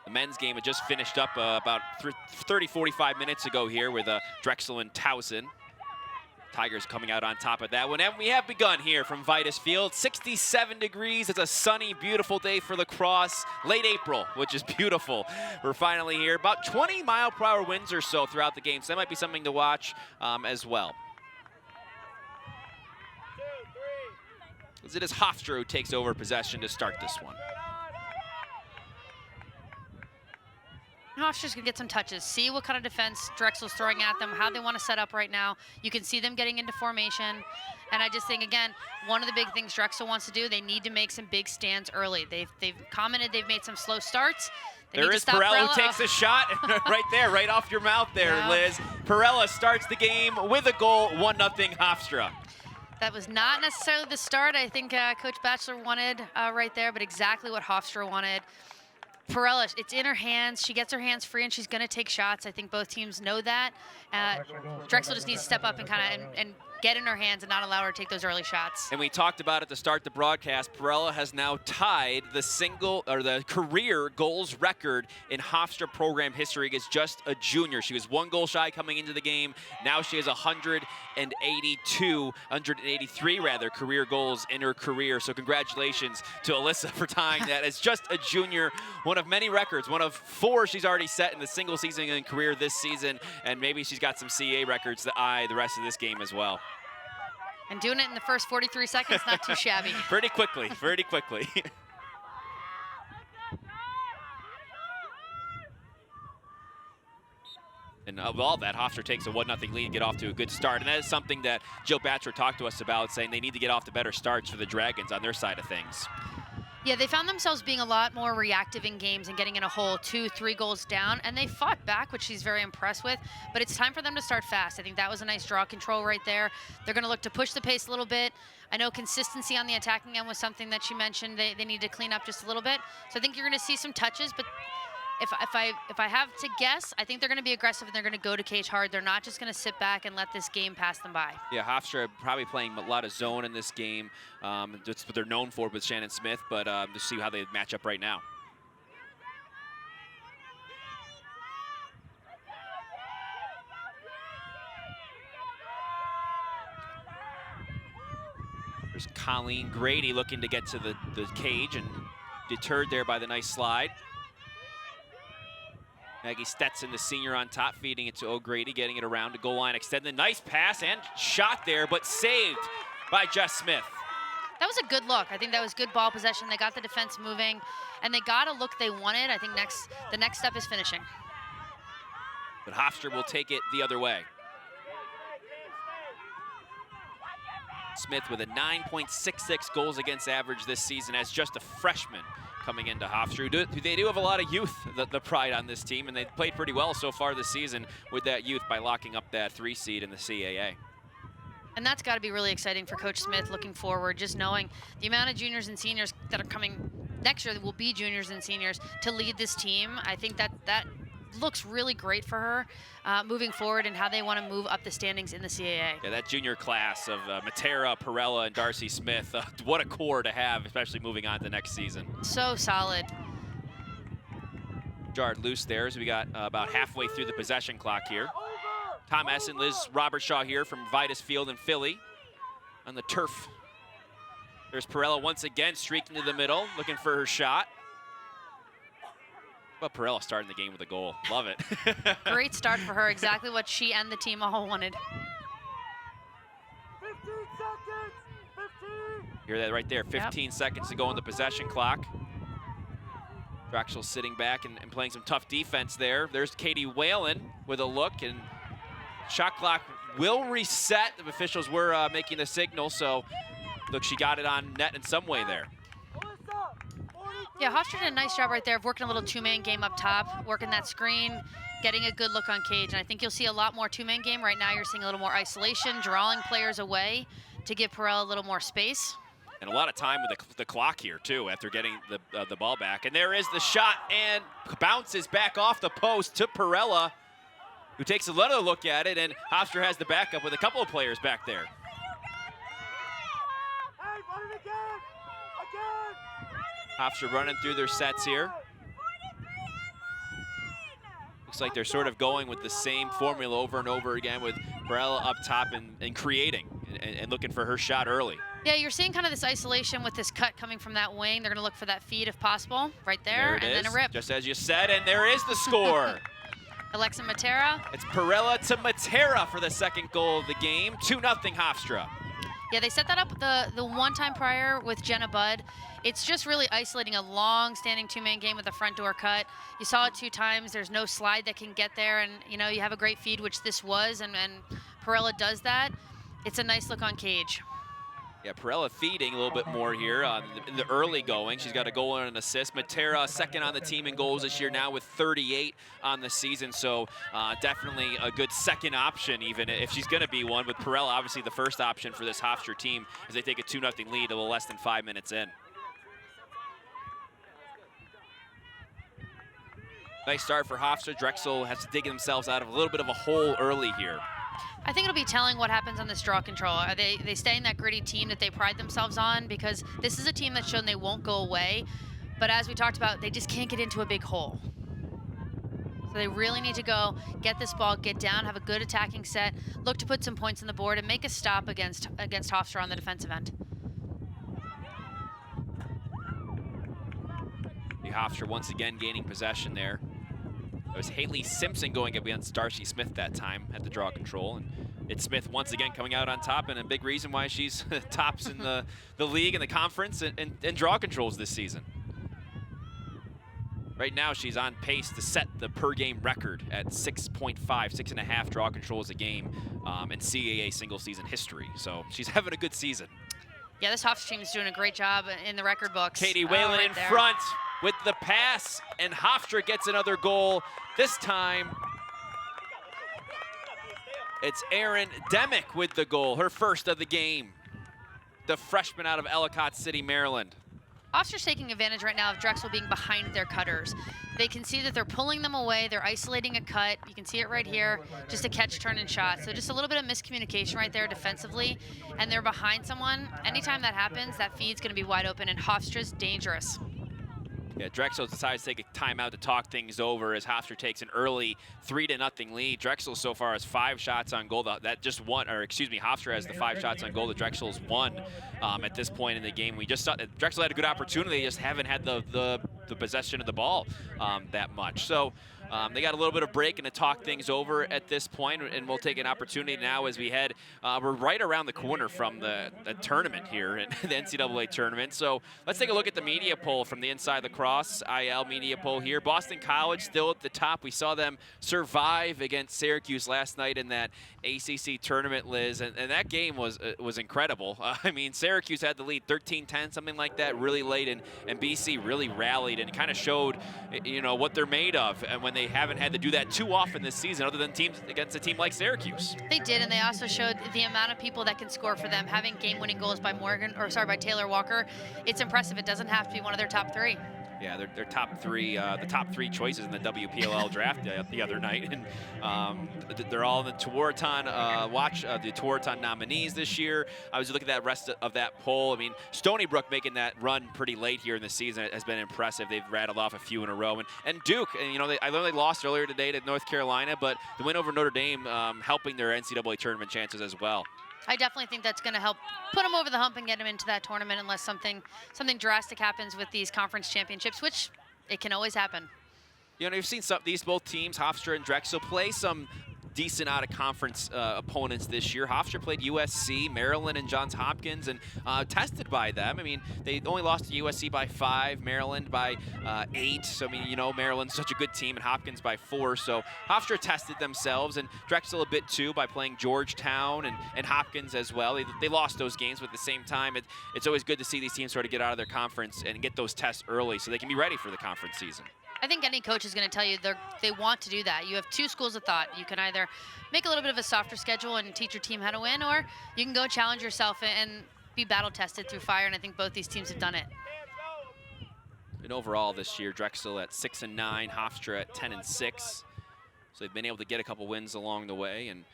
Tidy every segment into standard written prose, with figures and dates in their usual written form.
The men's game had just finished up about 30, 45 minutes ago here with Drexel and Towson. Tigers coming out on top of that one. And we have begun here from Vitus Field. 67 degrees. It's a sunny, beautiful day for Lacrosse. Late April, which is beautiful. We're finally here. About 20-mile-per-hour winds or so throughout the game, so that might be something to watch as well. As it is Hofstra who takes over possession to start this one. Hofstra's gonna get some touches, see what kind of defense Drexel's throwing at them, how they want to set up right now. You can see them getting into formation. And I just think, again, one of the big things Drexel wants to do, they need to make some big stands early. They've commented they've made some slow starts. There is Perella who takes a shot right there, right off your mouth there, yeah. Liz. Perella starts the game with a goal, 1-0 Hofstra. That was not necessarily the start I think Coach Batchelor wanted right there, but exactly what Hofstra wanted. Perella, it's in her hands. She gets her hands free, and she's going to take shots. I think both teams know that. Drexel just needs to step up and kind of and get in her hands and not allow her to take those early shots. And we talked about it to start the broadcast. Perella has now tied the career goals record in Hofstra program history as just a junior. She was 1 goal shy coming into the game. Now she has 183 rather, career goals in her career. So congratulations to Alyssa for tying that as just a junior. One of many records, one of 4 she's already set in the single season in career this season. And maybe she's got some CAA records to eye the rest of this game as well. And doing it in the first 43 seconds, not too shabby. Pretty quickly, pretty quickly. And of all that, Hofstra takes a 1-0 lead and get off to a good start. And that is something that Jill Batchelor talked to us about, saying they need to get off to better starts for the Dragons on their side of things. Yeah, they found themselves being a lot more reactive in games and getting in a hole 2-3 goals down, and they fought back, which she's very impressed with, but it's time for them to start fast. I think that was a nice draw control right there. They're going to look to push the pace a little bit. I know consistency on the attacking end was something that she mentioned they need to clean up just a little bit. So I think you're going to see some touches, but if I have to guess, I think they're going to be aggressive and they're going to go to cage hard. They're not just going to sit back and let this game pass them by. Yeah, Hofstra probably playing a lot of zone in this game. That's what they're known for with Shannon Smith, but to see how they match up right now. There's Colleen Grady looking to get to the cage and deterred there by the nice slide. Maggie Stetson, the senior on top, feeding it to O'Grady, getting it around the goal line, extending. Nice pass and shot there, but saved by Jess Smith. That was a good look. I think that was good ball possession. They got the defense moving, and they got a look they wanted. I think the next step is finishing. But Hofstra will take it the other way. Smith with a 9.66 goals against average this season as just a freshman coming into Hofstra. They do have a lot of youth, the pride on this team, and they've played pretty well so far this season with that youth by locking up that 3 seed in the CAA. And that's got to be really exciting for Coach Smith looking forward, just knowing the amount of juniors and seniors that are coming next year that will be juniors and seniors to lead this team. I think that looks really great for her moving forward and how they want to move up the standings in the CAA. Yeah, that junior class of Matera, Perella, and Darcy Smith, what a core to have, especially moving on to next season. So solid. Jarred loose there as we got about halfway through the possession clock here. Tom Essen, Liz Robertshaw here from Vitus Field in Philly on the turf. There's Perella once again streaking to the middle, looking for her shot. But Perella starting the game with a goal. Love it. Great start for her. Exactly what she and the team all wanted. 15 seconds. 15. Hear that right there. 15 seconds to go on the possession clock. Drexel sitting back and playing some tough defense there. There's Katie Whalen with a look, and shot clock will reset. The officials were making the signal, so look, she got it on net in some way there. Yeah, Hofstra did a nice job right there of working a little 2-man game up top, working that screen, getting a good look on cage. And I think you'll see a lot more 2-man game. Right now you're seeing a little more isolation, drawing players away to give Perella a little more space. And a lot of time with the clock here, too, after getting the ball back. And there is the shot, and bounces back off the post to Perella, who takes another look at it, and Hofstra has the backup with a couple of players back there. Hey, run it again. Hofstra running through their sets here. looks like they're sort of going with the same formula over and over again with Perella up top and creating and looking for her shot early. Yeah, you're seeing kind of this isolation with this cut coming from that wing. They're going to look for that feed if possible, right there, and then a rip. Just as you said, and there is the score. Alexa Matera. It's Perella to Matera for the second goal of the game. 2-0 Hofstra. Yeah, they set that up the one time prior with Jenna Budd. It's just really isolating a long-standing two-man game with a front door cut. You saw it 2 times. There's no slide that can get there, and you know you have a great feed, which this was, and Perella does that. It's a nice look on Cage. Yeah, Perella feeding a little bit more here in the early going. She's got a goal and an assist. Matera second on the team in goals this year now with 38 on the season. So definitely a good second option, even if she's going to be one. With Perella, obviously the first option for this Hofstra team as they take a 2-0 lead a little less than 5 minutes in. Nice start for Hofstra. Drexel has to dig themselves out of a little bit of a hole early here. I think it'll be telling what happens on this draw control. Are they stay in that gritty team that they pride themselves on? Because this is a team that's shown they won't go away. But as we talked about, they just can't get into a big hole. So they really need to go, get this ball, get down, have a good attacking set, look to put some points on the board, and make a stop against Hofstra on the defensive end. The Hofstra once again gaining possession there. It was Haley Simpson going up against Darcy Smith that time at the draw control. And it's Smith once again coming out on top, and a big reason why she's tops in the league and the conference and draw controls this season. Right now she's on pace to set the per game record at 6.5 draw controls a game in CAA single season history. So she's having a good season. Yeah, this Hofstra team is doing a great job in the record books. Katie Whalen in front with the pass, and Hofstra gets another goal. This time, it's Erin Demick with the goal, her first of the game. The freshman out of Ellicott City, Maryland. Hofstra's taking advantage right now of Drexel being behind their cutters. They can see that they're pulling them away. They're isolating a cut. You can see it right here, just a catch, turn, and shot. So just a little bit of miscommunication right there defensively, and they're behind someone. Anytime that happens, that feed's going to be wide open, and Hofstra's dangerous. Yeah, Drexel decides to take a timeout to talk things over as Hofstra takes an early 3-0 lead. Drexel so far has 5 shots on goal. That just one, or excuse me, Hofstra has the 5 shots on goal. The Drexel's 1 at this point in the game. We just saw that Drexel had a good opportunity. They just haven't had the possession of the ball that much. So they got a little bit of break and to talk things over at this point, and we'll take an opportunity now as we head. We're right around the corner from the tournament here, the NCAA tournament. So let's take a look at the media poll from the Inside Lacrosse IL media poll here. Boston College still at the top. We saw them survive against Syracuse last night in that ACC tournament, Liz, and that game was incredible. I mean, Syracuse had the lead 13-10, something like that, really late, and BC really rallied and kind of showed, you know, what they're made of, and when they haven't had to do that too often this season, other than teams against a team like Syracuse. They did, and they also showed the amount of people that can score for them. Having game-winning goals by by Taylor Walker, it's impressive. It doesn't have to be one of their top 3. Yeah, they're top 3, the top 3 choices in the WPLL draft the other night, and they're all in the Tewaaraton watch, the Tewaaraton nominees this year. I was looking at that rest of that poll. I mean, Stony Brook making that run pretty late here in the season has been impressive. They've rattled off a few in a row, and Duke, and you know, I know they lost earlier today to North Carolina, but the win over Notre Dame helping their NCAA tournament chances as well. I definitely think that's going to help put them over the hump and get them into that tournament, unless something drastic happens with these conference championships, which it can always happen. You know, you've seen these both teams, Hofstra and Drexel, play some decent out-of-conference opponents this year. Hofstra played USC, Maryland, and Johns Hopkins, and tested by them. I mean, they only lost to USC by 5, Maryland by 8. So, I mean, you know, Maryland's such a good team, and Hopkins by 4. So Hofstra tested themselves, and Drexel a bit too by playing Georgetown and Hopkins as well. They lost those games, but at the same time, it's always good to see these teams sort of get out of their conference and get those tests early so they can be ready for the conference season. I think any coach is going to tell you they want to do that. You have 2 schools of thought. You can either make a little bit of a softer schedule and teach your team how to win, or you can go challenge yourself and be battle tested through fire, and I think both these teams have done it. And overall this year, Drexel at 6-9, Hofstra at 10-6. So they've been able to get a couple wins along the way, and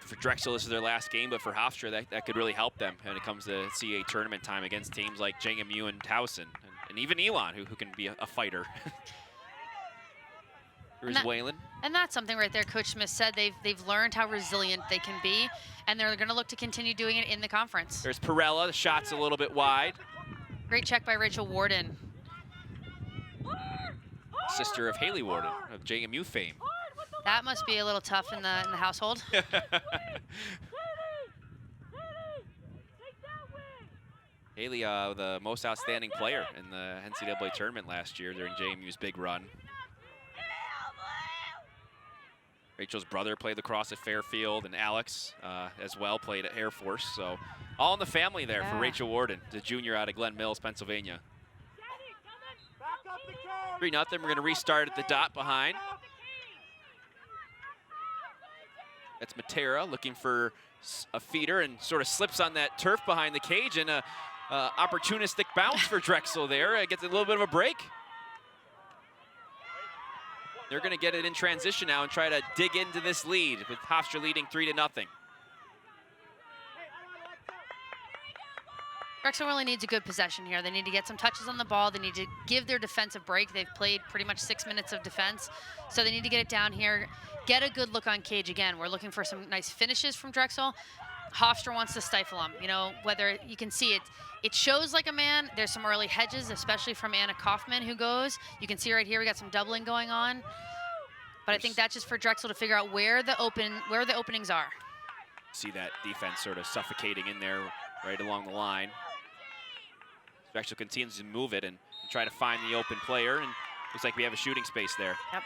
for Drexel, this is their last game, but for Hofstra, that could really help them when it comes to CAA tournament time against teams like JMU and Towson, and even Elon, who can be a fighter. Here's Whalen. And that's something right there Coach Smith said. They've learned how resilient they can be, and they're going to look to continue doing it in the conference. There's Perella. The shot's a little bit wide. Great check by Rachel Warden. Sister of Haley Warden of JMU fame. That must be a little tough in the household. Haley, the most outstanding player in the NCAA tournament last year during JMU's big run. Rachel's brother played lacrosse at Fairfield, and Alex as well played at Air Force. So all in the family there for Rachel Warden, the junior out of Glen Mills, Pennsylvania. 3-0, we're going to restart at the dot behind. That's Matera looking for a feeder and sort of slips on that turf behind the cage, and a opportunistic bounce for Drexel there. Gets a little bit of a break. They're going to get it in transition now and try to dig into this lead with Hofstra leading 3-0. Drexel really needs a good possession here. They need to get some touches on the ball. They need to give their defensive break. They've played pretty much 6 minutes of defense, so they need to get it down here, get a good look on cage again. We're looking for some nice finishes from Drexel. Hofstra wants to stifle them. You know, whether you can see it, it shows like a man. There's some early hedges, especially from Anna Kaufman, who goes. You can see right here we got some doubling going on. But I think that's just for Drexel to figure out where the openings are. See that defense sort of suffocating in there right along the line. Drexel continues to move it and try to find the open player, and looks like we have a shooting space there. Yep.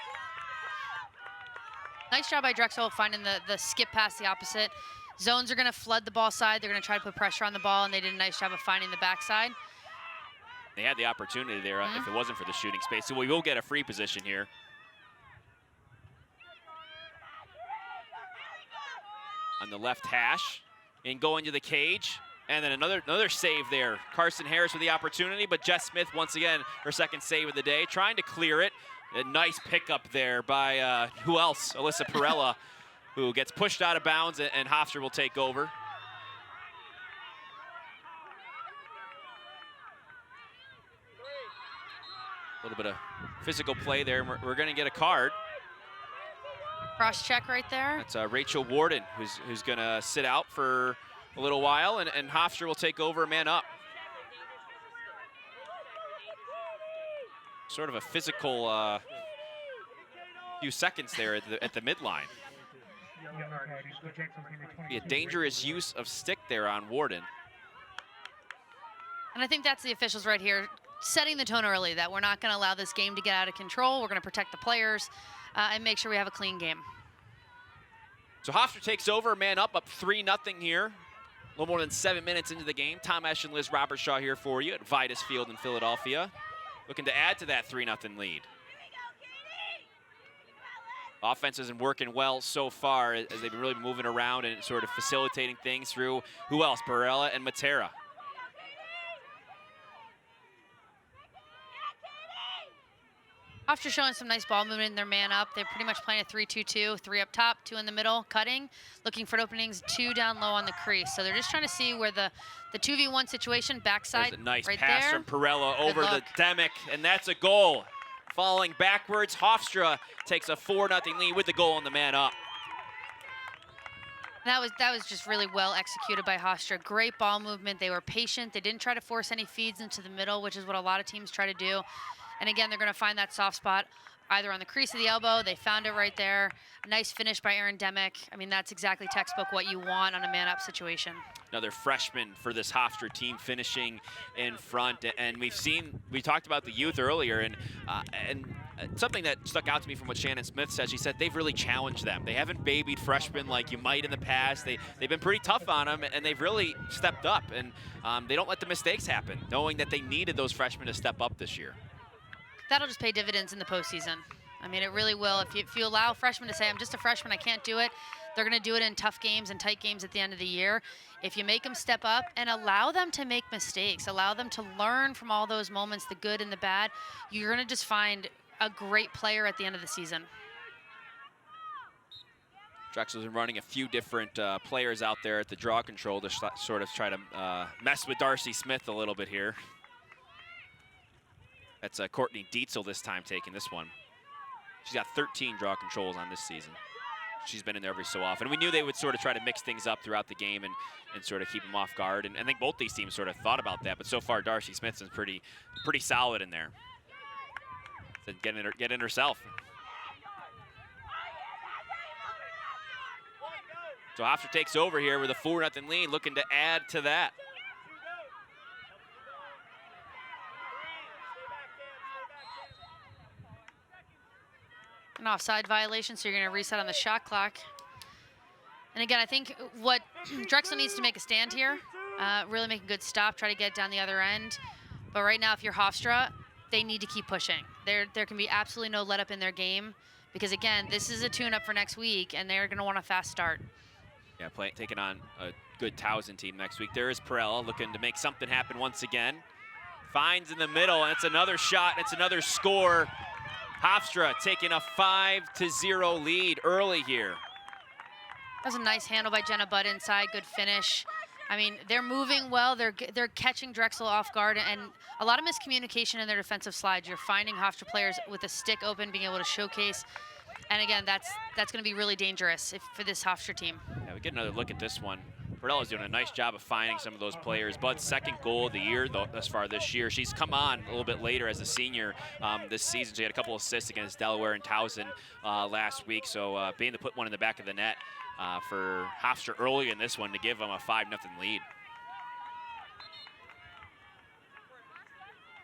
Nice job by Drexel finding the skip past the opposite. Zones are going to flood the ball side. They're going to try to put pressure on the ball, and they did a nice job of finding the backside. They had the opportunity there if it wasn't for the shooting space. So we will get a free position here. On the left hash, and going to the cage. And then another save there. Carson Harris with the opportunity, but Jess Smith once again, her second save of the day, trying to clear it. A nice pickup there by, who else? Alyssa Perella, who gets pushed out of bounds, and Hofstra will take over. A little bit of physical play there. We're going to get a card. Cross check right there. That's Rachel Warden, who's going to sit out for a little while, and Hofstra will take over a man up. Sort of a physical few seconds there at the midline. Be a dangerous use of stick there on Warden. And I think that's the officials right here setting the tone early that we're not going to allow this game to get out of control. We're going to protect the players and make sure we have a clean game. So Hofstra takes over, man up 3-0 here. A little more than 7 minutes into the game. Tom Esch and Liz Robertshaw here for you at Vitus Field in Philadelphia. Looking to add to that 3-0 lead. Offense isn't working well so far as they've been really moving around and sort of facilitating things through, who else? Perella and Matera. Hofstra showing some nice ball movement in their man up. They're pretty much playing a 3-2-2, 3 up top, 2 in the middle, cutting, looking for openings, 2 down low on the crease. So they're just trying to see where the 2v1 situation, backside, there's a nice right pass there. from Perella over the Demick, and that's a goal. Falling backwards, Hofstra takes a 4-0 lead with the goal on the man up. That was just really well executed by Hofstra. Great ball movement. They were patient. They didn't try to force any feeds into the middle, which is what a lot of teams try to do. And again, they're going to find that soft spot either on the crease of the elbow. They found it right there. Nice finish by Erin Demick. I mean, that's exactly textbook what you want on a man-up situation. Another freshman for this Hofstra team finishing in front. And we talked about the youth earlier, and something that stuck out to me from what Shannon Smith said. She said they've really challenged them. They haven't babied freshmen like you might in the past. They've been pretty tough on them, and they've really stepped up. And they don't let the mistakes happen, knowing that they needed those freshmen to step up this year. That'll just pay dividends in the postseason. I mean, it really will. If you allow freshmen to say, I'm just a freshman, I can't do it, they're going to do it in tough games and tight games at the end of the year. If you make them step up and allow them to make mistakes, allow them to learn from all those moments, the good and the bad, you're going to just find a great player at the end of the season. Drexel's been running a few different players out there at the draw control to sort of try to mess with Darcy Smith a little bit here. That's Courtney Dietzel this time taking this one. She's got 13 draw controls on this season. She's been in there every so often. We knew they would sort of try to mix things up throughout the game and sort of keep them off guard. And I think both these teams sort of thought about that. But so far, Darcy Smithson's pretty solid in there. So getting herself. So Hofstra takes over here with a 4-0 lead, looking to add to that. An offside violation, so you're going to reset on the shot clock. And again, I think what Drexel needs to make a stand here, really make a good stop, try to get down the other end. But right now, if you're Hofstra, they need to keep pushing. There can be absolutely no let up in their game because, again, this is a tune-up for next week, and they're going to want a fast start. Yeah, taking on a good Towson team next week. There is Perella looking to make something happen once again. Finds in the middle, and it's another shot, and it's another score. Hofstra taking a 5-0 lead early here. That was a nice handle by Jenna Budd inside, good finish. I mean, they're moving well, they're catching Drexel off guard, and a lot of miscommunication in their defensive slides. You're finding Hofstra players with a stick open, being able to showcase. And again, that's going to be really dangerous for this Hofstra team. Yeah, we get another look at this one. Perella's doing a nice job of finding some of those players. Bud's second goal of the year thus far this year. She's come on a little bit later as a senior this season. She had a couple assists against Delaware and Towson last week. So being to put one in the back of the net for Hofstra early in this one to give them a 5-0 lead.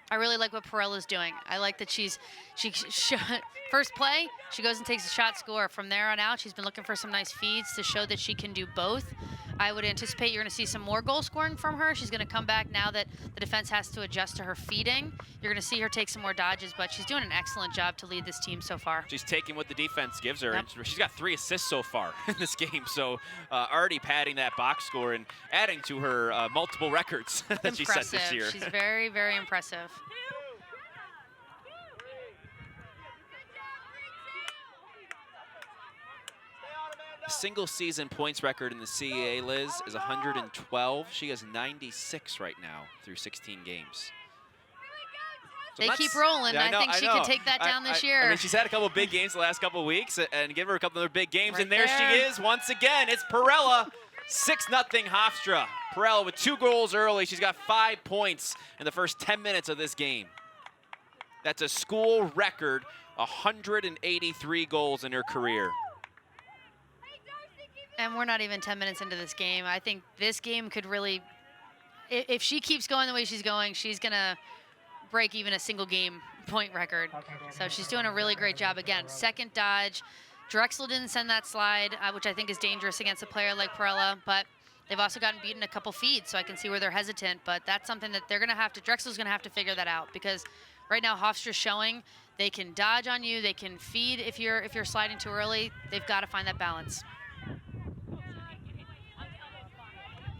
I really like what Perella's doing. I like that she first play, she goes and takes a shot, score. From there on out, she's been looking for some nice feeds to show that she can do both. I would anticipate you're going to see some more goal scoring from her. She's going to come back now that the defense has to adjust to her feeding. You're going to see her take some more dodges, but she's doing an excellent job to lead this team so far. She's taking what the defense gives her. Yep. And she's got 3 assists so far in this game, so already padding that box score and adding to her multiple records that she set this year. She's very, very impressive. Single season points record in the CAA, Liz, is 112. She has 96 right now through 16 games. So they keep rolling. Yeah, I think she can take that down this year. I mean, she's had a couple of big games the last couple of weeks, and give her a couple of big games, Right and there she is once again. It's Perella, 6-0 Hofstra. Perella with 2 goals early. She's got 5 points in the first 10 minutes of this game. That's a school record, 183 goals in her career. And we're not even 10 minutes into this game. I think this game could really, if she keeps going the way she's going, she's going to break even a single game point record. So she's doing a really great job. Again, second dodge. Drexel didn't send that slide, which I think is dangerous against a player like Perella, but they've also gotten beaten a couple feeds, so I can see where they're hesitant. But that's something that they're going to have to, Drexel's going to have to figure that out, because right now Hofstra's showing they can dodge on you, they can feed if you're sliding too early. They've got to find that balance.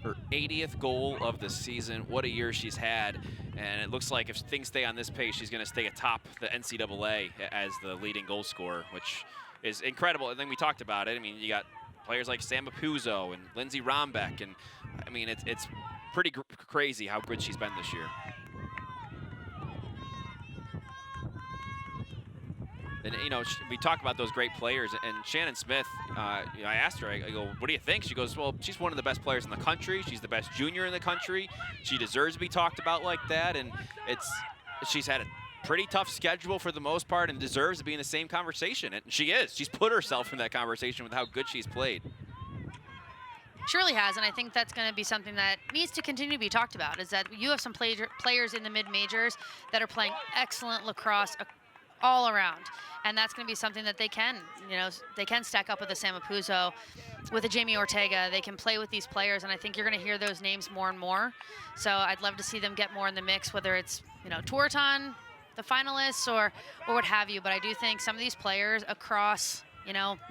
Her 80th goal of the season. What a year she's had. And it looks like if things stay on this pace, she's going to stay atop the NCAA as the leading goal scorer, which is incredible. And then we talked about it. I mean, you got players like Sam Apuzzo and Lindsay Rombeck. And, I mean, it's pretty crazy how good she's been this year. And, you know, we talk about those great players, and Shannon Smith, I asked her, I go, what do you think? She goes, well, she's one of the best players in the country. She's the best junior in the country. She deserves to be talked about like that, and she's had a pretty tough schedule for the most part and deserves to be in the same conversation, and she is. She's put herself in that conversation with how good she's played. She really has, and I think that's going to be something that needs to continue to be talked about, is that you have some players in the mid-majors that are playing excellent lacrosse all around. And that's going to be something that they can stack up with a Sam Apuzzo, with a Jamie Ortega. They can play with these players, and I think you're going to hear those names more and more. So I'd love to see them get more in the mix, whether it's, Touraton, the finalists, or what have you. But I do think some of these players across,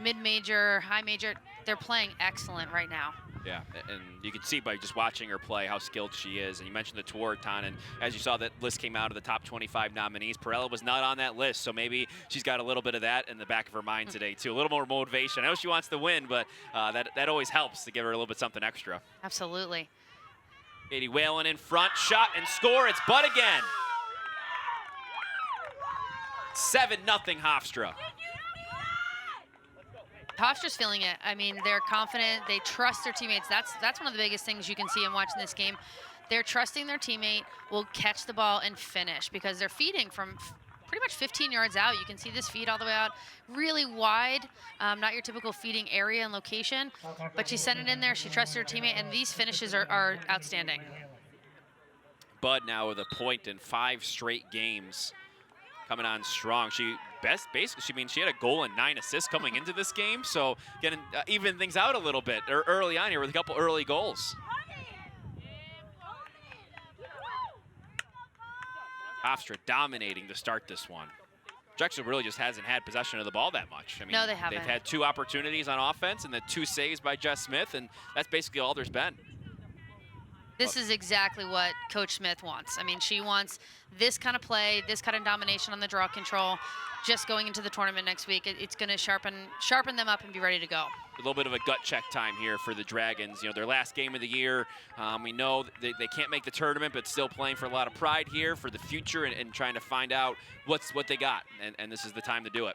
mid-major, high major, they're playing excellent right now. Yeah, and you can see by just watching her play how skilled she is. And you mentioned the Touraton, and as you saw, that list came out of the top 25 nominees. Perella was not on that list, so maybe she's got a little bit of that in the back of her mind today, too. A little more motivation. I know she wants to win, but that always helps to give her a little bit something extra. Absolutely. Katie Whalen in front, shot and score. It's Budd again. 7-0 Hofstra. Hofstra's feeling it. I mean, they're confident. They trust their teammates. That's one of the biggest things you can see in watching this game. They're trusting their teammate will catch the ball and finish because they're feeding from pretty much 15 yards out. You can see this feed all the way out really wide, not your typical feeding area and location, but she sent it in there. She trusts her teammate, and these finishes are outstanding. Bud now with a point in 5 straight games, coming on strong. She had a goal and 9 assists coming into this game, so getting even things out a little bit early on here with a couple early goals. Hofstra dominating to start this one. Drexel really just hasn't had possession of the ball that much. I mean, no, they haven't. They've had 2 opportunities on offense and then 2 saves by Jess Smith, and that's basically all there's been. This is exactly what Coach Smith wants. I mean, she wants this kind of play, this kind of domination on the draw control. Just going into the tournament next week, it's going to sharpen them up and be ready to go. A little bit of a gut check time here for the Dragons. You know, their last game of the year. We know they can't make the tournament, but still playing for a lot of pride here for the future and trying to find out what they got. And this is the time to do it.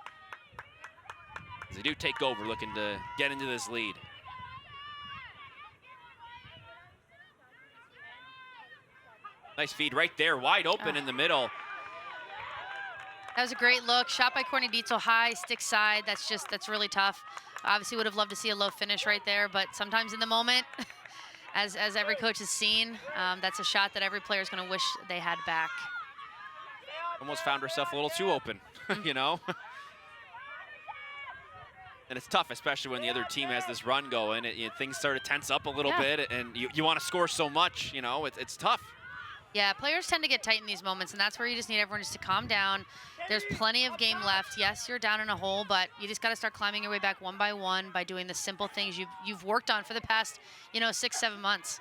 As they do take over, looking to get into this lead. Nice feed right there, wide open in the middle. That was a great look. Shot by Courtney Dietzel, high, stick side. That's really tough. Obviously would have loved to see a low finish right there, but sometimes in the moment, as every coach has seen, that's a shot that every player is going to wish they had back. Almost found herself a little too open, you know? And it's tough, especially when the other team has this run going. Things start to tense up a little bit, and you want to score so much, you know? It's tough. Yeah, players tend to get tight in these moments, and that's where you just need everyone just to calm down. There's plenty of game left. Yes, you're down in a hole, but you just got to start climbing your way back one by one by doing the simple things you've worked on for the past, 6-7 months.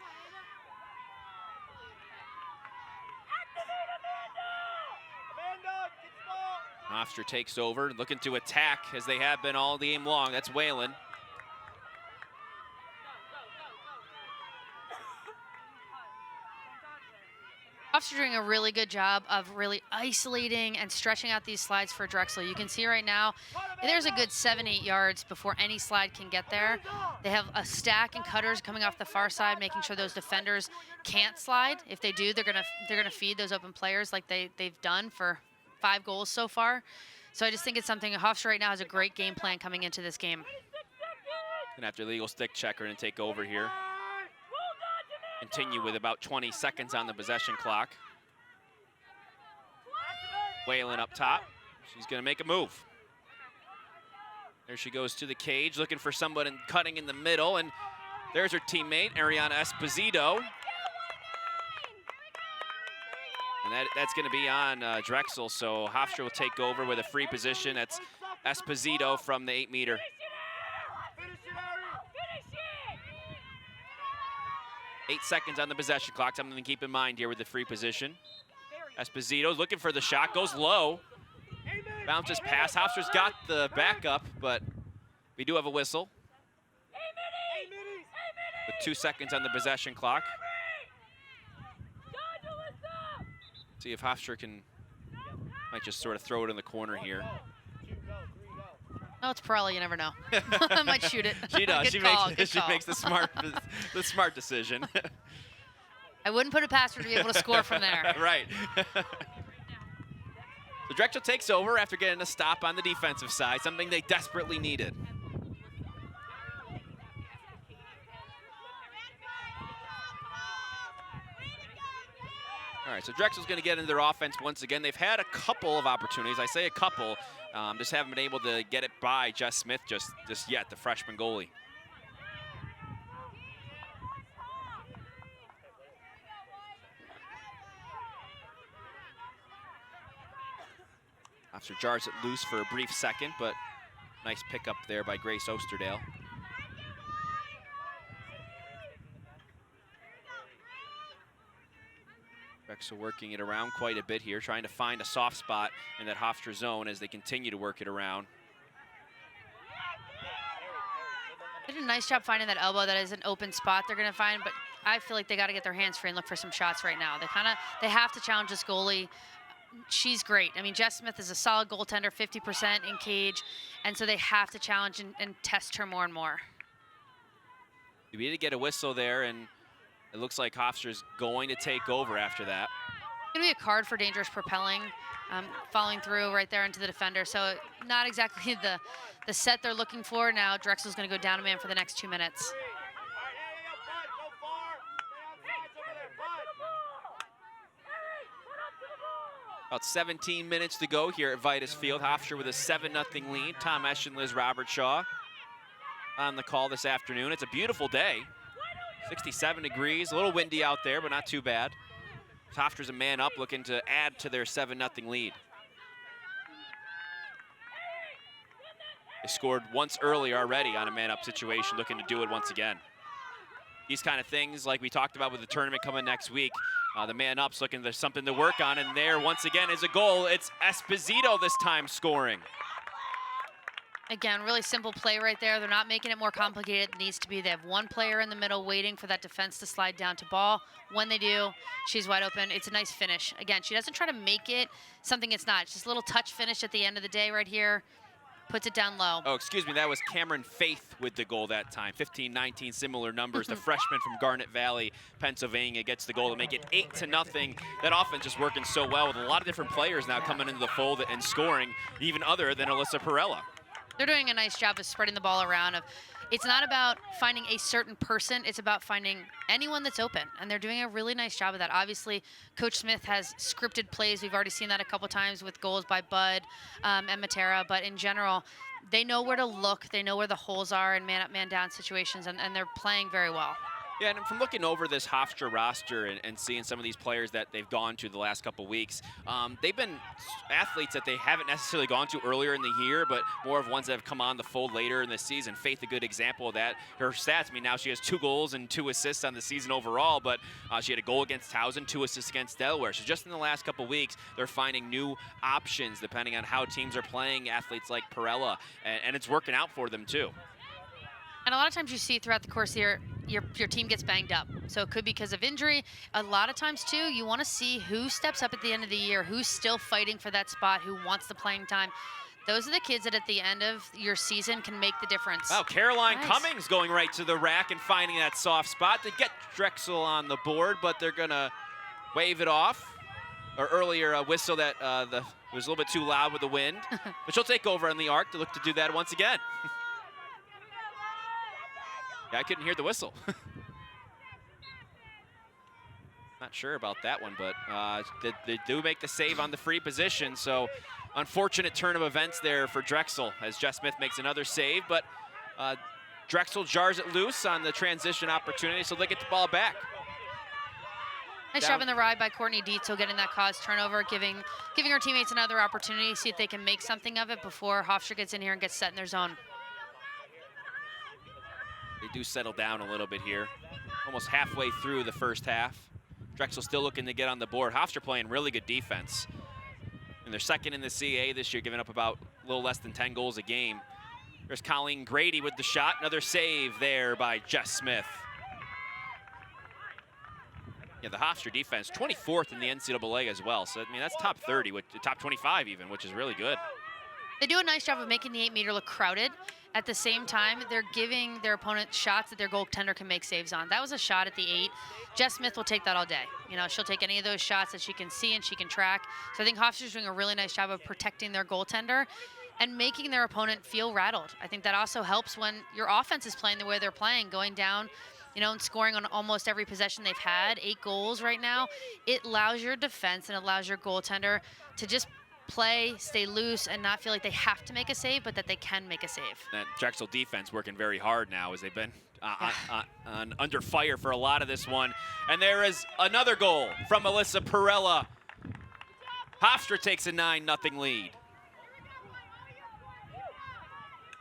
Hofstra takes over, looking to attack as they have been all game long. That's Whalen. Hofstra doing a really good job of really isolating and stretching out these slides for Drexel. You can see right now, there's a good 7-8 yards before any slide can get there. They have a stack and cutters coming off the far side, making sure those defenders can't slide. If they do, they're gonna feed those open players like they've done for 5 goals so far. So I just think it's something Hofstra right now has a great game plan coming into this game. And after legal stick check, we're gonna take over here. Continue with about 20 seconds on the possession clock. Whalen up top. She's going to make a move. There she goes to the cage, looking for someone and cutting in the middle. And there's her teammate, Ariana Esposito. And that's going to be on Drexel. So Hofstra will take over with a free position. That's Esposito from the 8-meter. 8 seconds on the possession clock. Something to keep in mind here with the free position. Esposito looking for the shot, goes low. Bounces past. Hofstra's got the backup, but we do have a whistle. With 2 seconds on the possession clock. See if Hofstra might just sort of throw it in the corner here. Oh, it's Pirelli, you never know. Might shoot it. She does. She makes the smart decision. I wouldn't put it past her to be able to score from there. Right. The Drexel takes over after getting a stop on the defensive side, something they desperately needed. All right, so Drexel's going to get into their offense once again. They've had a couple of opportunities. I say a couple. Just haven't been able to get it by Jess Smith just yet, the freshman goalie. Hofstra jars it loose for a brief second, but nice pickup there by Grace Osterdale. Drexel working it around quite a bit here, trying to find a soft spot in that Hofstra zone as they continue to work it around. They did a nice job finding that elbow. That is an open spot they're going to find, but I feel like they got to get their hands free and look for some shots right now. They have to challenge this goalie. she's great. I mean, Jess Smith is a solid goaltender, 50% in cage, and so they have to challenge and test her more and more. We did get a whistle there, and it looks like Hofstra's going to take over after that. It's going to be a card for dangerous propelling, following through right there into the defender. So not exactly the set they're looking for. Now Drexel's going to go down a man for the next 2 minutes. About 17 minutes to go here at Vitus Field. Hofstra with a 7-0 lead. Tom Esch and Liz Robertshaw on the call this afternoon. It's a beautiful day. 67 degrees, a little windy out there, but not too bad. Hofstra's a man up, looking to add to their 7-0 lead. They scored once earlier already on a man-up situation, looking to do it once again. These kind of things, like we talked about with the tournament coming next week, the man-up's looking for something to work on, and there, once again, is a goal. It's Esposito this time scoring. Again, really simple play right there. They're not making it more complicated than it needs to be. They have one player in the middle waiting for that defense to slide down to ball. When they do, she's wide open. It's a nice finish. Again, she doesn't try to make it something it's not. It's just a little touch finish at the end of the day right here. Puts it down low. Oh, excuse me, that was Cameron Faith with the goal that time. 15-19, similar numbers. The freshman from Garnet Valley, Pennsylvania, gets the goal to make it 8-0. That offense just working so well with a lot of different players now coming into the fold and scoring, even other than Alyssa Perella. They're doing a nice job of spreading the ball around. It's not about finding a certain person, it's about finding anyone that's open, and they're doing a really nice job of that. Obviously, Coach Smith has scripted plays. We've already seen that a couple times with goals by Bud and Matera, but in general, they know where to look, they know where the holes are in man-up, man-down situations, and they're playing very well. Yeah, and from looking over this Hofstra roster and seeing some of these players that they've gone to the last couple weeks, they've been athletes that they haven't necessarily gone to earlier in the year, but more of ones that have come on the fold later in the season. Faith, a good example of that. Her stats, I mean, now she has 2 goals and 2 assists on the season overall, but she had a goal against Towson, 2 assists against Delaware. So just in the last couple weeks, they're finding new options depending on how teams are playing athletes like Perella, and it's working out for them too. And a lot of times you see throughout the course here, your team gets banged up. So it could be because of injury. A lot of times, too, you want to see who steps up at the end of the year, who's still fighting for that spot, who wants the playing time. Those are the kids that at the end of your season can make the difference. Wow, Caroline Nice. Cummings going right to the rack and finding that soft spot to get Drexel on the board, but they're going to wave it off. Or earlier, a whistle that was a little bit too loud with the wind. But she'll take over on the arc to look to do that once again. Yeah, I couldn't hear the whistle. Not sure about that one, but they do make the save on the free position. So unfortunate turn of events there for Drexel as Jess Smith makes another save, but Drexel jars it loose on the transition opportunity, so they get the ball back. Nice job in the ride by Courtney Dietzel, getting that caused turnover, giving her teammates another opportunity, see if they can make something of it before Hofstra gets in here and gets set in their zone. They do settle down a little bit here. Almost halfway through the first half. Drexel still looking to get on the board. Hofstra playing really good defense. And they're second in the CAA this year, giving up about a little less than 10 goals a game. There's Colleen Grady with the shot. Another save there by Jess Smith. Yeah, the Hofstra defense, 24th in the NCAA as well. So, I mean, that's top 30, top 25 even, which is really good. They do a nice job of making the 8-meter look crowded. At the same time, they're giving their opponent shots that their goaltender can make saves on. That was a shot at the 8. Jess Smith will take that all day. You know, she'll take any of those shots that she can see and she can track. So I think Hofstra's doing a really nice job of protecting their goaltender and making their opponent feel rattled. I think that also helps when your offense is playing the way they're playing, going down, you know, and scoring on almost every possession they've had, 8 goals right now. It allows your defense and allows your goaltender to just play, stay loose, and not feel like they have to make a save, but that they can make a save. That Drexel defense working very hard now as they've been under fire for a lot of this one. And there is another goal from Alyssa Perella. Hofstra takes a 9-0 lead.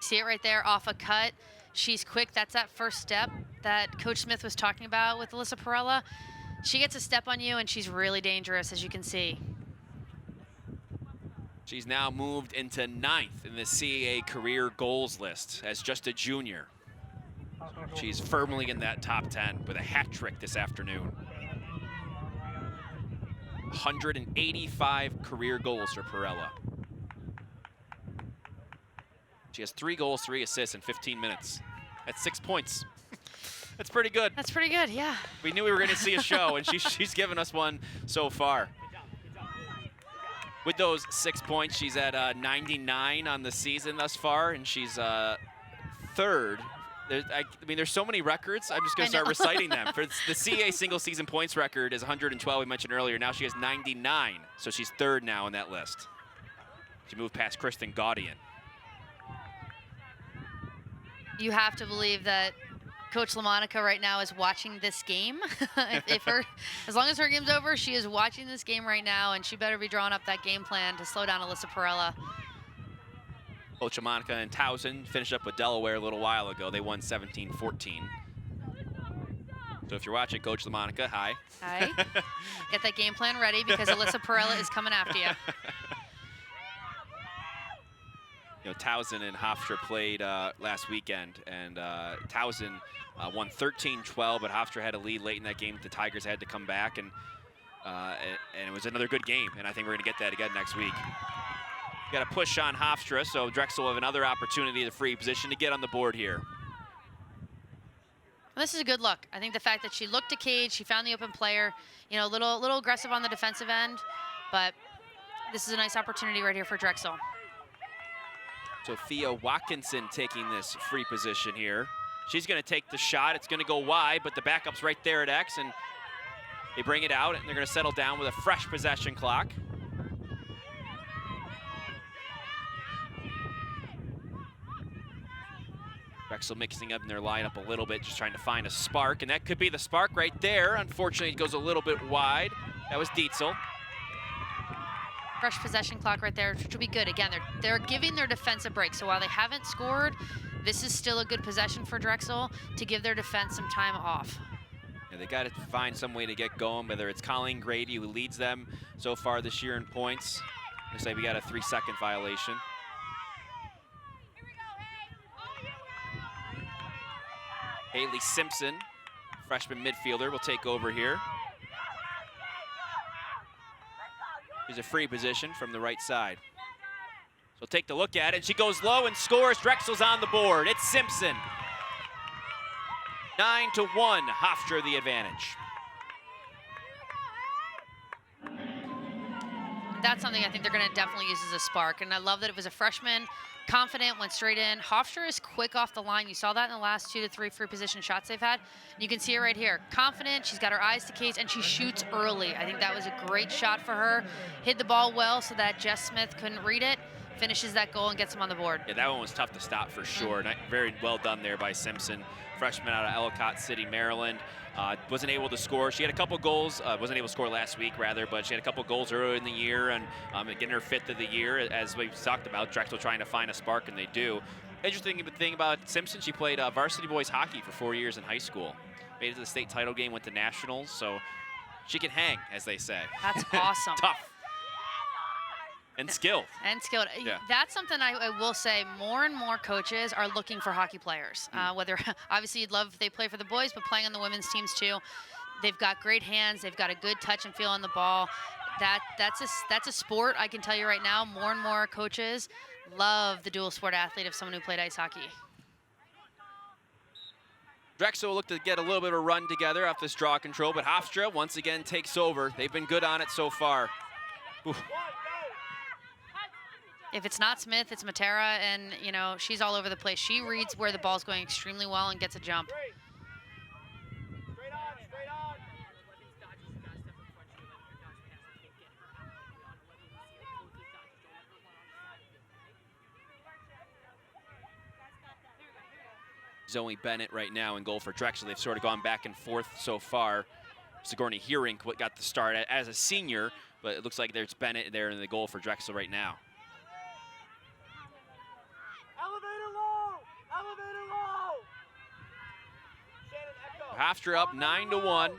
See it right there off a cut. She's quick. That's that first step that Coach Smith was talking about with Alyssa Perella. She gets a step on you, and she's really dangerous, as you can see. She's now moved into 9th in the CAA career goals list as just a junior. She's firmly in that top 10 with a hat trick this afternoon. 185 career goals for Perella. She has 3 goals, 3 assists in 15 minutes. That's 6 points. That's pretty good. That's pretty good, yeah. We knew we were going to see a show, and she's given us one so far. With those 6 points, she's at 99 on the season thus far, and she's third. I mean, there's so many records. I'm just going to start reciting them. For the CAA single-season points record is 112, we mentioned earlier. Now she has 99, so she's third now on that list. She moved past Kristen Gaudian. You have to believe that Coach LaMonica right now is watching this game. As long as her game's over, she is watching this game right now, and she better be drawing up that game plan to slow down Alyssa Perella. Coach LaMonica and Towson finished up with Delaware a little while ago. They won 17-14. So if you're watching, Coach LaMonica, hi. Hi. Get that game plan ready because Alyssa Perella is coming after you. You know, Towson and Hofstra played last weekend, and Towson won 13-12, but Hofstra had a lead late in that game. The Tigers had to come back, and it was another good game, and I think we're going to get that again next week. Got to push on Hofstra, so Drexel will have another opportunity at the free position to get on the board here. Well, this is a good look. I think the fact that she looked to Cage, she found the open player, you know, a little aggressive on the defensive end, but this is a nice opportunity right here for Drexel. Sophia Watkinson taking this free position here. She's going to take the shot. It's going to go wide, but the backup's right there at X, and they bring it out, and they're going to settle down with a fresh possession clock. Drexel mixing up in their lineup a little bit, just trying to find a spark, and that could be the spark right there. Unfortunately, it goes a little bit wide. That was Dietzel. Fresh possession clock right there, which will be good. Again, they're giving their defense a break. So while they haven't scored, this is still a good possession for Drexel to give their defense some time off. Yeah, they got to find some way to get going, whether it's Colleen Grady, who leads them so far this year in points. Looks like we got a 3-second violation. Haley Simpson, freshman midfielder, will take over here. Here's a free position from the right side. So take the look at it. She goes low and scores. Drexel's on the board. It's Simpson. 9-1, Hofstra the advantage. That's something I think they're going to definitely use as a spark. And I love that it was a freshman, confident, went straight in. Hofstra is quick off the line. You saw that in the last 2 to 3 free position shots they've had. And you can see her right here. Confident, she's got her eyes to case, and she shoots early. I think that was a great shot for her. Hit the ball well so that Jess Smith couldn't read it. Finishes that goal and gets them on the board. Yeah, that one was tough to stop for sure. Very well done there by Simpson, freshman out of Ellicott City, Maryland. Wasn't able to score. She had a couple goals, wasn't able to score last week rather, but she had a couple goals earlier in the year, and getting her 5th of the year, as we've talked about. Drexel trying to find a spark, and they do. Interesting thing about Simpson, she played varsity boys hockey for 4 years in high school. Made it to the state title game, went to nationals, so she can hang, as they say. That's awesome. Tough. And skilled. And skilled. Yeah. That's something I will say, more and more coaches are looking for hockey players. Whether, obviously you'd love if they play for the boys, but playing on the women's teams too. They've got great hands. They've got a good touch and feel on the ball. That's a sport, I can tell you right now. More and more coaches love the dual sport athlete of someone who played ice hockey. Drexel will look to get a little bit of a run together off this draw control, but Hofstra once again takes over. They've been good on it so far. Oof. If it's not Smith, it's Matera, and you know she's all over the place. She reads where the ball's going extremely well and gets a jump. Straight on. Zoe Bennett right now in goal for Drexel. They've sort of gone back and forth so far. Sigourney Heering got the start as a senior, but it looks like there's Bennett there in the goal for Drexel right now. Elevator low. Hofstra up 9-1.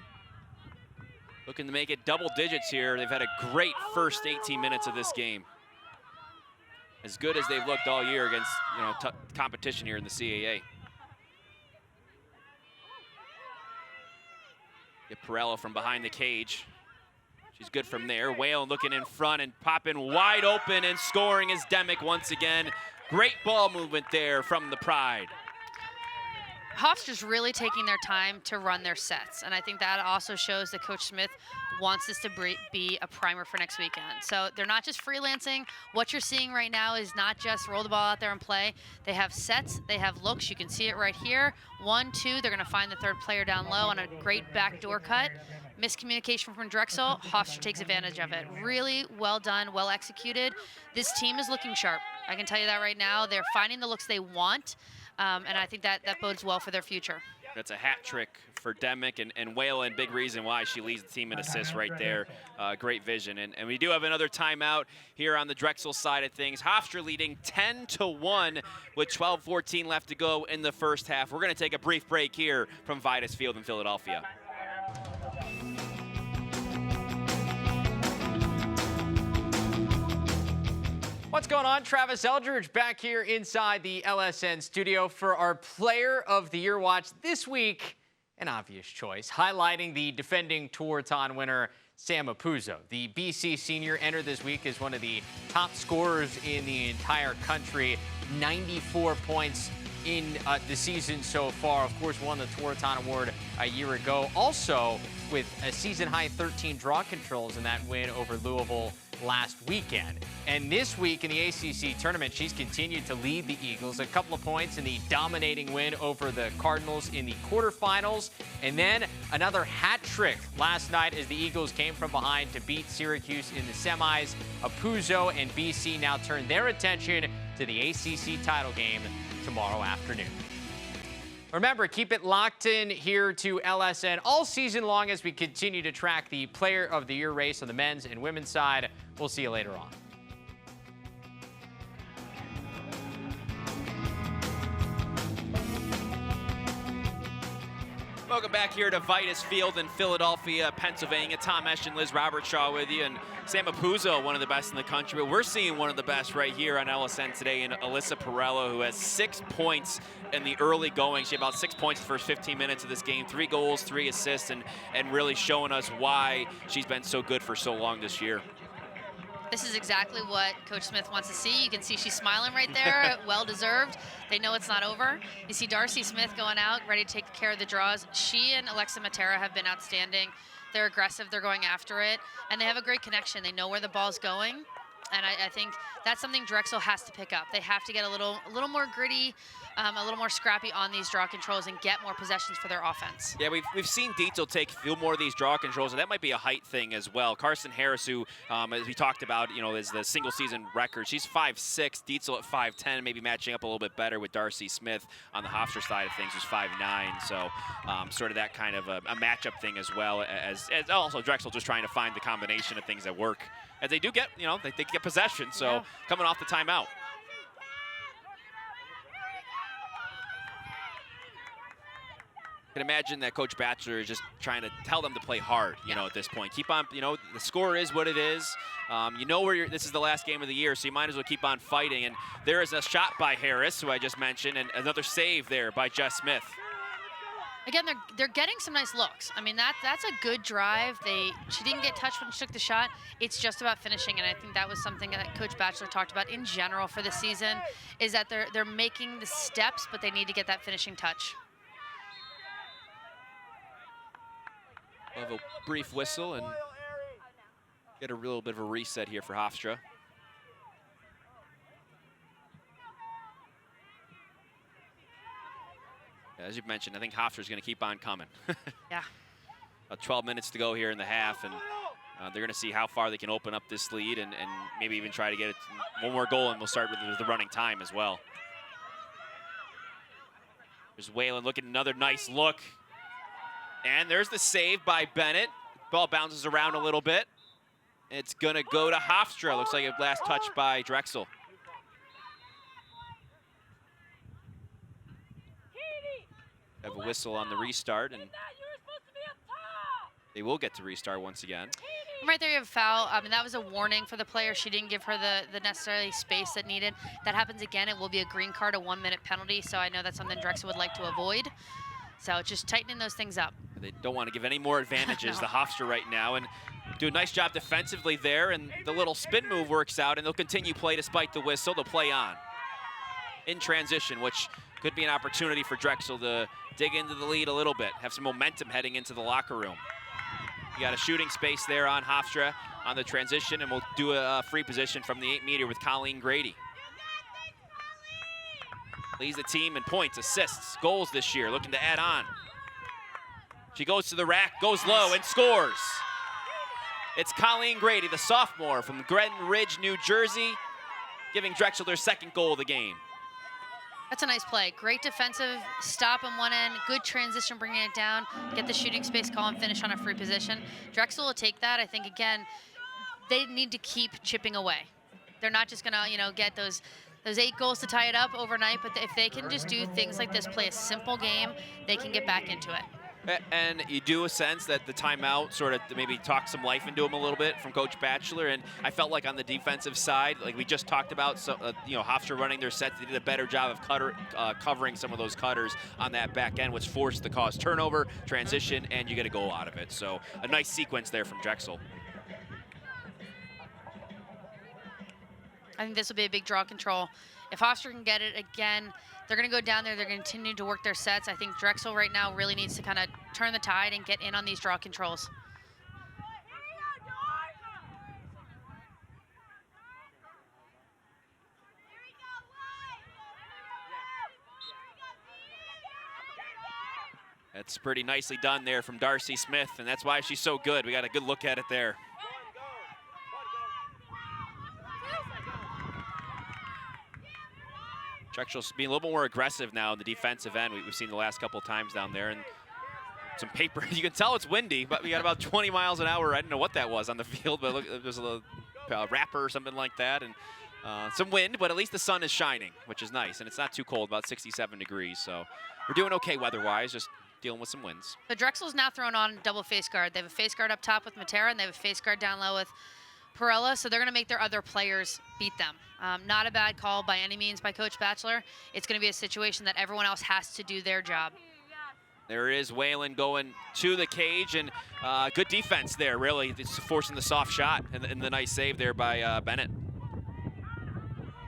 Looking to make it double digits here. They've had a great first 18 minutes of this game. As good as they've looked all year against competition here in the CAA. Get Perella from behind the cage. She's good from there. Whalen looking in front and popping wide open and scoring is Demick once again. Great ball movement there from the Pride. Hofstra's really taking their time to run their sets, and I think that also shows that Coach Smith wants this to be a primer for next weekend. So they're not just freelancing. What you're seeing right now is not just roll the ball out there and play. They have sets, they have looks. You can see it right here. 1, 2, they're going to find the third player down low on a great backdoor cut. Miscommunication from Drexel, Hofstra takes advantage of it. Really well done, well executed. This team is looking sharp. I can tell you that right now. They're finding the looks they want. And I think that bodes well for their future. That's a hat trick for Demick, and Whalen, big reason why she leads the team in assists right there. Great vision. And we do have another timeout here on the Drexel side of things. Hofstra leading 10-1 with 12:14 left to go in the first half. We're going to take a brief break here from Vitus Field in Philadelphia. What's going on? Travis Eldridge back here inside the LSN studio for our Player of the Year watch this week. An obvious choice, highlighting the defending Tewaaraton winner, Sam Apuzzo. The BC senior entered this week as one of the top scorers in the entire country. 94 points in the season so far. Of course, won the Tewaaraton Award a year ago. Also, with a season-high 13 draw controls in that win over Louisville last weekend. And this week in the ACC tournament, she's continued to lead the Eagles. A couple of points in the dominating win over the Cardinals in the quarterfinals. And then another hat trick last night as the Eagles came from behind to beat Syracuse in the semis. Apuzzo and BC now turn their attention to the ACC title game tomorrow afternoon. Remember, keep it locked in here to LSN all season long as we continue to track the Player of the Year race on the men's and women's side. We'll see you later on. Welcome back here to Vitus Field in Philadelphia, Pennsylvania. Tom Esch and Liz Robertshaw with you. And Sam Apuzzo, one of the best in the country. But we're seeing one of the best right here on LSN today in Alyssa Perello, who has 6 points in the early going. She had about 6 points the first 15 minutes of this game. 3 goals, 3 assists, and really showing us why she's been so good for so long this year. This is exactly what Coach Smith wants to see. You can see she's smiling right there, well-deserved. They know it's not over. You see Darcy Smith going out, ready to take care of the draws. She and Alexa Matera have been outstanding. They're aggressive, they're going after it, and they have a great connection. They know where the ball's going, and I think that's something Drexel has to pick up. They have to get a little more gritty, a little more scrappy on these draw controls and get more possessions for their offense. Yeah, we've seen Drexel take a few more of these draw controls, and that might be a height thing as well. Carson Harris, who, as we talked about, is the single-season record. She's 5'6", Drexel at 5'10", maybe matching up a little bit better with Darcy Smith on the Hofstra side of things, who's 5'9". So sort of that kind of a matchup thing as well, as also Drexel just trying to find the combination of things that work. As they do get, they get possession, so yeah. Coming off the timeout. I can imagine that Coach Batchelor is just trying to tell them to play hard, at this point. Keep on, the score is what it is. This is the last game of the year, so you might as well keep on fighting. And there is a shot by Harris, who I just mentioned, and another save there by Jess Smith. Again, they're getting some nice looks. I mean, that's a good drive. She didn't get touched when she took the shot. It's just about finishing, and I think that was something that Coach Batchelor talked about in general for the season, is that they're making the steps, but they need to get that finishing touch. We'll have a brief whistle and get a little bit of a reset here for Hofstra. As you've mentioned, I think Hofstra's going to keep on coming. Yeah. About 12 minutes to go here in the half, and they're going to see how far they can open up this lead and maybe even try to get it one more goal, and we'll start with the running time as well. There's Whalen looking, another nice look. And there's the save by Bennett. Ball bounces around a little bit. It's going to go to Hofstra. Looks like a last touch by Drexel. Have a whistle on the restart, and they will get to restart once again. Right there you have a foul. I mean, that was a warning for the player. She didn't give her the necessary space that needed. That happens again, it will be a green card, a 1-minute penalty, so I know that's something Drexel would like to avoid. So just tightening those things up. They don't want to give any more advantages No. to Hofstra right now, and do a nice job defensively there, and the little spin move works out, and they'll continue play despite the whistle. They'll play on in transition, which could be an opportunity for Drexel to dig into the lead a little bit, have some momentum heading into the locker room. You got a shooting space there on Hofstra on the transition, and we'll do a free position from the 8-meter with Colleen Grady. Leads the team in points, assists, goals this year, looking to add on. She goes to the rack, goes low, and scores. It's Colleen Grady, the sophomore from Gretton Ridge, New Jersey, giving Drexel their second goal of the game. That's a nice play. Great defensive stop on one end, good transition bringing it down, get the shooting space call and finish on a free position. Drexel will take that. I think, again, they need to keep chipping away. They're not just gonna, get those 8 goals to tie it up overnight, but if they can just do things like this, play a simple game, they can get back into it. And you do a sense that the timeout sort of maybe talked some life into him a little bit from Coach Batchelor, and I felt like on the defensive side, like we just talked about, so, Hofstra running their sets, they did a better job of covering some of those cutters on that back end, which forced the cause turnover, transition, and you get a goal out of it. So a nice sequence there from Drexel. I think this will be a big draw control. If Hofstra can get it again, they're going to go down there. They're going to continue to work their sets. I think Drexel right now really needs to kind of turn the tide and get in on these draw controls. That's pretty nicely done there from Darcy Smith, and that's why she's so good. We got a good look at it there. Drexel's being a little bit more aggressive now in the defensive end. We've seen the last couple of times down there, and some paper. You can tell it's windy, but we got about 20 miles an hour. I didn't know what that was on the field, but look, there's a little wrapper or something like that, and some wind, but at least the sun is shining, which is nice, and it's not too cold, about 67 degrees. So we're doing okay weather-wise, just dealing with some winds. So Drexel's now thrown on double face guard. They have a face guard up top with Matera, and they have a face guard down low with Perella, so they're going to make their other players beat them. Not a bad call by any means by Coach Batchelor. It's going to be a situation that everyone else has to do their job. There is Whalen going to the cage, and good defense there, really. It's forcing the soft shot and the nice save there by Bennett.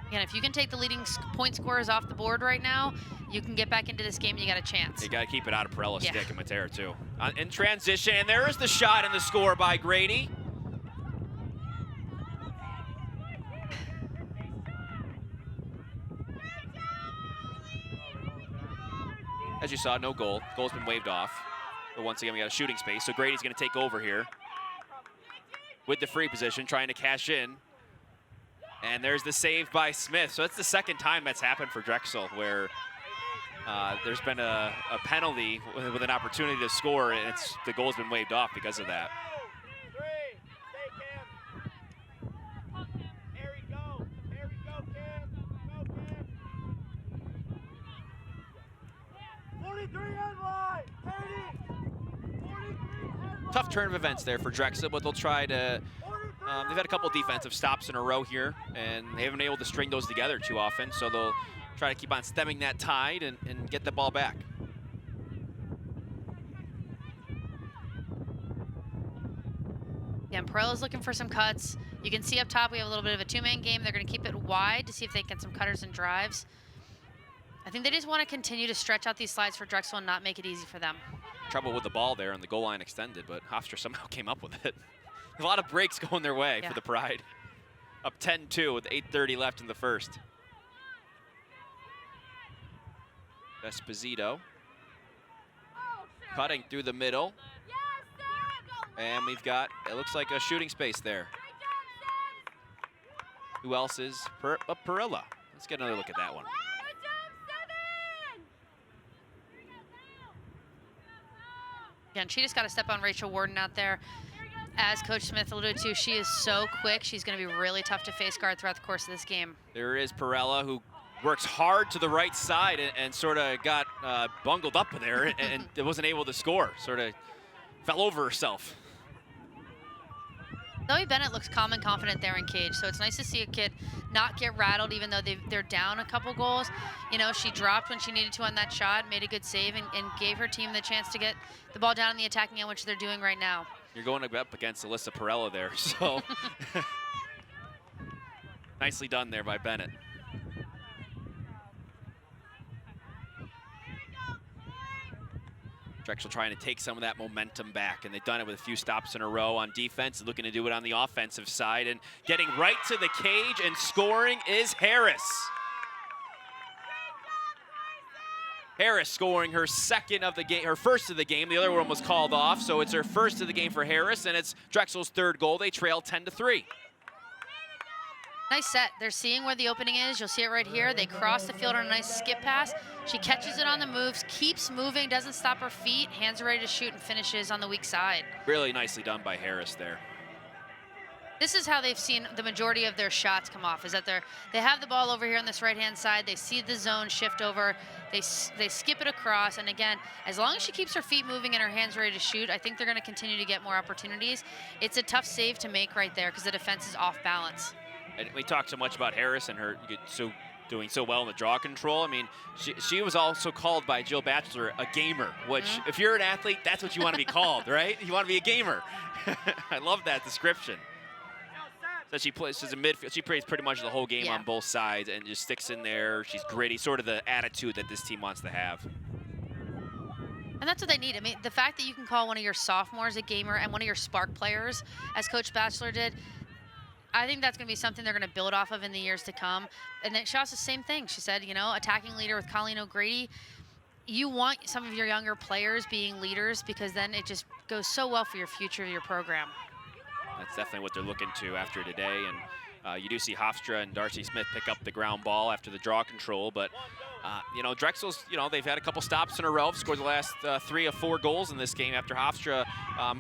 Again, if you can take the leading point scorers off the board right now, you can get back into this game and you got a chance. You got to keep it out of Perella's stick and Matera, too. In transition, and there is the shot and the score by Grady. As you saw, no goal. Goal's been waved off. But once again, we got a shooting space, so Grady's going to take over here with the free position, trying to cash in. And there's the save by Smith. So that's the second time that's happened for Drexel, where there's been a penalty with an opportunity to score, and the goal's been waved off because of that. Tough turn of events there for Drexel, but they'll try to, they've had a couple defensive stops in a row here, and they haven't been able to string those together too often, so they'll try to keep on stemming that tide and get the ball back. Yeah, and Perella's looking for some cuts. You can see up top we have a little bit of a two-man game. They're going to keep it wide to see if they can get some cutters and drives. I think they just want to continue to stretch out these slides for Drexel and not make it easy for them. Trouble with the ball there and the goal line extended, but Hofstra somehow came up with it. A lot of breaks going their way for the Pride. Up 10-2 with 8:30 left in the first. Esposito cutting through the middle. And we've got, it looks like a shooting space there. Who else is? Perella. Let's get another look at that one. Again, she just got to step on Rachel Warden out there. As Coach Smith alluded to, she is so quick. She's going to be really tough to face guard throughout the course of this game. There is Perella, who works hard to the right side and sort of got bungled up there and wasn't able to score. Sort of fell over herself. Zoe Bennett looks calm and confident there in cage, so it's nice to see a kid not get rattled even though they're down a couple goals. You know, she dropped when she needed to on that shot, made a good save, and gave her team the chance to get the ball down in the attacking end, which they're doing right now. You're going up against Alyssa Perella there, so nicely done there by Bennett. Drexel trying to take some of that momentum back, and they've done it with a few stops in a row on defense, looking to do it on the offensive side, and getting right to the cage and scoring is Harris. Harris scoring her second of the game, her first of the game. The other one was called off, so it's her first of the game for Harris, and it's Drexel's third goal. They trail 10-3. Nice set. They're seeing where the opening is. You'll see it right here. They cross the field on a nice skip pass. She catches it on the moves, keeps moving, doesn't stop her feet, hands are ready to shoot, and finishes on the weak side. Really nicely done by Harris there. This is how they've seen the majority of their shots come off, is that they have the ball over here on this right-hand side. They see the zone shift over. They skip it across. And again, as long as she keeps her feet moving and her hands ready to shoot, I think they're going to continue to get more opportunities. It's a tough save to make right there because the defense is off balance. And we talked so much about Harris and her doing so well in the draw control. I mean, she was also called by Jill Batchelor a gamer, which if you're an athlete, that's what you want to be called, right? You want to be a gamer. I love that description. So she plays as a midfield. She plays pretty much the whole game on both sides and just sticks in there. She's gritty, sort of the attitude that this team wants to have. And that's what they need. I mean, the fact that you can call one of your sophomores a gamer and one of your spark players, as Coach Batchelor did, I think that's going to be something they're going to build off of in the years to come. And then she also the same thing. She said, you know, attacking leader with Colleen Grady. You want some of your younger players being leaders because then it just goes so well for your future of your program. That's definitely what they're looking to after today. And you do see Hofstra and Darcy Smith pick up the ground ball after the draw control. But, you know, Drexel's, you know, they've had a couple stops in a row, scored the last 3 of 4 goals in this game after Hofstra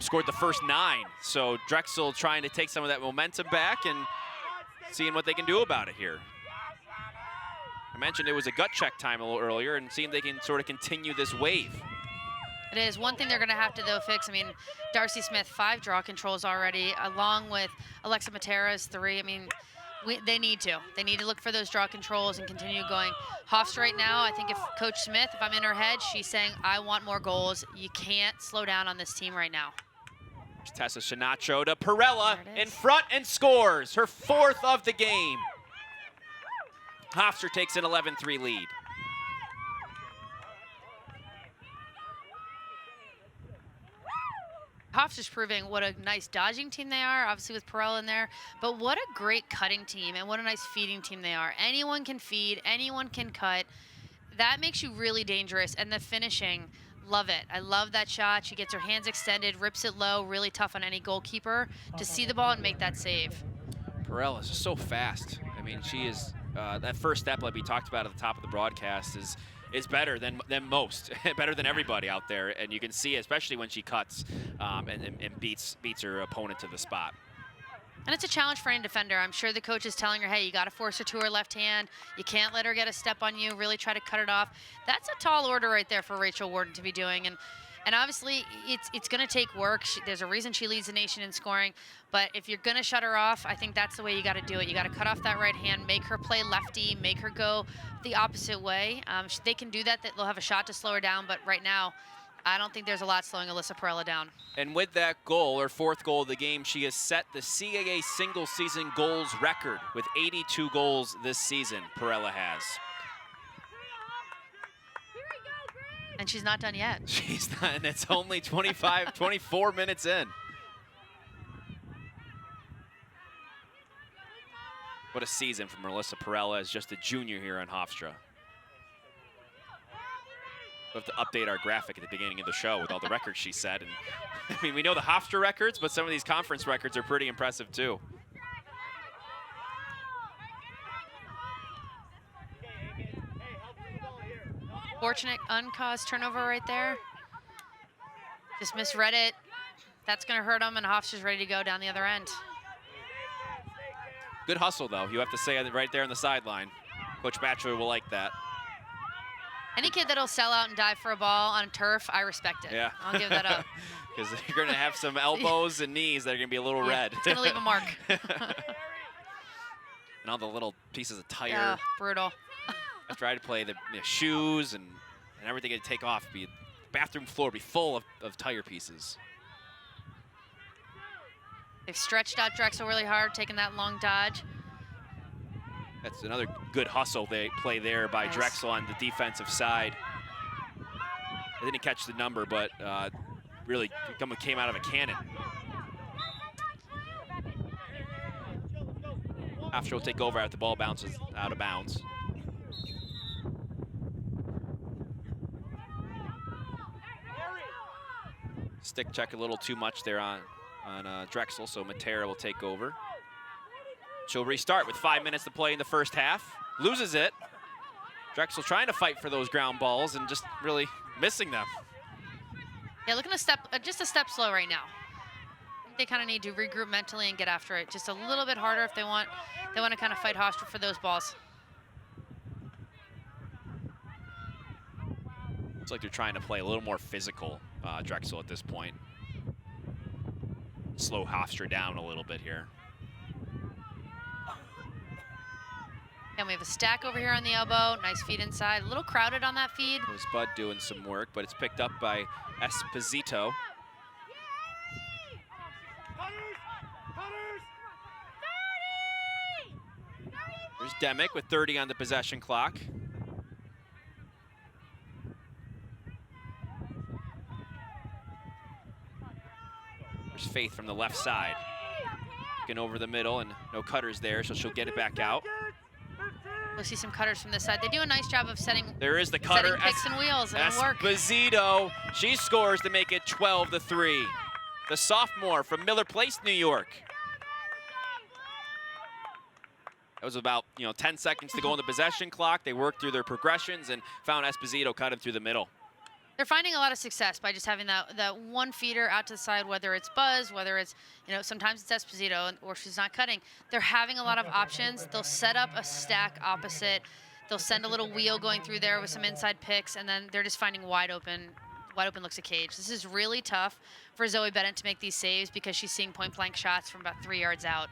scored the first 9. So Drexel trying to take some of that momentum back and seeing what they can do about it here. I mentioned it was a gut check time a little earlier and seeing if they can sort of continue this wave. It is. One thing they're going to have to, though, fix. I mean, Darcy Smith, 5 draw controls already, along with Alexa Matera's 3. I mean, they need to. They need to look for those draw controls and continue going. Hofstra right now, I think if Coach Smith, if I'm in her head, she's saying, I want more goals. You can't slow down on this team right now. Tessa Shinacho to Perella in front and scores her 4th of the game. Hofstra takes an 11-3 lead. Hofstra's proving what a nice dodging team they are, obviously with Perella in there, but what a great cutting team and what a nice feeding team they are. Anyone can feed, anyone can cut. That makes you really dangerous, and the finishing, love it. I love that shot. She gets her hands extended, rips it low, really tough on any goalkeeper to see the ball and make that save. Perella is just so fast. I mean, she is, that first step like we talked about at the top of the broadcast is better than most, better than everybody out there, and you can see it, especially when she cuts and beats her opponent to the spot. And it's a challenge for any defender. I'm sure the coach is telling her, hey, you got to force her to her left hand. You can't let her get a step on you. Really try to cut it off. That's a tall order right there for Rachel Warden to be doing. And obviously, it's going to take work. There's a reason she leads the nation in scoring. But if you're going to shut her off, I think that's the way you got to do it. You got to cut off that right hand, make her play lefty, make her go the opposite way. They can do that. They'll have a shot to slow her down. But right now, I don't think there's a lot slowing Alyssa Perella down. And with that goal, her 4th goal of the game, she has set the CAA single-season goals record with 82 goals this season, Perella has. And she's not done yet. She's not, and it's only 24 minutes in. What a season from Alyssa Perella as just a junior here on Hofstra. We'll have to update our graphic at the beginning of the show with all the records she set. And I mean, we know the Hofstra records, but some of these conference records are pretty impressive too. Fortunate uncaused turnover right there. Just misread it. That's going to hurt them, and Hofstra's ready to go down the other end. Good hustle, though. You have to say it right there on the sideline. Coach Batchelor will like that. Any kid that'll sell out and dive for a ball on turf, I respect it. Yeah. I'll give that up. Because you're going to have some elbows and knees that are going to be a little red. It's going to leave a mark. And all the little pieces of tire. Yeah, brutal. After I had to play the shoes and everything to take off, the bathroom floor would be full of tire pieces. They've stretched out Drexel really hard, taking that long dodge. That's another good hustle play there by Nice. Drexel on the defensive side. They didn't catch the number, but really came out of a cannon. Hofstra will take over after the ball bounces out of bounds. Stick check a little too much there on Drexel, so Matera will take over. She'll restart with 5 minutes to play in the first half. Loses it. Drexel trying to fight for those ground balls and just really missing them. Yeah, looking just a step slow right now. I think they kind of need to regroup mentally and get after it just a little bit harder if they want to kind of fight Hofstra for those balls. It's like they're trying to play a little more physical, Drexel, at this point. Slow Hofstra down a little bit here. And we have a stack over here on the elbow. Nice feed inside. A little crowded on that feed. There's Bud doing some work, but it's picked up by Esposito. There's Demick with 30 on the possession clock. There's Faith from the left side. Looking over the middle and no cutters there, so she'll get it back out. We'll see some cutters from this side. They do a nice job of setting. There is the cutter. Setting picks and wheels, and it'll work. Esposito, she scores to make it 12-3. The sophomore from Miller Place, New York. That was about 10 seconds to go on the possession clock. They worked through their progressions and found Esposito cutting through the middle. They're finding a lot of success by just having that one feeder out to the side, whether it's Buzz, whether it's, sometimes it's Esposito or she's not cutting. They're having a lot of options. They'll set up a stack opposite. They'll send a little wheel going through there with some inside picks, and then they're just finding wide open looks of cage. This is really tough for Zoe Bennett to make these saves because she's seeing point blank shots from about 3 yards out.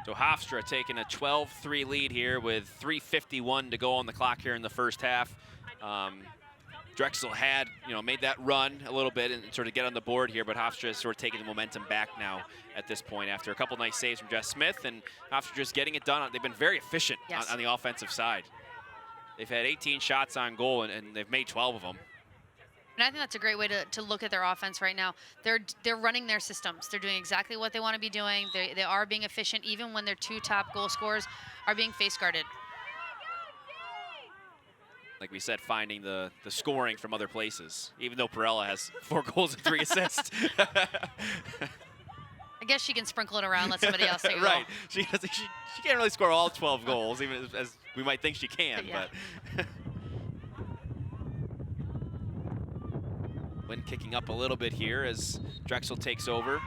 So Hofstra taking a 12-3 lead here with 3:51 to go on the clock here in the first half. Drexel had, made that run a little bit and sort of get on the board here, but Hofstra is sort of taking the momentum back now at this point after a couple nice saves from Jess Smith, and Hofstra just getting it done. They've been very efficient on the offensive side. They've had 18 shots on goal, and they've made 12 of them. And I think that's a great way to look at their offense right now. They're running their systems. They're doing exactly what they want to be doing. They are being efficient, even when their 2 top goal scorers are being face guarded. Like we said, finding the scoring from other places, even though Perella has 4 goals and 3 assists. I guess she can sprinkle it around, let somebody else take it. Right. She can't really score all 12 goals, even as we might think she can. Yeah. But Wind kicking up a little bit here as Drexel takes over.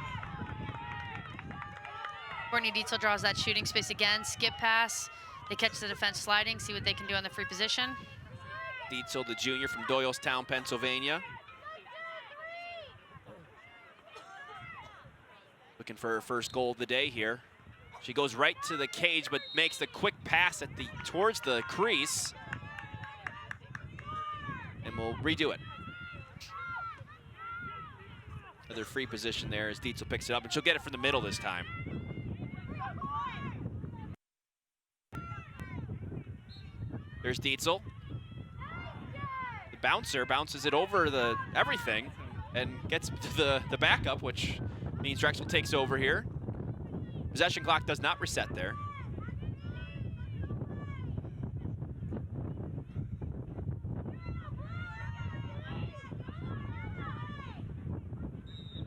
Courtney Dietzel draws that shooting space again. Skip pass. They catch the defense sliding, see what they can do on the free position. Dietzel, the junior from Doylestown, Pennsylvania. Looking for her first goal of the day here. She goes right to the cage, but makes the quick pass towards the crease. And we'll redo it. Another free position there as Dietzel picks it up, and she'll get it from the middle this time. There's Dietzel. The bouncer bounces it over everything and gets to the backup, which means Drexel takes over here. Possession clock does not reset there.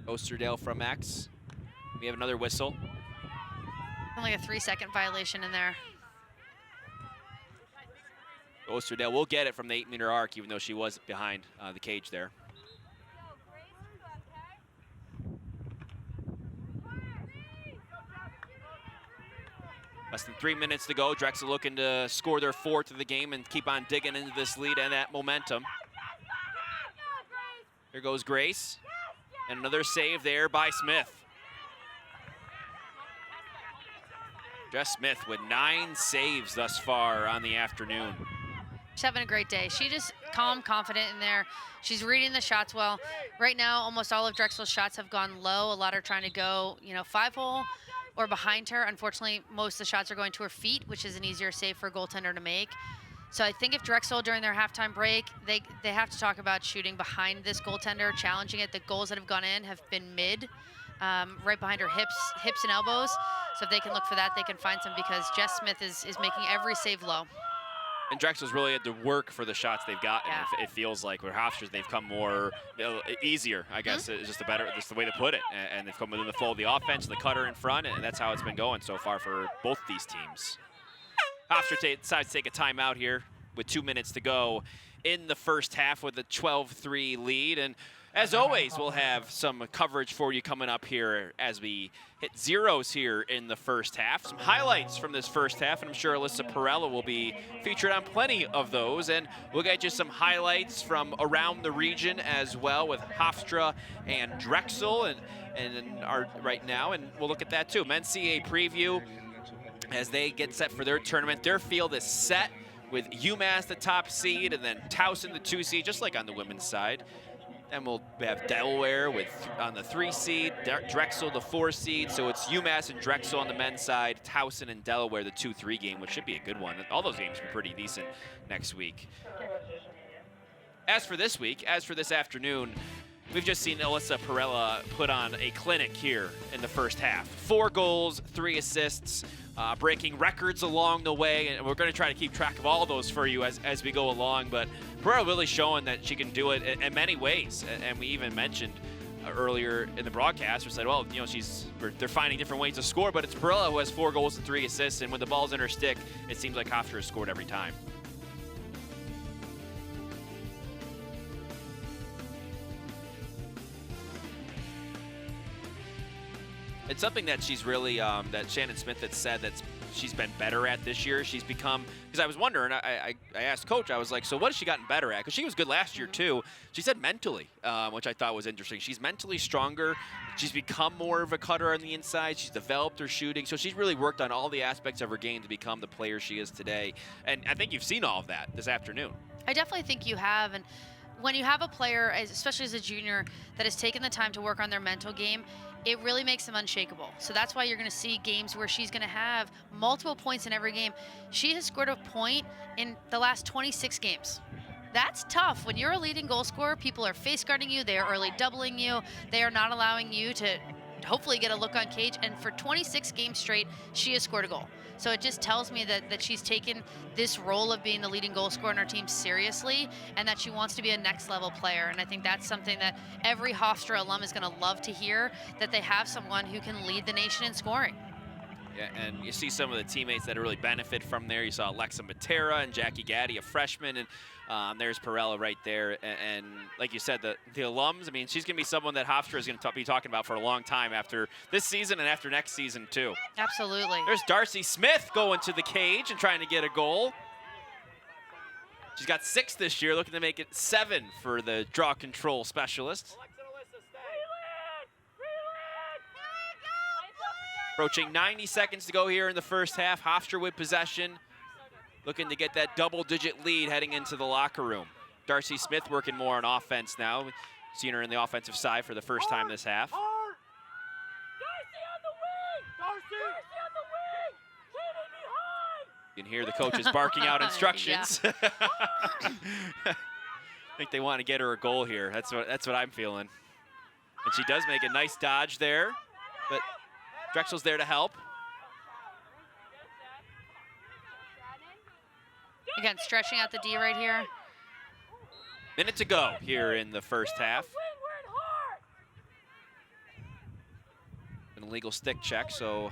Osterdale from X. We have another whistle. Only a 3-second violation in there. Osterdale will get it from the 8-meter arc, even though she was behind the cage there. Less than 3 minutes to go. Drexel looking to score their 4th of the game and keep on digging into this lead and that momentum. Here goes Grace. And another save there by Smith. Jess Smith with 9 saves thus far on the afternoon. She's having a great day. She just calm, confident in there. She's reading the shots well. Right now, almost all of Drexel's shots have gone low. A lot are trying to go, 5-hole or behind her. Unfortunately, most of the shots are going to her feet, which is an easier save for a goaltender to make. So I think if Drexel, during their halftime break, they have to talk about shooting behind this goaltender, challenging it. The goals that have gone in have been mid, right behind her hips and elbows. So if they can look for that, they can find some, because Jess Smith is making every save low. And Drexel's really had to work for the shots they've gotten. Yeah. It feels like with Hofstra, they've come more easier, I guess, is just the way to put it. And they've come within the flow of the offense, the cutter in front, and that's how it's been going so far for both these teams. Hofstra decides to take a timeout here with 2 minutes to go in the first half with a 12-3 lead. And as always, we'll have some coverage for you coming up here as we hit zeros here in the first half. Some highlights from this first half, and I'm sure Alyssa Perella will be featured on plenty of those. And we'll get you some highlights from around the region as well with Hofstra and Drexel and are right now, and we'll look at that too. Men's CAA preview as they get set for their tournament. Their field is set with UMass the top seed and then Towson the 2 seed, just like on the women's side. And we'll have Delaware on the 3 seed, Drexel the 4 seed. So it's UMass and Drexel on the men's side, Towson and Delaware the 2-3 game, which should be a good one. All those games will be pretty decent next week. As for this week, as for this afternoon, we've just seen Alyssa Perella put on a clinic here in the first half. 4 goals, 3 assists, breaking records along the way, and we're going to try to keep track of all those for you as we go along. But Perella really showing that she can do it in many ways, and we even mentioned earlier in the broadcast, we said, well, they're finding different ways to score, but it's Perella who has 4 goals and 3 assists, and when the ball's in her stick, it seems like Hofstra has scored every time. It's something that she's really, that Shannon Smith had said that she's been better at this year. She's become, because I was wondering, I asked Coach, I was like, so what has she gotten better at? Because she was good last year too. She said mentally, which I thought was interesting. She's mentally stronger. She's become more of a cutter on the inside. She's developed her shooting. So she's really worked on all the aspects of her game to become the player she is today. And I think you've seen all of that this afternoon. I definitely think you have. And when you have a player, especially as a junior, that has taken the time to work on their mental game, it really makes them unshakable. So that's why you're going to see games where she's going to have multiple points in every game. She has scored a point in the last 26 games. That's tough. When you're a leading goal scorer, people are face guarding you. They are early doubling you. They are not allowing you to hopefully get a look on cage. And for 26 games straight, she has scored a goal. So it just tells me that she's taken this role of being the leading goal scorer on our team seriously, and that she wants to be a next level player. And I think that's something that every Hofstra alum is going to love to hear, that they have someone who can lead the nation in scoring. Yeah, and you see some of the teammates that really benefit from there. You saw Alexa Matera and Jackie Gaddy, a freshman, and there's Perella right there. And like you said, the alums, I mean, she's going to be someone that Hofstra is going to be talking about for a long time after this season and after next season, too. Absolutely. There's Darcy Smith going to the cage and trying to get a goal. She's got 6 this year, looking to make it 7 for the draw control specialist. Approaching 90 seconds to go here in the first half. Hofstra with possession, looking to get that double-digit lead heading into the locker room. Darcy Smith working more on offense now. Seen her in the offensive side for the first time this half. Darcy on the wing! Darcy on the wing! Katie behind! You can hear the coaches barking out instructions. I think they want to get her a goal here. That's what I'm feeling. And she does make a nice dodge there, but Drexel's there to help. Again, stretching out the D right here. Minute to go here in the first half. An illegal stick check, so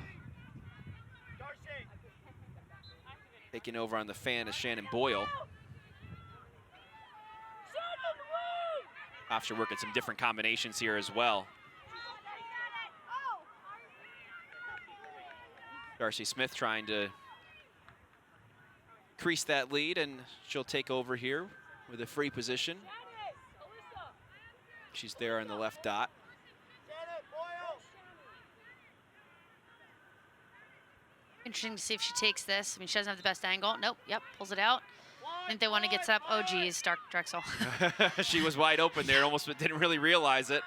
taking over on the fan is Shannon Boyle. Hofstra working some different combinations here as well. Darcy Smith trying to crease that lead, and she'll take over here with a free position. She's there on the left dot. Interesting to see if she takes this. I mean, she doesn't have the best angle. Nope, yep, pulls it out. I think they want to get set up. Oh, geez, Drexel. She was wide open there, almost didn't really realize it.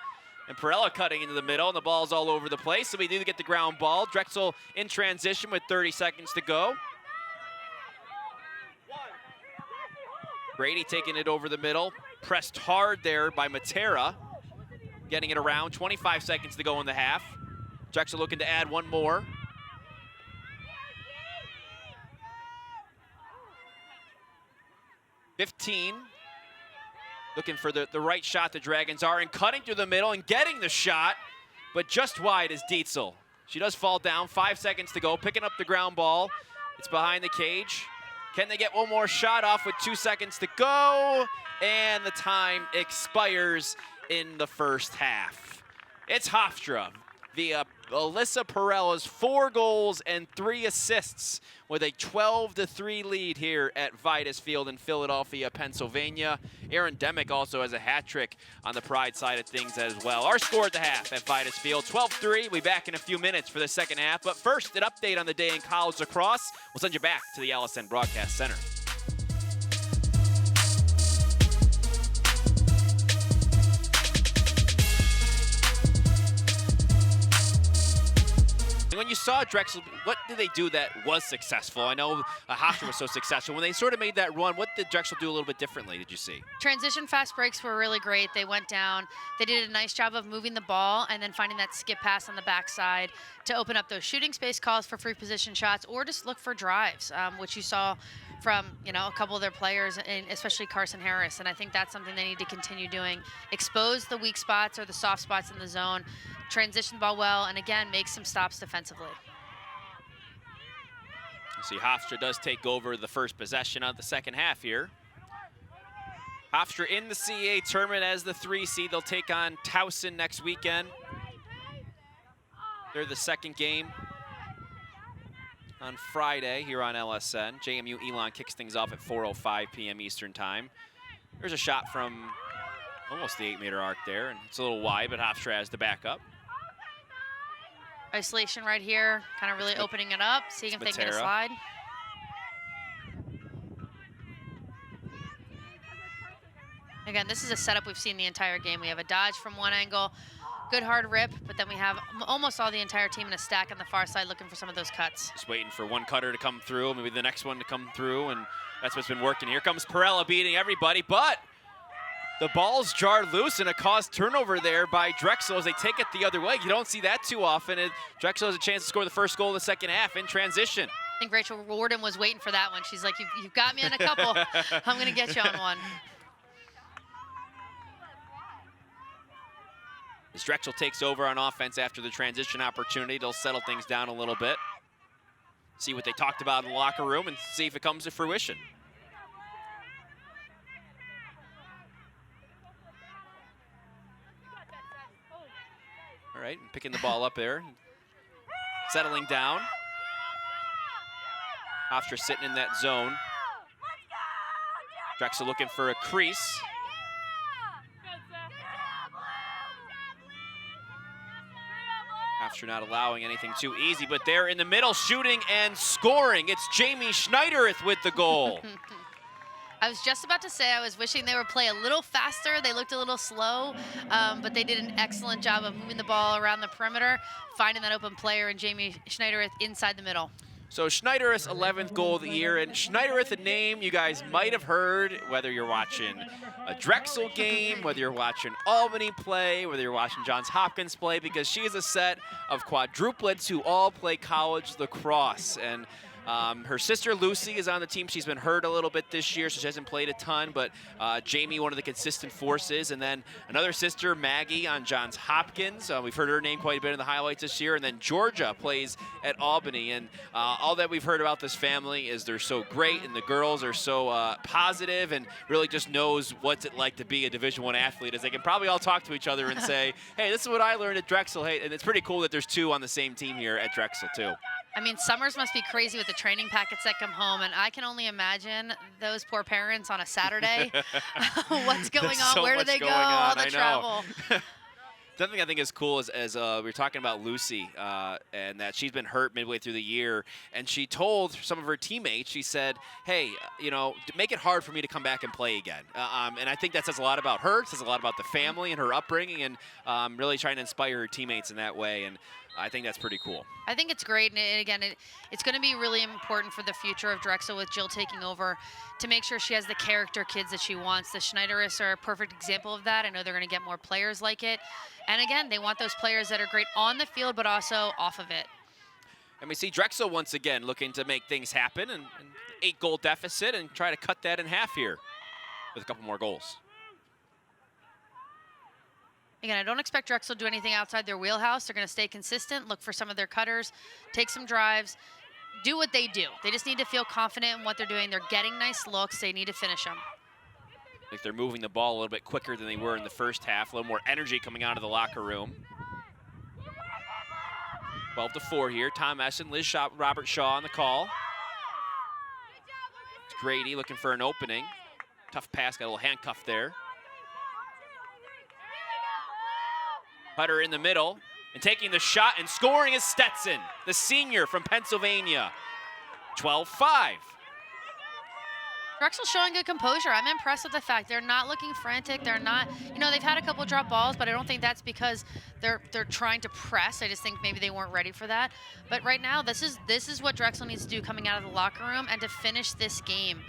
And Perella cutting into the middle, and the ball's all over the place. So we do get the ground ball. Drexel in transition with 30 seconds to go. Grady taking it over the middle. Pressed hard there by Matera. Getting it around. 25 seconds to go in the half. Drexel looking to add one more. .15. Looking for the right shot, the Dragons are, and cutting through the middle and getting the shot, but just wide is Dietzel. She does fall down, 5 seconds to go, picking up the ground ball. It's behind the cage. Can they get one more shot off with 2 seconds to go? And the time expires in the first half. It's Hofstra via Alyssa Perella's 4 goals and 3 assists with a 12-3 lead here at Vitus Field in Philadelphia, Pennsylvania. Aaron Demick also has a hat trick on the Pride side of things as well. Our score at the half at Vitus Field, 12-3. We'll be back in a few minutes for the second half. But first, an update on the day in college lacrosse. We'll send you back to the LSN Broadcast Center. When you saw Drexel, what did they do that was successful? I know Hofstra was so successful. When they sort of made that run, what did Drexel do a little bit differently, did you see? Transition fast breaks were really great. They went down. They did a nice job of moving the ball and then finding that skip pass on the backside to open up those shooting space calls for free position shots or just look for drives, which you saw from a couple of their players, and especially Carson Harris. And I think that's something they need to continue doing. Expose the weak spots or the soft spots in the zone, transition the ball well, and again, make some stops defensively. You see Hofstra does take over the first possession of the second half here. Hofstra in the CAA tournament as the 3 seed. They'll take on Towson next weekend. They're the second game on Friday here on LSN. JMU Elon kicks things off at 4:05 p.m. Eastern time. There's a shot from almost the 8-meter arc there, and it's a little wide, but Hofstra has the backup. Isolation right here, kind of really opening it up, seeing if they can get a slide. Again, this is a setup we've seen the entire game. We have a dodge from one angle, good hard rip, but then we have almost all the entire team in a stack on the far side looking for some of those cuts. Just waiting for one cutter to come through, maybe the next one to come through, and that's what's been working. Here comes Perella beating everybody, but the ball's jarred loose and a caused turnover there by Drexel as they take it the other way. You don't see that too often. Drexel has a chance to score the first goal of the second half in transition. I think Rachel Warden was waiting for that one. She's like, you've got me on a couple. I'm going to get you on one. As Drexel takes over on offense after the transition opportunity, they'll settle things down a little bit. See what they talked about in the locker room and see if it comes to fruition. All right, picking the ball up there. Settling down. Hofstra sitting in that zone. Drexel looking for a crease. Hofstra not allowing anything too easy, but they're in the middle shooting and scoring. It's Jamie Schneidereth with the goal. I was just about to say I was wishing they would play a little faster. They looked a little slow, but they did an excellent job of moving the ball around the perimeter, finding that open player, and Jamie Schneidereth inside the middle. So Schneidereth's 11th goal of the year, and Schneidereth, a name you guys might have heard, whether you're watching a Drexel game, whether you're watching Albany play, whether you're watching Johns Hopkins play, because she is a set of quadruplets who all play college lacrosse. And her sister Lucy is on the team. She's been hurt a little bit this year, so she hasn't played a ton, but Jamie, one of the consistent forces. And then another sister, Maggie, on Johns Hopkins. We've heard her name quite a bit in the highlights this year. And then Georgia plays at Albany. And all that we've heard about this family is they're so great, and the girls are so positive and really just knows what's it like to be a Division I athlete, as they can probably all talk to each other and say, hey, this is what I learned at Drexel. Hey, and it's pretty cool that there's 2 on the same team here at Drexel, too. I mean, summers must be crazy with the training packets that come home, and I can only imagine those poor parents on a Saturday. What's going on? So Where do they go? All the travel. Something I think is cool is as we were talking about Lucy and that she's been hurt midway through the year, and she told some of her teammates, she said, hey, you know, make it hard for me to come back and play again. And I think that says a lot about her, says a lot about the family and her upbringing, and really trying to inspire her teammates in that way. And I think that's pretty cool. I think it's great, and again, it's going to be really important for the future of Drexel with Jill taking over to make sure she has the character kids that she wants. The Schneiderists are a perfect example of that. I know they're going to get more players like it. And again, they want those players that are great on the field, but also off of it. And we see Drexel once again looking to make things happen, and 8-goal deficit, and try to cut that in half here with a couple more goals. Again, I don't expect Drexel to do anything outside their wheelhouse. They're going to stay consistent, look for some of their cutters, take some drives, do what they do. They just need to feel confident in what they're doing. They're getting nice looks. They need to finish them. Like they're moving the ball a little bit quicker than they were in the first half. A little more energy coming out of the locker room. 12-4 here. Tom Essen, Liz Shaw, Robert Shaw on the call. It's Grady looking for an opening. Tough pass, got a little handcuff there. Cutter in the middle, and taking the shot and scoring is Stetson, the senior from Pennsylvania. 12-5. Drexel's showing good composure. I'm impressed with the fact they're not looking frantic. They're not, you know, they've had a couple drop balls, but I don't think that's because they're trying to press. I just think maybe they weren't ready for that. But right now, this is what Drexel needs to do coming out of the locker room and to finish this game.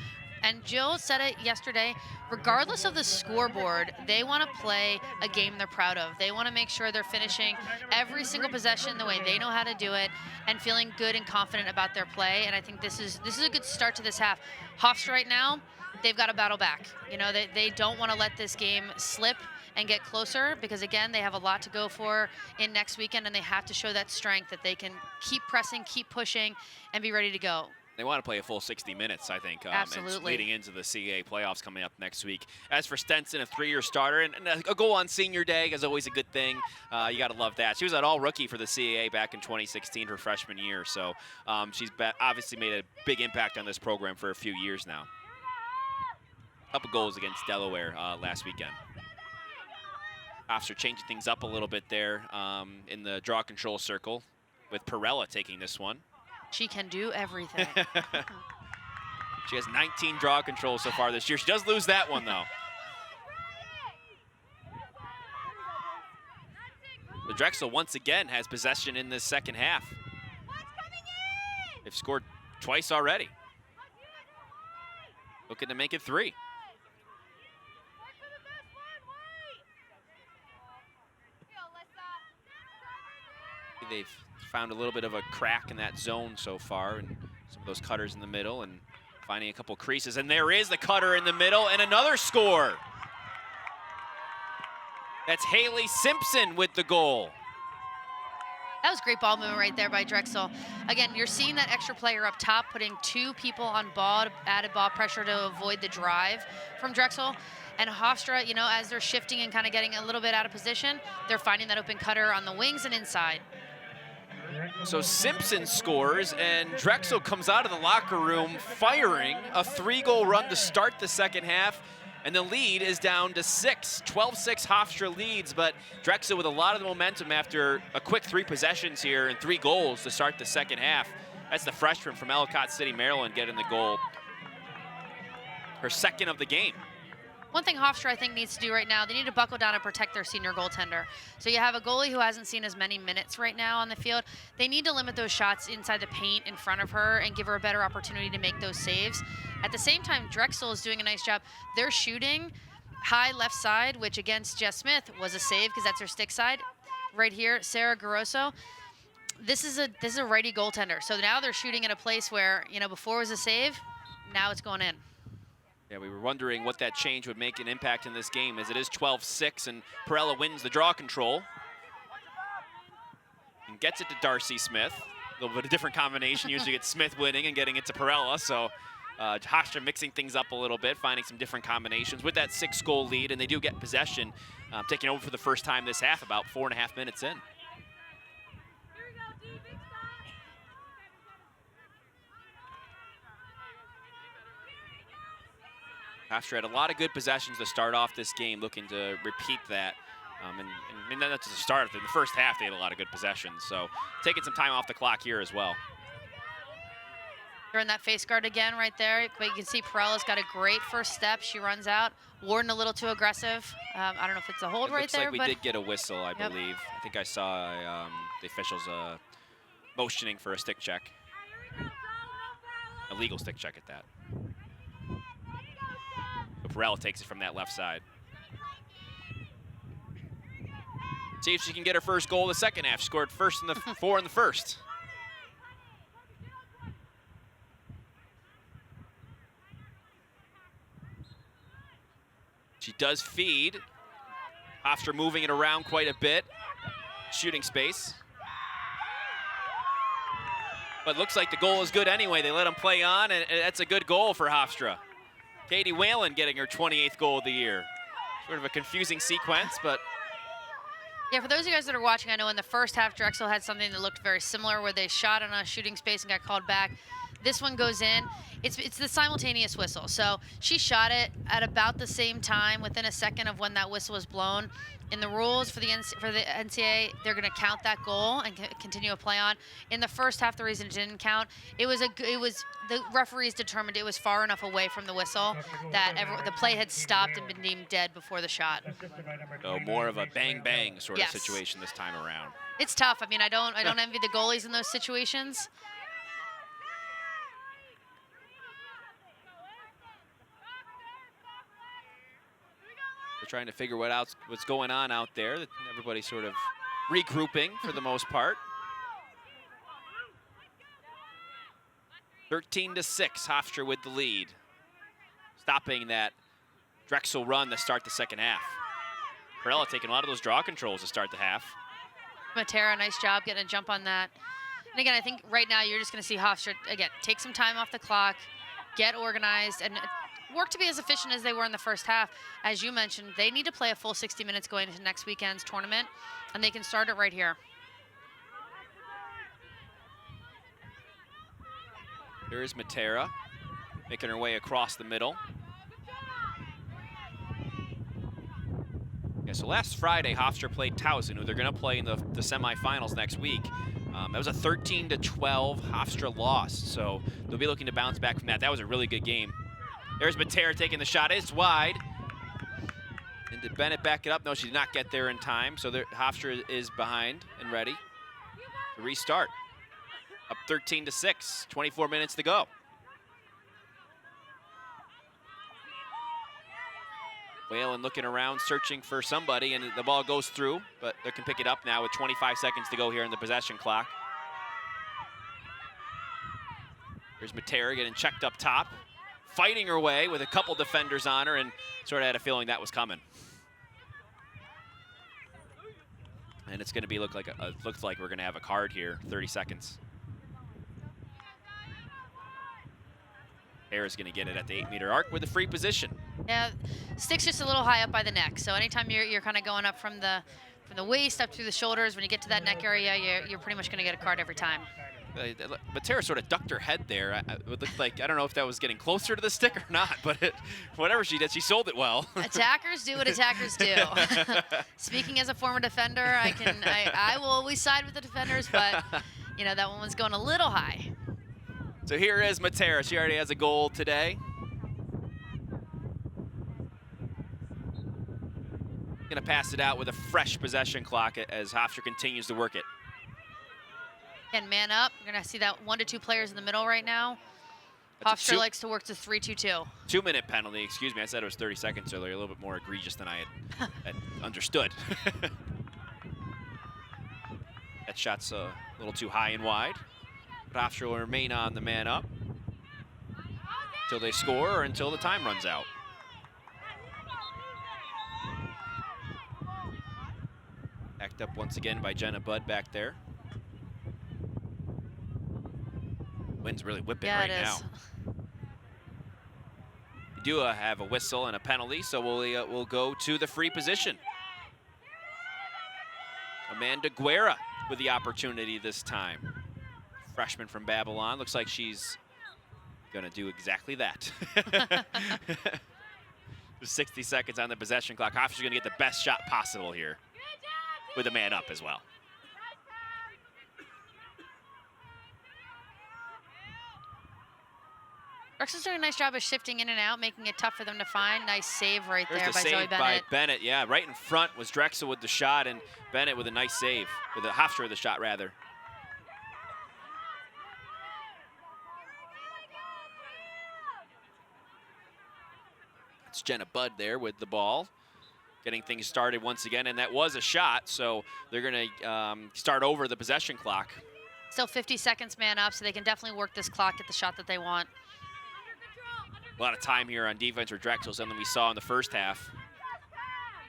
And Jill said it yesterday, regardless of the scoreboard, they want to play a game they're proud of. They want to make sure they're finishing every single possession the way they know how to do it and feeling good and confident about their play. And I think this is a good start to this half. Hofstra right now, they've got to battle back. You know, they don't want to let this game slip and get closer because, again, they have a lot to go for in next weekend, and they have to show that strength that they can keep pressing, keep pushing, and be ready to go. They want to play a full 60 minutes, I think. Absolutely. Leading into the CAA playoffs coming up next week. As for Stenson, a 3-year starter, and a goal on senior day is always a good thing. You got to love that. She was an all-rookie for the CAA back in 2016, her freshman year. So she's obviously made a big impact on this program for a few years now. A couple goals against Delaware last weekend. Hofstra changing things up a little bit there in the draw control circle with Perella taking this one. She can do everything. She has 19 draw controls so far this year. She does lose that one, though. The Drexel, once again, has possession in this second half. They've scored twice already. Looking to make it 3. They've found a little bit of a crack in that zone so far, and some of those cutters in the middle, and finding a couple creases. And there is the cutter in the middle, and another score. That's Haley Simpson with the goal. That was great ball movement right there by Drexel. Again, you're seeing that extra player up top, putting 2 people on ball, added ball pressure to avoid the drive from Drexel. And Hofstra, you know, as they're shifting and kind of getting a little bit out of position, they're finding that open cutter on the wings and inside. So Simpson scores, and Drexel comes out of the locker room firing a 3-goal run to start the second half, and the lead is down to 6. 12-6 Hofstra leads, but Drexel with a lot of the momentum after a quick 3 possessions here and 3 goals to start the second half. That's the freshman from Ellicott City, Maryland, getting the goal. Her second of the game. One thing Hofstra, I think, needs to do right now, they need to buckle down and protect their senior goaltender. So you have a goalie who hasn't seen as many minutes right now on the field. They need to limit those shots inside the paint in front of her and give her a better opportunity to make those saves. At the same time, Drexel is doing a nice job. They're shooting high left side, which against Jess Smith was a save because that's her stick side. Right here, Sarah Garoso. This is a righty goaltender. So now they're shooting at a place where, you know, before it was a save, now it's going in. Yeah, we were wondering what that change would make an impact in this game, as it is 12-6, and Perella wins the draw control. And gets it to Darcy Smith. A little bit of a different combination. Usually it's Smith winning and getting it to Perella, so Hofstra mixing things up a little bit, finding some different combinations with that 6-goal lead, and they do get possession, taking over for the first time this half, about 4.5 minutes in. Hofstra had a lot of good possessions to start off this game, looking to repeat that And that's the start. In the first half, they had a lot of good possessions. So taking some time off the clock here as well. They're in that face guard again right there. But you can see Perella's got a great first step. She runs out. Warden a little too aggressive. I don't know if it's a hold right there. Looks like we did get a whistle, I believe. I think I saw the officials motioning for a stick check. A legal stick check at that. But Perella takes it from that left side. See if she can get her first goal in the second half. She scored first in the 4 in the first. She does feed. Hofstra moving it around quite a bit. Shooting space. But looks like the goal is good anyway. They let them play on, and that's a good goal for Hofstra. Katie Whalen getting her 28th goal of the year. Sort of a confusing sequence, but... Yeah, for those of you guys that are watching, I know in the first half, Drexel had something that looked very similar where they shot on a shooting space and got called back. This one goes in. It's the simultaneous whistle. So she shot it at about the same time, within a second of when that whistle was blown. In the rules for the NCAA, they're going to count that goal and continue a play on. In the first half, the reason it didn't count, the referees determined it was far enough away from the whistle that the play had stopped and been deemed dead before the shot. So more of a bang-bang sort of situation this time around. It's tough. I mean, I don't envy the goalies in those situations. They're trying to figure what's going on out there. Everybody's sort of regrouping for the most part. 13-6, Hofstra with the lead. Stopping that Drexel run to start the second half. Perella taking a lot of those draw controls to start the half. Matera, nice job getting a jump on that. And again, I think right now you're just going to see Hofstra, again, take some time off the clock, get organized, and work to be as efficient as they were in the first half. As you mentioned, they need to play a full 60 minutes going into next weekend's tournament, and they can start it right here. There is Matera making her way across the middle. Yeah, so last Friday, Hofstra played Towson, who they're going to play in the semifinals next week. That was a 13-12 Hofstra loss, so they'll be looking to bounce back from that. That was a really good game. There's Matera taking the shot. It's wide. And did Bennett back it up? No, she did not get there in time. So Hofstra is behind and ready to restart. Up 13-6, 24 minutes to go. Whalen looking around, searching for somebody, and the ball goes through, but they can pick it up now with 25 seconds to go here in the possession clock. Here's Matera getting checked up top, fighting her way with a couple defenders on her, and sort of had a feeling that was coming. And it's going to be looks like we're going to have a card here. 30 seconds. Harris going to get it at the 8-meter arc with a free position. Yeah, stick's just a little high up by the neck. So anytime you're kind of going up from the waist up through the shoulders, when you get to that neck area, you're pretty much going to get a card every time. Matera sort of ducked her head there. It looked like, I don't know if that was getting closer to the stick or not, but whatever she did, she sold it well. Attackers do what attackers do. Speaking as a former defender, I will always side with the defenders, but you know, that one was going a little high. So here is Matera. She already has a goal today. Gonna pass it out with a fresh possession clock as Hofstra continues to work it. And man up. You're going to see that 1 to 2 players in the middle right now. Hofstra likes to work to 3-2-2. 2-minute penalty. Excuse me, I said it was 30 seconds earlier. A little bit more egregious than I had understood. That shot's a little too high and wide. But Hofstra will remain on the man up until they score or until the time runs out. Backed up once again by Jenna Budd back there. Wind's really whipping right now. We do have a whistle and a penalty, so we'll go to the free position. Amanda Guerra with the opportunity this time. Freshman from Babylon. Looks like she's going to do exactly that. 60 seconds on the possession clock. Hofstra's going to get the best shot possible here. with a man up as well. Drexel's doing a nice job of shifting in and out, making it tough for them to find. Nice save right There's there the by Zoe save Bennett. by Bennett, yeah. Right in front was Drexel with the shot, and Bennett with a nice save, with a Hofstra with the shot, rather. It's Jenna Budd there with the ball, getting things started once again, and that was a shot, so they're going to start over the possession clock. Still 50 seconds man up, so they can definitely work this clock, get the shot that they want. A lot of time here on defense for Drexel, something we saw in the first half,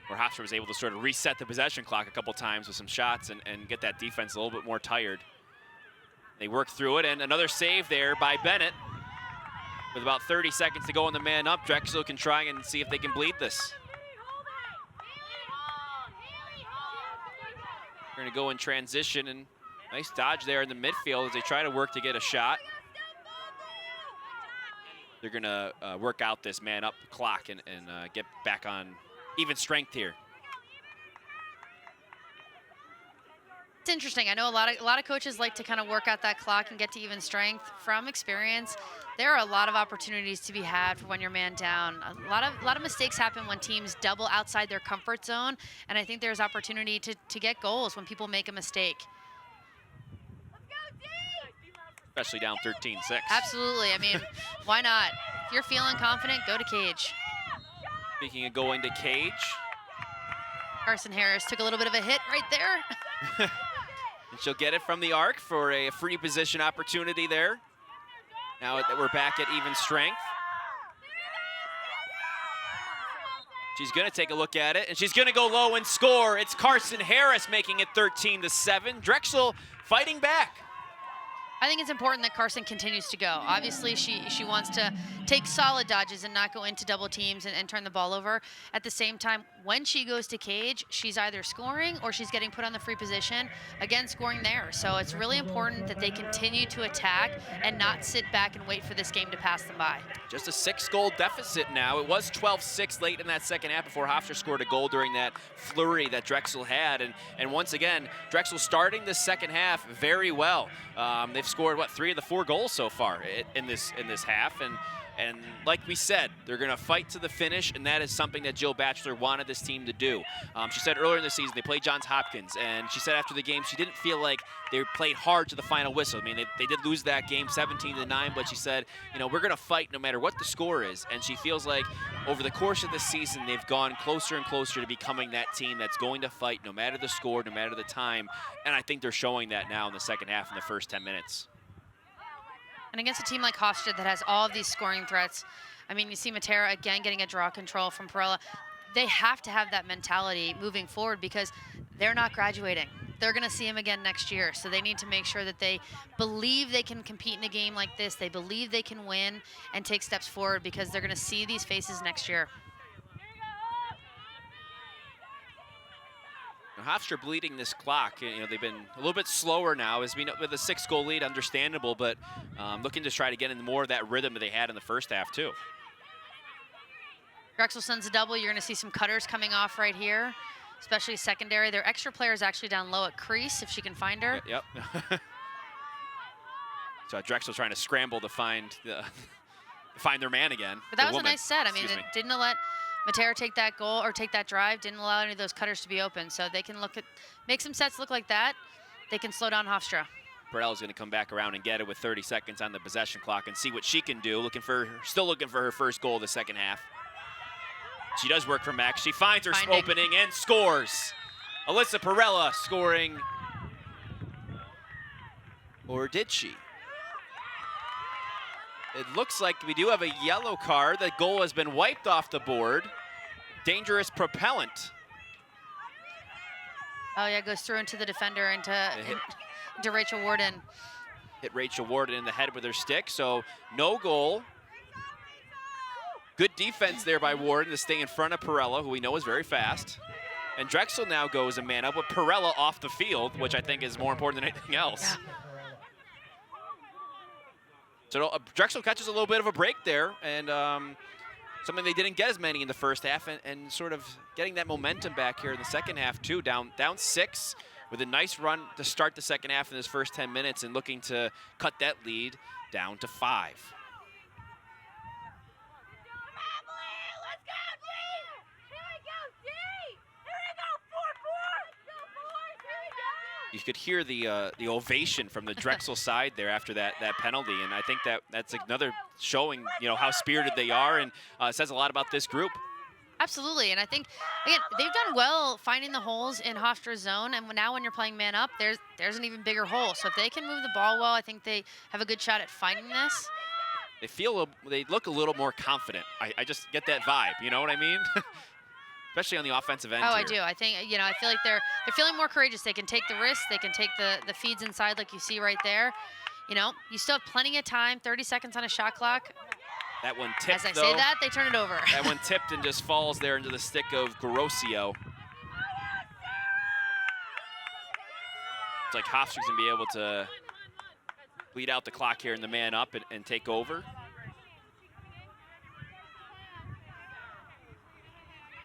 where Hofstra was able to sort of reset the possession clock a couple times with some shots and get that defense a little bit more tired. They worked through it, and another save there by Bennett. With about 30 seconds to go on the man up, Drexel can try and see if they can bleed this. We're gonna go in transition, and nice dodge there in the midfield as they try to work to get a shot. They're gonna work out this man up clock and get back on even strength here. It's interesting. I know a lot of coaches like to kind of work out that clock and get to even strength. From experience, there are a lot of opportunities to be had for when you're man down. A lot of mistakes happen when teams double outside their comfort zone, and I think there's opportunity to get goals when people make a mistake. Especially down 13-6. Absolutely. I mean, why not? If you're feeling confident, go to cage. Speaking of going to cage. Carson Harris took a little bit of a hit right there. And she'll get it from the arc for a free position opportunity there. Now that we're back at even strength. She's gonna take a look at it, and she's gonna go low and score. It's Carson Harris making it 13-7. Drexel fighting back. I think it's important that Carson continues to go. Obviously, she wants to take solid dodges and not go into double teams and turn the ball over. At the same time, when she goes to cage, she's either scoring or she's getting put on the free position, again, scoring there. So it's really important that they continue to attack and not sit back and wait for this game to pass them by. Just a 6-goal deficit now. It was 12-6 late in that second half before Hofstra scored a goal during that flurry that Drexel had. And once again, Drexel starting the second half very well. They've scored, what, 3 of the 4 goals so far in this half. And like we said, they're going to fight to the finish, and that is something that Jill Batchelor wanted this team to do. She said earlier in the season they played Johns Hopkins, and she said after the game she didn't feel like they played hard to the final whistle. I mean, they did lose that game 17-9, but she said, you know, we're going to fight no matter what the score is. And she feels like over the course of the season they've gone closer and closer to becoming that team that's going to fight no matter the score, no matter the time. And I think they're showing that now in the second half in the first 10 minutes. And against a team like Hofstra that has all of these scoring threats, I mean, you see Matera again getting a draw control from Perella. They have to have that mentality moving forward because they're not graduating. They're going to see him again next year. So they need to make sure that they believe they can compete in a game like this. They believe they can win and take steps forward because they're going to see these faces next year. Hofstra bleeding this clock. You know, they've been a little bit slower now as we know with a 6-goal lead, understandable, but looking to try to get into more of that rhythm that they had in the first half too. Drexel sends a double. You're going to see some cutters coming off right here, especially secondary. Their extra player is actually down low at crease if she can find her. Yep. So Drexel trying to scramble to find their man again. But that was a nice set. I mean, it didn't let Matera take that goal or take that drive, didn't allow any of those cutters to be open. So they can make some sets look like that. They can slow down Hofstra. Perella's going to come back around and get it with 30 seconds on the possession clock and see what she can do. Still looking for her first goal of the second half. She does work for Max. She finds her opening and scores. Alyssa Perella scoring. Or did she? It looks like we do have a yellow card. The goal has been wiped off the board. Dangerous propellant. Oh, yeah, it goes through into the defender, into Rachel Warden. Hit Rachel Warden in the head with her stick, so no goal. Good defense there by Warden to stay in front of Perella, who we know is very fast. And Drexel now goes a man up with Perella off the field, which I think is more important than anything else. Yeah. So Drexel catches a little bit of a break there, and something they didn't get as many in the first half, and sort of getting that momentum back here in the second half too. Down 6 with a nice run to start the second half in his first 10 minutes and looking to cut that lead down to 5. You could hear the ovation from the Drexel side there after that penalty, and I think that's another showing, you know, how spirited they are, and says a lot about this group. Absolutely, and I think, again, they've done well finding the holes in Hofstra's zone, and now when you're playing man up, there's an even bigger hole. So if they can move the ball well, I think they have a good shot at finding this. They look a little more confident. I just get that vibe, you know what I mean? Especially on the offensive end. Oh, here. I do. I think, you know, I feel like they're feeling more courageous. They can take the risks. They can take the feeds inside like you see right there. You know, you still have plenty of time, 30 seconds on a shot clock. That one tipped, As I though. say that, they turn it over. That one tipped and just falls there into the stick of Garosio. It's like Hofstra's going to be able to bleed out the clock here in the man up and take over.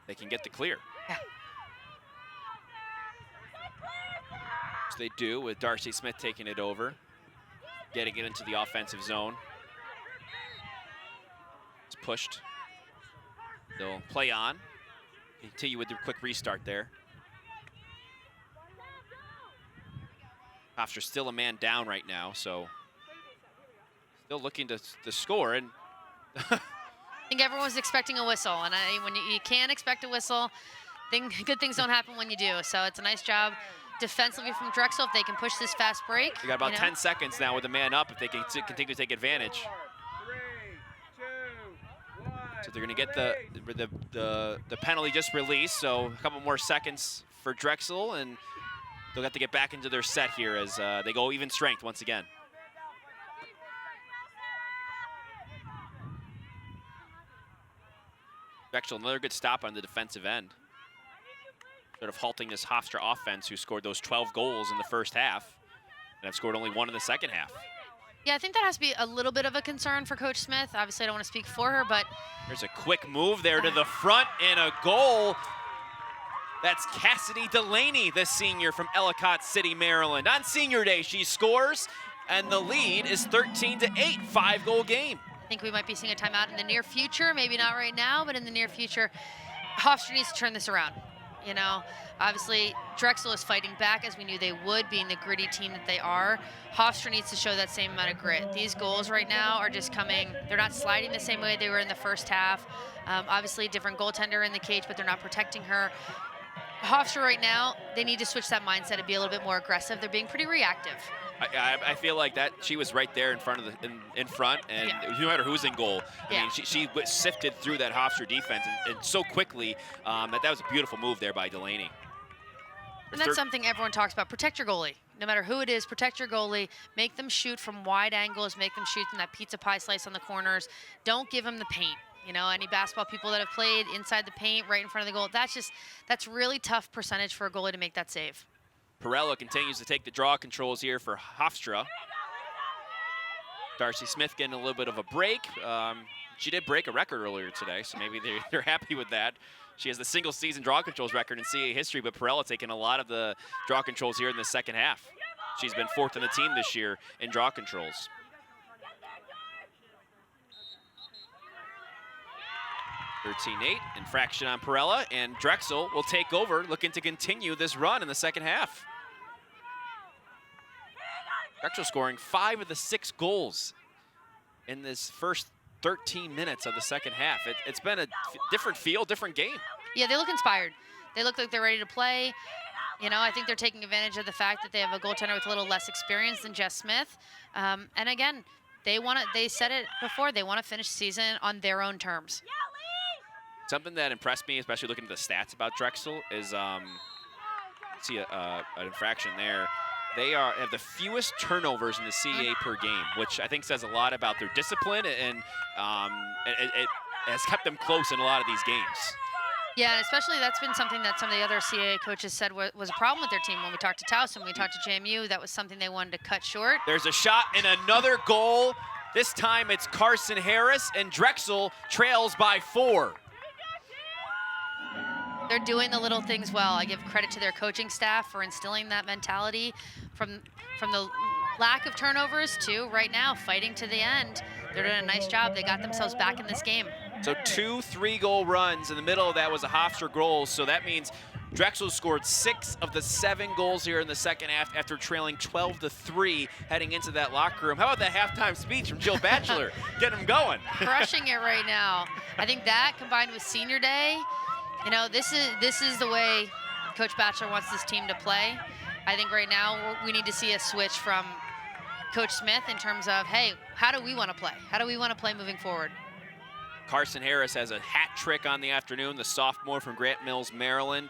They can get the clear. Yeah. So they do, with Darcy Smith taking it over, getting it into the offensive zone. It's pushed. They'll play on. Continue with the quick restart there. Hofstra still a man down right now, so still looking to score. And I think everyone's expecting a whistle, and when you can't expect a whistle, good things don't happen when you do. So it's a nice job defensively from Drexel if they can push this fast break. You got about 10 seconds now with the man up if they can continue to take advantage. 3, 2, 1. So they're going to get the penalty just released, so a couple more seconds for Drexel, and they'll have to get back into their set here as they go even strength once again. Drexel, another good stop on the defensive end. Sort of halting this Hofstra offense who scored those 12 goals in the first half and have scored only 1 in the second half. Yeah, I think that has to be a little bit of a concern for Coach Smith. Obviously, I don't want to speak for her, but there's a quick move there to the front and a goal. That's Cassidy Delaney, the senior from Ellicott City, Maryland. On senior day, she scores, and the lead is 13-8, 5-goal game. I think we might be seeing a timeout in the near future, maybe not right now, but in the near future. Hofstra needs to turn this around. You know, obviously Drexel is fighting back as we knew they would, being the gritty team that they are. Hofstra needs to show that same amount of grit. These goals right now are just coming, they're not sliding the same way they were in the first half. Obviously a different goaltender in the cage, but they're not protecting her. Hofstra right now, they need to switch that mindset and be a little bit more aggressive. They're being pretty reactive. I feel like that she was right there in front of in front, and no matter who's in goal, I mean, she sifted through that Hofstra defense and so quickly that was a beautiful move there by Delaney. And that's something everyone talks about. Protect your goalie. No matter who it is, protect your goalie. Make them shoot from wide angles. Make them shoot from that pizza pie slice on the corners. Don't give them the paint. You know, any basketball people that have played inside the paint, right in front of the goal, that's really tough percentage for a goalie to make that save. Perella continues to take the draw controls here for Hofstra. Darcy Smith getting a little bit of a break. She did break a record earlier today, so maybe they're happy with that. She has the single season draw controls record in CAA history, but Perella taking a lot of the draw controls here in the second half. She's been 4th in the team this year in draw controls. (13-8), infraction on Perella, and Drexel will take over, looking to continue this run in the second half. Drexel scoring 5 of the 6 goals in this first 13 minutes of the second half. It's been a different feel, different game. Yeah, they look inspired. They look like they're ready to play. You know, I think they're taking advantage of the fact that they have a goaltender with a little less experience than Jess Smith. And again, they said it before, they want to finish the season on their own terms. Something that impressed me, especially looking at the stats about Drexel, is see an infraction there. They have the fewest turnovers in the CAA per game, which I think says a lot about their discipline, and it has kept them close in a lot of these games. Yeah, and especially that's been something that some of the other CAA coaches said was a problem with their team. When we talked to Taos and we talked to JMU, that was something they wanted to cut short. There's a shot and another goal This time it's Carson Harris, and Drexel trails by 4. They're doing the little things well. I give credit to their coaching staff for instilling that mentality from the lack of turnovers to right now fighting to the end. They're doing a nice job. They got themselves back in this game. So 2 3-goal runs. In the middle of that was a Hofstra goal, so that means Drexel scored 6 of the 7 goals here in the second half after trailing 12-3 heading into that locker room. How about that halftime speech from Jill Batchelor? Getting them going. Crushing it right now. I think that combined with senior day, you know, this is the way Coach Batchelor wants this team to play. I think right now we need to see a switch from Coach Smith in terms of, hey, how do we want to play? How do we want to play moving forward? Carson Harris has a hat trick on the afternoon, the sophomore from Grant Mills, Maryland.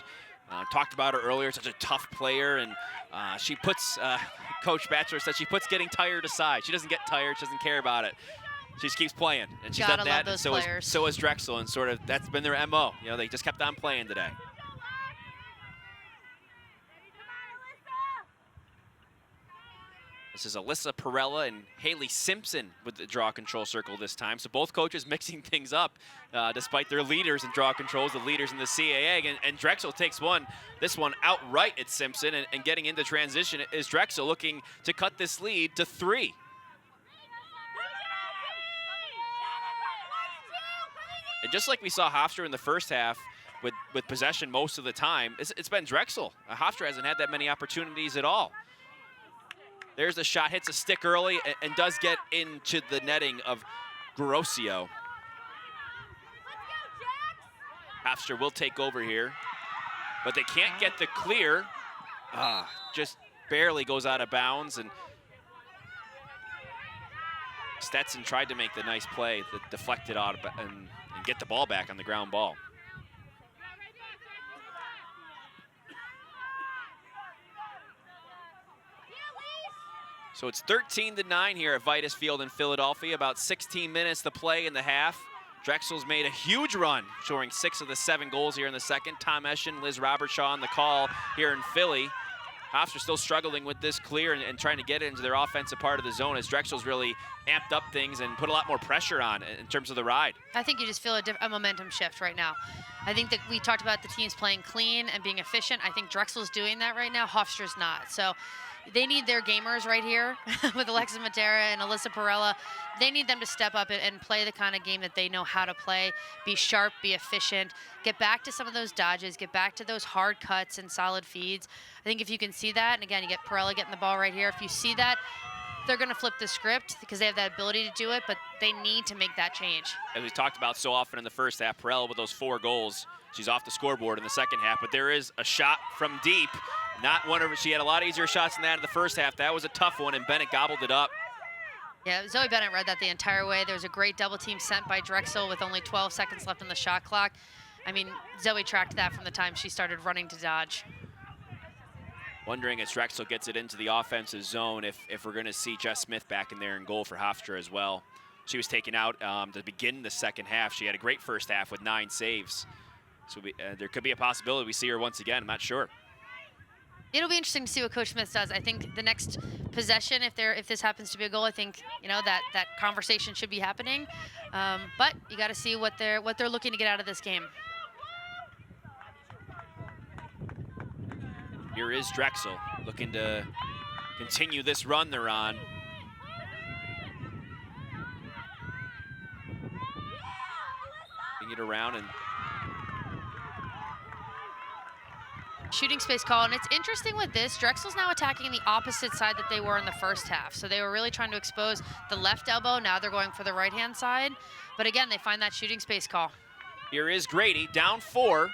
Talked about her earlier, such a tough player, and she puts, Coach Batchelor said she puts getting tired aside. She doesn't get tired, she doesn't care about it. She just keeps playing, and she's done that, and so is Drexel, and sort of that's been their MO. You know, they just kept on playing today. This is Alyssa Perella and Haley Simpson with the draw control circle this time. So both coaches mixing things up despite their leaders in draw controls, the leaders in the CAA. And Drexel takes this one outright at Simpson. And getting into transition is Drexel looking to cut this lead to 3. And just like we saw Hofstra in the first half with possession most of the time, it's been Drexel. Hofstra hasn't had that many opportunities at all. There's the shot, hits a stick early, and does get into the netting of Grosio. Hofstra will take over here, but they can't get the clear. Just barely goes out of bounds, and Stetson tried to make the nice play that deflected out and get the ball back on the ground ball. So it's 13-9 here at Vitus Field in Philadelphia. About 16 minutes to play in the half. Drexel's made a huge run, scoring 6 of the 7 goals here in the second. Tom Eschen, Liz Robertshaw on the call here in Philly. Hofstra still struggling with this clear and trying to get it into their offensive part of the zone as Drexel's really amped up things and put a lot more pressure on in terms of the ride. I think you just feel a momentum shift right now. I think that we talked about the teams playing clean and being efficient. I think Drexel's doing that right now. Hofstra's not. So they need their gamers right here with Alexa Matera and Alyssa Perella. They need them to step up and play the kind of game that they know how to play, be sharp, be efficient, get back to some of those dodges, get back to those hard cuts and solid feeds. I think if you can see that, and again, you get Perella getting the ball right here, if you see that, they're going to flip the script because they have that ability to do it, but they need to make that change. As we talked about so often in the first half, Perella with those 4 goals, she's off the scoreboard in the second half, but there is a shot from deep. Not one of her. She had a lot easier shots than that in the first half. That was a tough one, and Bennett gobbled it up. Yeah, Zoe Bennett read that the entire way. There was a great double team sent by Drexel with only 12 seconds left on the shot clock. I mean, Zoe tracked that from the time she started running to dodge. Wondering as Drexel gets it into the offensive zone if we're going to see Jess Smith back in there in goal for Hofstra as well. She was taken out to begin the second half. She had a great first half with 9 saves. So there could be a possibility we see her once again. I'm not sure. It'll be interesting to see what Coach Smith does. I think the next possession, if this happens to be a goal, I think that conversation should be happening. But you got to see what they're looking to get out of this game. Here is Drexel looking to continue this run they're on. Bring it around and shooting space call, and it's interesting with this, Drexel's now attacking the opposite side that they were in the first half. So they were really trying to expose the left elbow. Now they're going for the right-hand side. But again, they find that shooting space call. Here is Grady, down 4.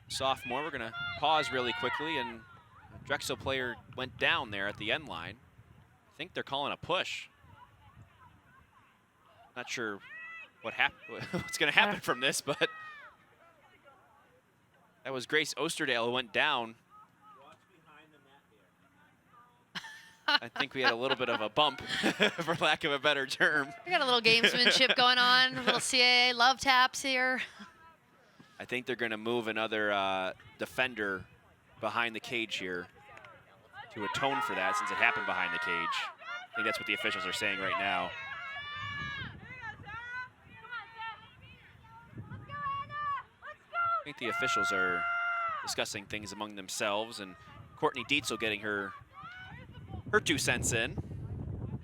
Sophomore, we're gonna pause really quickly, and a Drexel player went down there at the end line. I think they're calling a push. Not sure what's gonna happen from this, but that was Grace Osterdale who went down. I think we had a little bit of a bump, for lack of a better term. We got a little gamesmanship going on, a little CAA love taps here. I think they're going to move another defender behind the cage here to atone for that since it happened behind the cage. I think that's what the officials are saying right now. I think the officials are discussing things among themselves, and Courtney Dietzel getting her 2 cents in.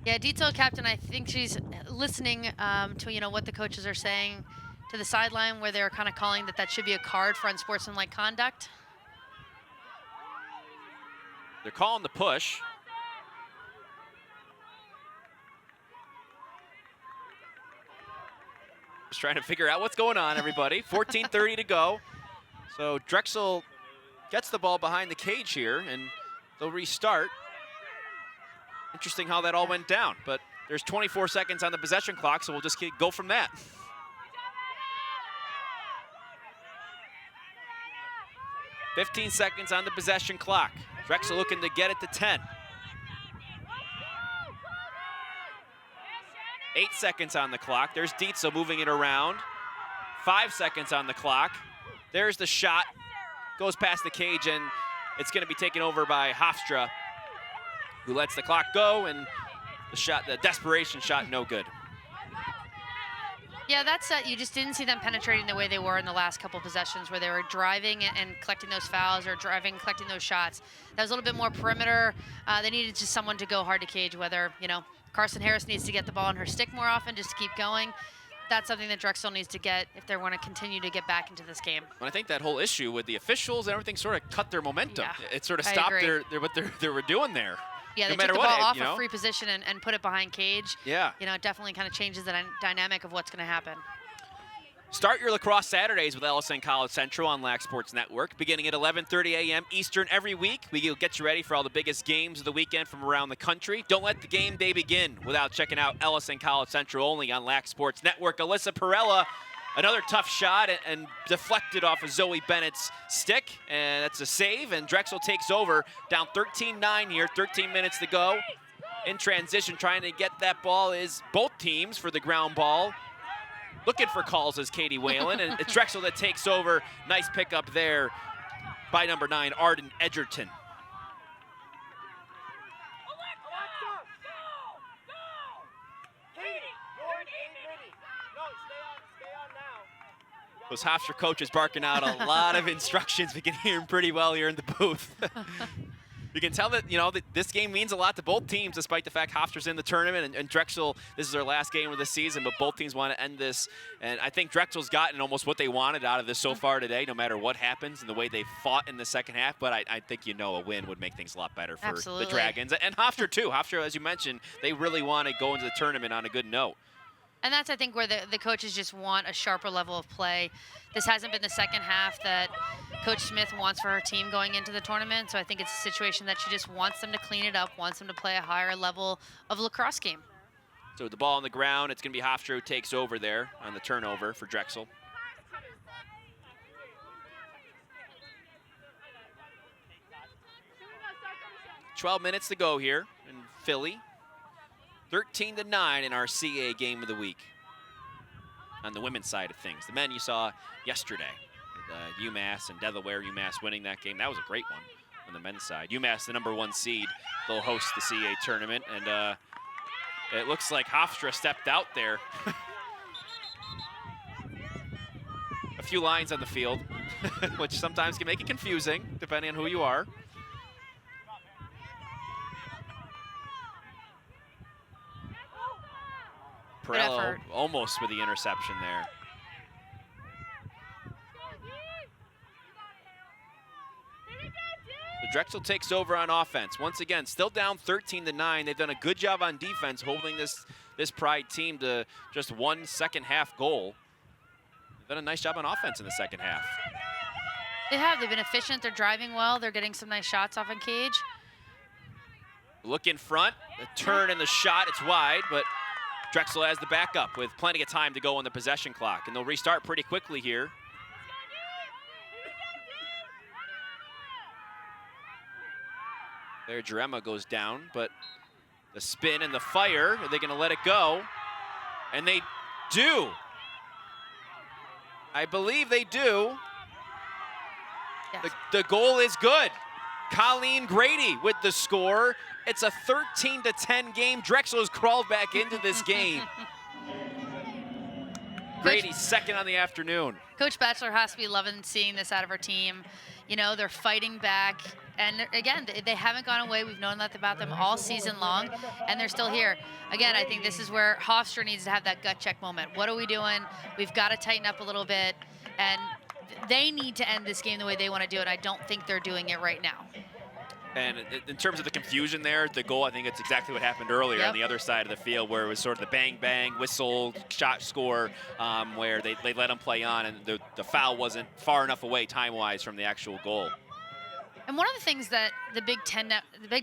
Yeah, Dietzel, captain, I think she's listening to, what the coaches are saying to the sideline, where they're kind of calling that should be a card for unsportsmanlike conduct. They're calling the push. Just trying to figure out what's going on, everybody. 14:30 to go. So Drexel gets the ball behind the cage here, and they'll restart. Interesting how that all went down, but there's 24 seconds on the possession clock, so we'll just go from that. "15 seconds on the possession clock. Drexel looking to get it to 10. 8 seconds on the clock. There's Dietzel moving it around. 5 seconds on the clock. There's the shot. Goes past the cage, and it's going to be taken over by Hofstra, who lets the clock go, and the desperation shot, no good. Yeah, that's you just didn't see them penetrating the way they were in the last couple possessions, where they were driving and collecting those fouls, or driving and collecting those shots. That was a little bit more perimeter. They needed just someone to go hard to cage, whether, Carson Harris needs to get the ball in her stick more often just to keep going. That's something that Drexel needs to get if they want to continue to get back into this game. Well, I think that whole issue with the officials and everything sort of cut their momentum. Yeah, it sort of stopped what they were doing there. Yeah, they took the ball off a free position and put it behind cage. Yeah. It definitely kind of changes the dynamic of what's going to happen. Start your lacrosse Saturdays with LSN College Central on Lac Sports Network, beginning at 11:30 a.m. Eastern every week. We'll get you ready for all the biggest games of the weekend from around the country. Don't let the game day begin without checking out LSN College Central only on Lac Sports Network. Alyssa Perella, another tough shot and deflected off of Zoe Bennett's stick, and that's a save, and Drexel takes over, down 13-9 here, 13 minutes to go. In transition, trying to get that ball is both teams for the ground ball. Looking for calls is Katie Whalen, and it's Drexel that takes over. Nice pickup there by number 9, Arden Edgerton. Those Hofstra coaches barking out a lot of instructions. We can hear them pretty well here in the booth. You can tell that, that this game means a lot to both teams, despite the fact Hofstra's in the tournament, and Drexel, this is their last game of the season, but both teams want to end this. And I think Drexel's gotten almost what they wanted out of this so far today, no matter what happens and the way they fought in the second half. But I think, a win would make things a lot better for the Dragons. And Hofstra, too. Hofstra, as you mentioned, they really want to go into the tournament on a good note. And that's, I think, where the coaches just want a sharper level of play. This hasn't been the second half that Coach Smith wants for her team going into the tournament, so I think it's a situation that she just wants them to clean it up, wants them to play a higher level of lacrosse game. So with the ball on the ground, it's going to be Hofstra who takes over there on the turnover for Drexel. "12 minutes to go here in Philly. 13-9 in our CAA game of the week on the women's side of things. The men you saw yesterday, with, UMass and Delaware, UMass winning that game. That was a great one on the men's side. UMass, the #1 seed, they'll host the CAA tournament, and it looks like Hofstra stepped out there. A few lines on the field, which sometimes can make it confusing, depending on who you are. Perello almost with the interception there. The Drexel takes over on offense. Once again, still down 13-9. They've done a good job on defense, holding this Pride team to just one second-half goal. They've done a nice job on offense in the second half. They have. They've been efficient. They're driving well. They're getting some nice shots off in cage. Look in front. The turn and the shot. It's wide, but Drexel has the backup with plenty of time to go on the possession clock, and they'll restart pretty quickly here. There, Jarema goes down, but the spin and the fire, are they going to let it go? And they do. I believe they do. Yes. The goal is good. Colleen Grady with the score. It's a 13-10 game. Drexel has crawled back into this game. Grady's second on the afternoon. Coach Batchelor has to be loving seeing this out of her team. You know, they're fighting back. And again, they haven't gone away. We've known that about them all season long, and they're still here. Again, I think this is where Hofstra needs to have that gut check moment. What are we doing? We've got to tighten up a little bit, and they need to end this game the way they want to do it. I don't think they're doing it right now. And in terms of the confusion there, the goal, I think it's exactly what happened earlier on the other side of the field, where it was sort of the bang-bang, whistle, shot, score, where they let them play on, and the foul wasn't far enough away time-wise from the actual goal. And one of the things that the Big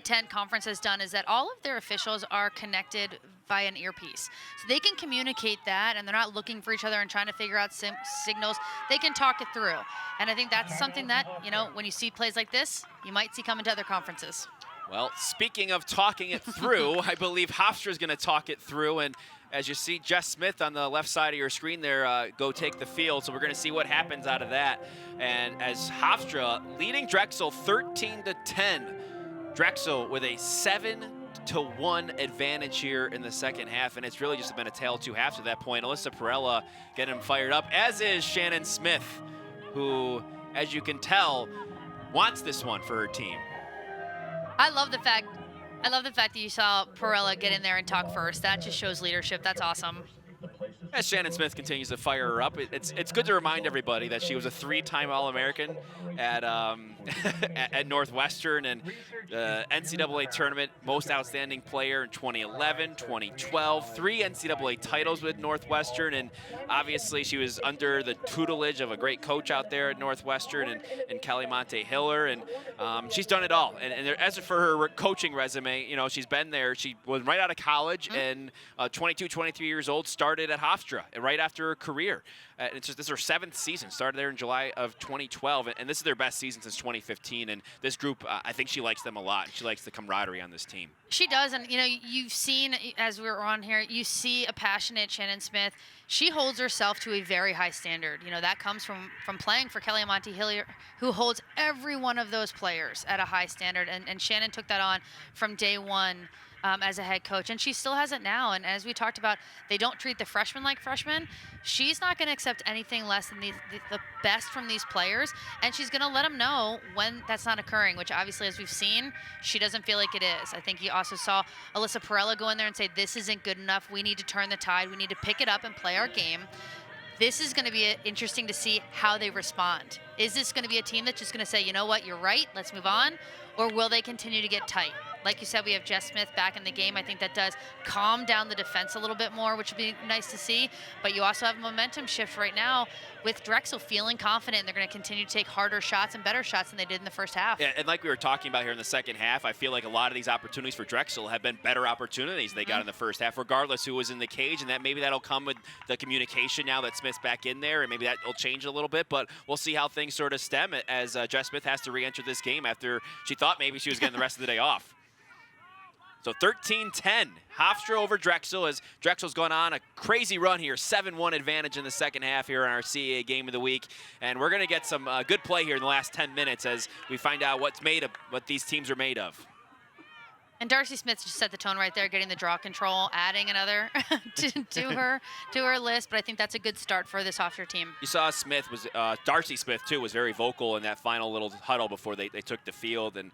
Ten Conference has done is that all of their officials are connected via an earpiece. So they can communicate that, and they're not looking for each other and trying to figure out signals. They can talk it through. And I think that's something that, you know, when you see plays like this, you might see coming to other conferences. Well, speaking of talking it through, I believe Hofstra is going to talk it through. And as you see Jess Smith on the left side of your screen there, go take the field. So we're going to see what happens out of that. And as Hofstra leading Drexel 13-10, Drexel with a 7-1 advantage here in the second half. And it's really just been a tale of two halves at that point. Alyssa Perella getting fired up, as is Shannon Smith, who, as you can tell, wants this one for her team. I love the fact that you saw Perella get in there and talk first. That just shows leadership. That's awesome. As Shannon Smith continues to fire her up, it's good to remind everybody that she was a 3-time All-American at at Northwestern, and the NCAA tournament most outstanding player in 2011, 2012, 3 NCAA titles with Northwestern, and obviously she was under the tutelage of a great coach out there at Northwestern and Kelly Monte-Hiller, and she's done it all. And as for her coaching resume, you know, she's been there. She was right out of college, and 22, 23 years old, started at Hofstra right after her career. This is her 7th season. Started there in July of 2012, and this is their best season since 2015. And this group, I think she likes them a lot. She likes the camaraderie on this team. She does, and you know, you've seen as we were on here, you see a passionate Shannon Smith. She holds herself to a very high standard. You know, that comes from playing for Kelly Monte-Hiller, who holds every one of those players at a high standard. And Shannon took that on from day one. As a head coach, and she still has it now. And as we talked about, they don't treat the freshmen like freshmen. She's not going to accept anything less than the best from these players, and she's going to let them know when that's not occurring, which obviously, as we've seen, she doesn't feel like it is. I think you also saw Alyssa Perella go in there and say, this isn't good enough. We need to turn the tide. We need to pick it up and play our game. This is going to be interesting to see how they respond. Is this going to be a team that's just going to say, you know what, you're right, let's move on, or will they continue to get tight? Like you said, we have Jess Smith back in the game. I think that does calm down the defense a little bit more, which would be nice to see. But you also have a momentum shift right now with Drexel feeling confident. They're going to continue to take harder shots and better shots than they did in the first half. Yeah, and like we were talking about here in the second half, I feel like a lot of these opportunities for Drexel have been better opportunities they got in the first half, regardless who was in the cage. And that maybe that'll come with the communication now that Smith's back in there, and maybe that will change a little bit. But we'll see how things sort of stem as Jess Smith has to re-enter this game after she thought maybe she was getting the rest of the day off. So 13-10, Hofstra over Drexel, as Drexel's gone on a crazy run here, 7-1 advantage in the second half here in our CAA Game of the Week. And we're going to get some good play here in the last 10 minutes as we find out what these teams are made of. And Darcy Smith just set the tone right there, getting the draw control, adding another to her list. But I think that's a good start for this Hofstra team. You saw Darcy Smith too was very vocal in that final little huddle before they took the field, and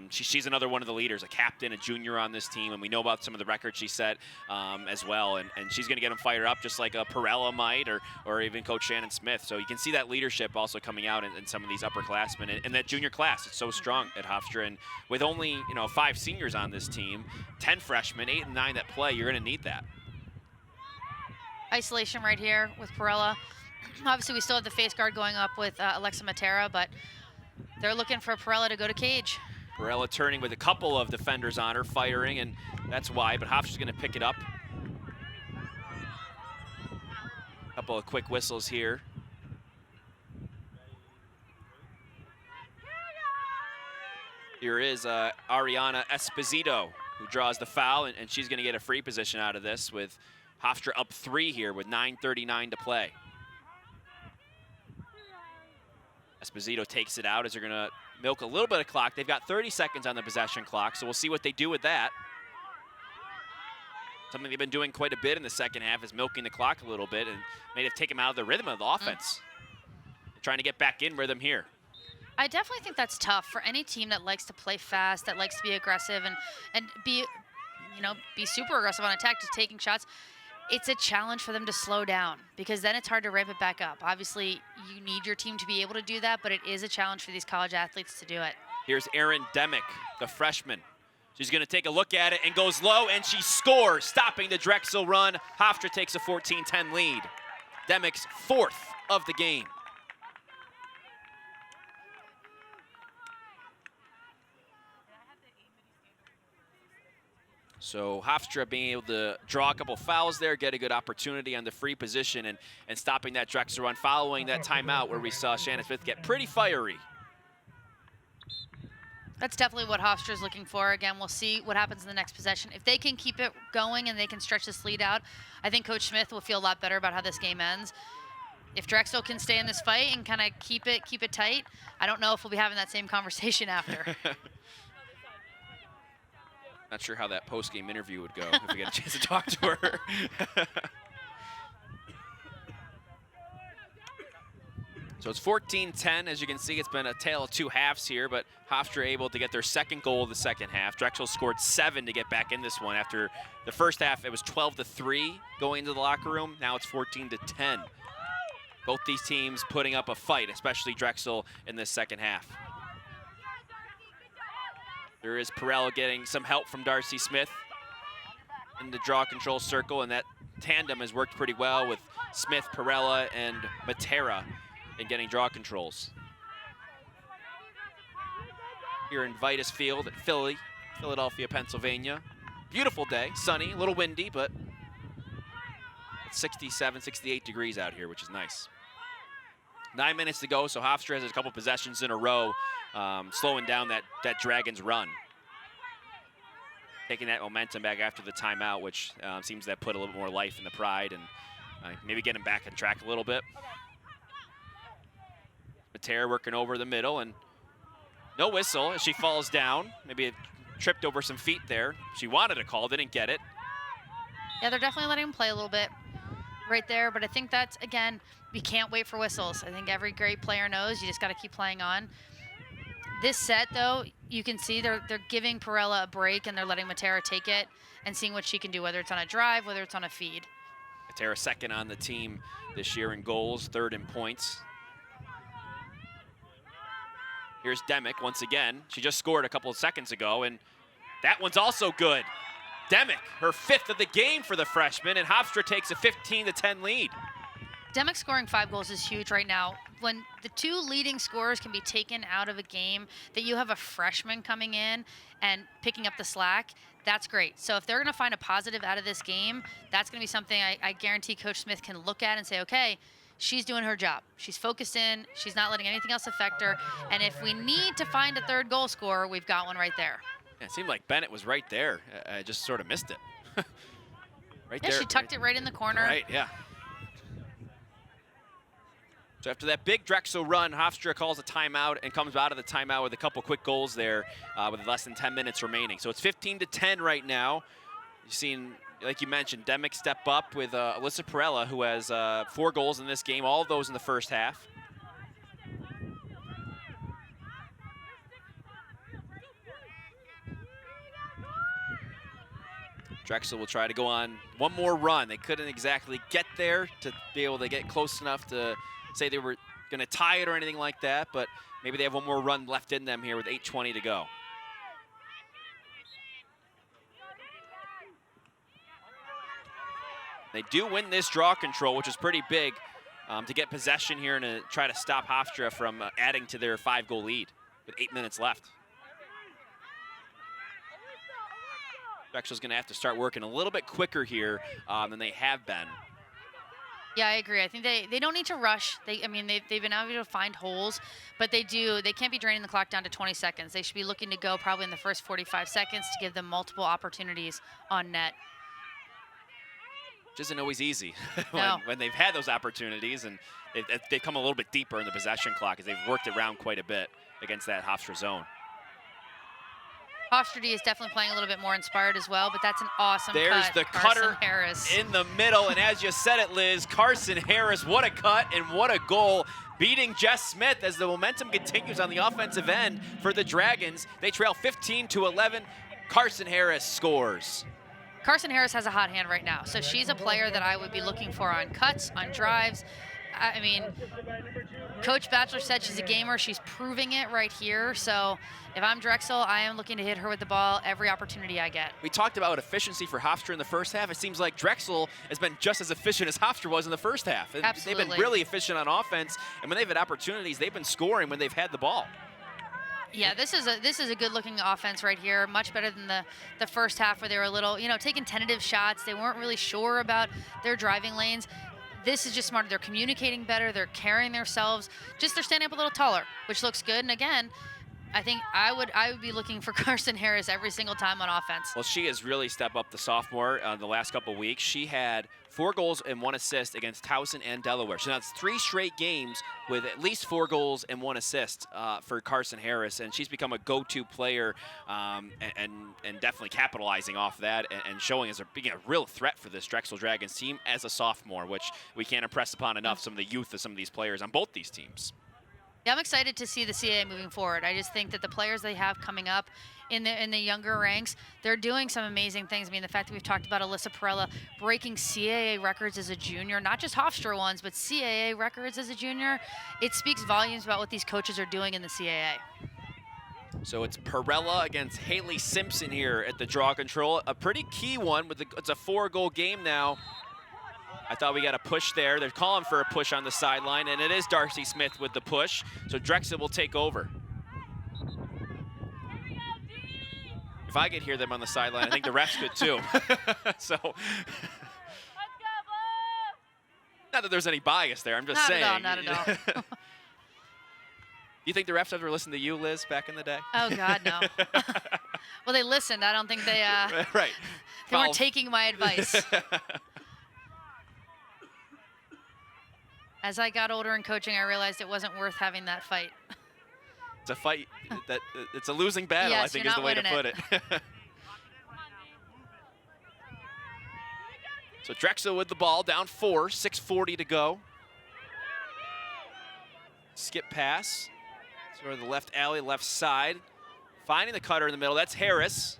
she's another one of the leaders, a captain, a junior on this team, and we know about some of the records she set as well. And she's going to get them fired up just like a Perella might, or even Coach Shannon Smith. So you can see that leadership also coming out in some of these upperclassmen, and that junior class. It's so strong at Hofstra, and with only 5 seniors on this team, 10 freshmen, 8 and 9 that play, you're going to need that. Isolation right here with Perella. Obviously, we still have the face guard going up with Alexa Matera, but they're looking for Perella to go to cage. Perella turning with a couple of defenders on her, firing, and that's why, but Hofstra's going to pick it up. A couple of quick whistles here. Here is Ariana Esposito, who draws the foul, and she's going to get a free position out of this with Hofstra up 3 here with 9:39 to play. Esposito takes it out as they're going to milk a little bit of clock. They've got 30 seconds on the possession clock, so we'll see what they do with that. Something they've been doing quite a bit in the second half is milking the clock a little bit and may have taken them out of the rhythm of the offense. Trying to get back in rhythm here. I definitely think that's tough for any team that likes to play fast, that likes to be aggressive and be, be super aggressive on attack, just taking shots. It's a challenge for them to slow down because then it's hard to ramp it back up. Obviously, you need your team to be able to do that, but it is a challenge for these college athletes to do it. Here's Erin Demick, the freshman. She's going to take a look at it and goes low, and she scores, stopping the Drexel run. Hofstra takes a 14-10 lead. Demick's 4th of the game. So Hofstra being able to draw a couple fouls there, get a good opportunity on the free position and stopping that Drexel run following that timeout where we saw Shannon Smith get pretty fiery. That's definitely what Hofstra's looking for. Again, we'll see what happens in the next possession. If they can keep it going and they can stretch this lead out, I think Coach Smith will feel a lot better about how this game ends. If Drexel can stay in this fight and kind of keep it tight, I don't know if we'll be having that same conversation after. Not sure how that post-game interview would go if we get a chance to talk to her. So it's 14-10. As you can see, it's been a tale of two halves here, but Hofstra able to get their second goal of the second half. Drexel scored 7 to get back in this one. After the first half, it was 12-3 going into the locker room. Now it's 14-10. Both these teams putting up a fight, especially Drexel in this second half. There is Perella getting some help from Darcy Smith in the draw control circle, and that tandem has worked pretty well with Smith, Perella, and Matera in getting draw controls. Here in Vitus Field at Philadelphia, Pennsylvania. Beautiful day, sunny, a little windy, but it's 67, 68 degrees out here, which is nice. 9 minutes to go, so Hofstra has a couple possessions in a row, slowing down that Dragons run. Taking that momentum back after the timeout, which seems to have put a little bit more life in the Pride and maybe get him back on track a little bit. Matera working over the middle, and no whistle as she falls down. Maybe it tripped over some feet there. She wanted a call, didn't get it. Yeah, they're definitely letting him play a little bit right there, but I think that's, again, we can't wait for whistles. I think every great player knows you just got to keep playing on. This set, though, you can see they're giving Perella a break, and they're letting Matera take it and seeing what she can do, whether it's on a drive, whether it's on a feed. Matera second on the team this year in goals, 3rd in points. Here's Demick once again. She just scored a couple of seconds ago, and that one's also good. Demick, her 5th of the game for the freshman, and Hofstra takes a 15-10 lead. Demick scoring 5 goals is huge right now. When the 2 leading scorers can be taken out of a game, that you have a freshman coming in and picking up the slack, that's great. So if they're going to find a positive out of this game, that's going to be something I guarantee Coach Smith can look at and say, okay, she's doing her job. She's focused in. She's not letting anything else affect her. And if we need to find a 3rd goal scorer, we've got one right there. Yeah, it seemed like Bennett was right there. I just sort of missed it. Right there. Yeah, she tucked it right in the corner. Right, yeah. So after that big Drexel run, Hofstra calls a timeout and comes out of the timeout with a couple quick goals there with less than 10 minutes remaining. So it's 15-10 right now. You've seen, like you mentioned, Demick step up with Alyssa Perella, who has 4 goals in this game, all of those in the first half. Drexel will try to go on one more run. They couldn't exactly get there to be able to get close enough to say they were going to tie it or anything like that, but maybe they have one more run left in them here with 8:20 to go. They do win this draw control, which is pretty big to get possession here and to try to stop Hofstra from adding to their 5-goal lead with 8 minutes left. Drexel's going to have to start working a little bit quicker here than they have been. Yeah, I agree. I think they don't need to rush. They've been able to find holes, but they can't be draining the clock down to 20 seconds. They should be looking to go probably in the first 45 seconds to give them multiple opportunities on net. which isn't always easy No. when they've had those opportunities, and they've come a little bit deeper in the possession clock as they've worked it around quite a bit against that Hofstra zone. Hofstra D is definitely playing a little bit more inspired as well, but that's an awesome There's cut. the Carson cutter Harris. in the middle, and as you said it, Liz, Carson Harris, what a cut and what a goal, beating Jess Smith as the momentum continues on the offensive end for the Dragons. They trail 15-11. Carson Harris scores. Carson Harris has a hot hand right now, so she's a player that I would be looking for on cuts, on drives. I mean, Coach Batchelor said she's a gamer. She's proving it right here. So if I'm Drexel, I am looking to hit her with the ball every opportunity I get. We talked about efficiency for Hofstra in the first half. It seems like Drexel has been just as efficient as Hofstra was in the first half. Absolutely. They've been really efficient on offense, and when they've had opportunities, they've been scoring when they've had the ball. Yeah, this is a good-looking offense right here. Much better than the first half where they were a little, taking tentative shots. They weren't really sure about their driving lanes. This is just smarter. They're communicating better. They're carrying themselves. Just they're standing up a little taller, which looks good. And again, I think I would be looking for Carson Harris every single time on offense. Well, she has really stepped up, the sophomore, the last couple weeks. She had 4 goals and 1 assist against Towson and Delaware. So that's 3 straight games with at least 4 goals and 1 assist for Carson Harris, and she's become a go-to player and definitely capitalizing off that and showing as being a real threat for this Drexel Dragons team as a sophomore, which we can't impress upon enough, some of the youth of some of these players on both these teams. Yeah, I'm excited to see the CAA moving forward. I just think that the players they have coming up in the younger ranks, they're doing some amazing things. I mean, the fact that we've talked about Alyssa Perella breaking CAA records as a junior, not just Hofstra ones, but CAA records as a junior, it speaks volumes about what these coaches are doing in the CAA. So it's Perella against Haley Simpson here at the draw control. A pretty key one. It's a 4-goal game now. I thought we got a push there. They're calling for a push on the sideline, and it is Darcy Smith with the push. So Drexel will take over. If I could hear them on the sideline, I think the refs could too. So, not that there's any bias there, I'm just saying. Not at all. You think the refs ever listened to you, Liz, back in the day? Oh, God, no. Well, they listened. I don't think they, right. They weren't taking my advice. As I got older in coaching, I realized it wasn't worth having that fight. It's a fight, it's a losing battle, yes, I think is the way to put it. So Drexel with the ball, down 4, 6:40 to go. Skip pass, sort of the left alley, left side. Finding the cutter in the middle, that's Harris.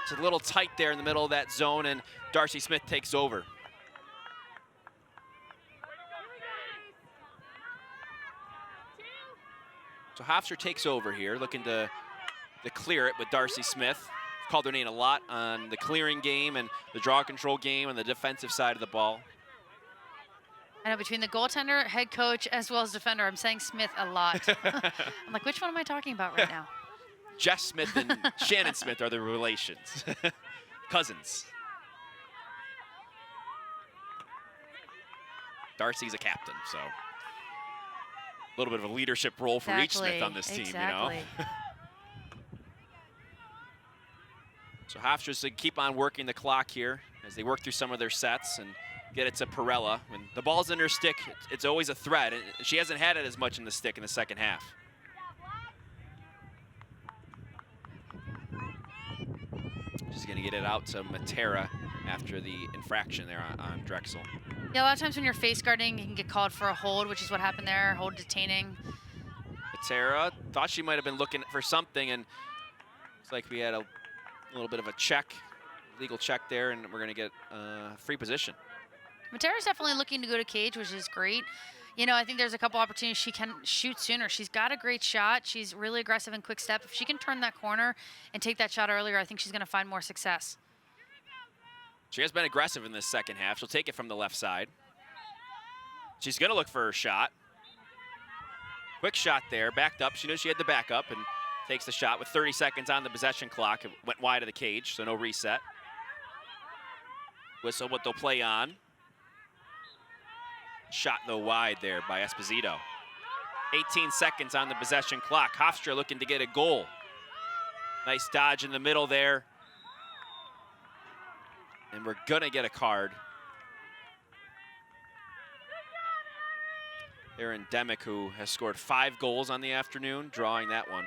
It's a little tight there in the middle of that zone, and Darcy Smith takes over. So Hofstra takes over here, looking to clear it with Darcy Smith. Called her name a lot on the clearing game and the draw control game and the defensive side of the ball. I know, between the goaltender, head coach, as well as defender, I'm saying Smith a lot. I'm like, which one am I talking about right now? Jess Smith and Shannon Smith are the relations. Cousins. Darcy's a captain, so a little bit of a leadership role for each Smith on this team, you know. So Hofstra's to keep on working the clock here as they work through some of their sets and get it to Perella. When the ball's in her stick, it's always a threat. And she hasn't had it as much in the stick in the second half. She's going to get it out to Matera after the infraction there on Drexel. Yeah, a lot of times when you're face guarding, you can get called for a hold, which is what happened there, hold detaining. Matera thought she might have been looking for something, and looks like we had a little bit of a check, legal check there, and we're going to get free position. Matera's definitely looking to go to cage, which is great. You know, I think there's a couple opportunities she can shoot sooner. She's got a great shot. She's really aggressive and quick step. If she can turn that corner and take that shot earlier, I think she's going to find more success. She has been aggressive in this second half. She'll take it from the left side. She's going to look for her shot. Quick shot there, backed up. She knew she had the backup and takes the shot with 30 seconds on the possession clock. It went wide of the cage, so no reset. Whistle what they'll play on. Shot, though, wide there by Esposito. 18 seconds on the possession clock. Hofstra looking to get a goal. Nice dodge in the middle there. And we're going to get a card Aaron Demick, who has scored 5 goals on the afternoon, drawing that one.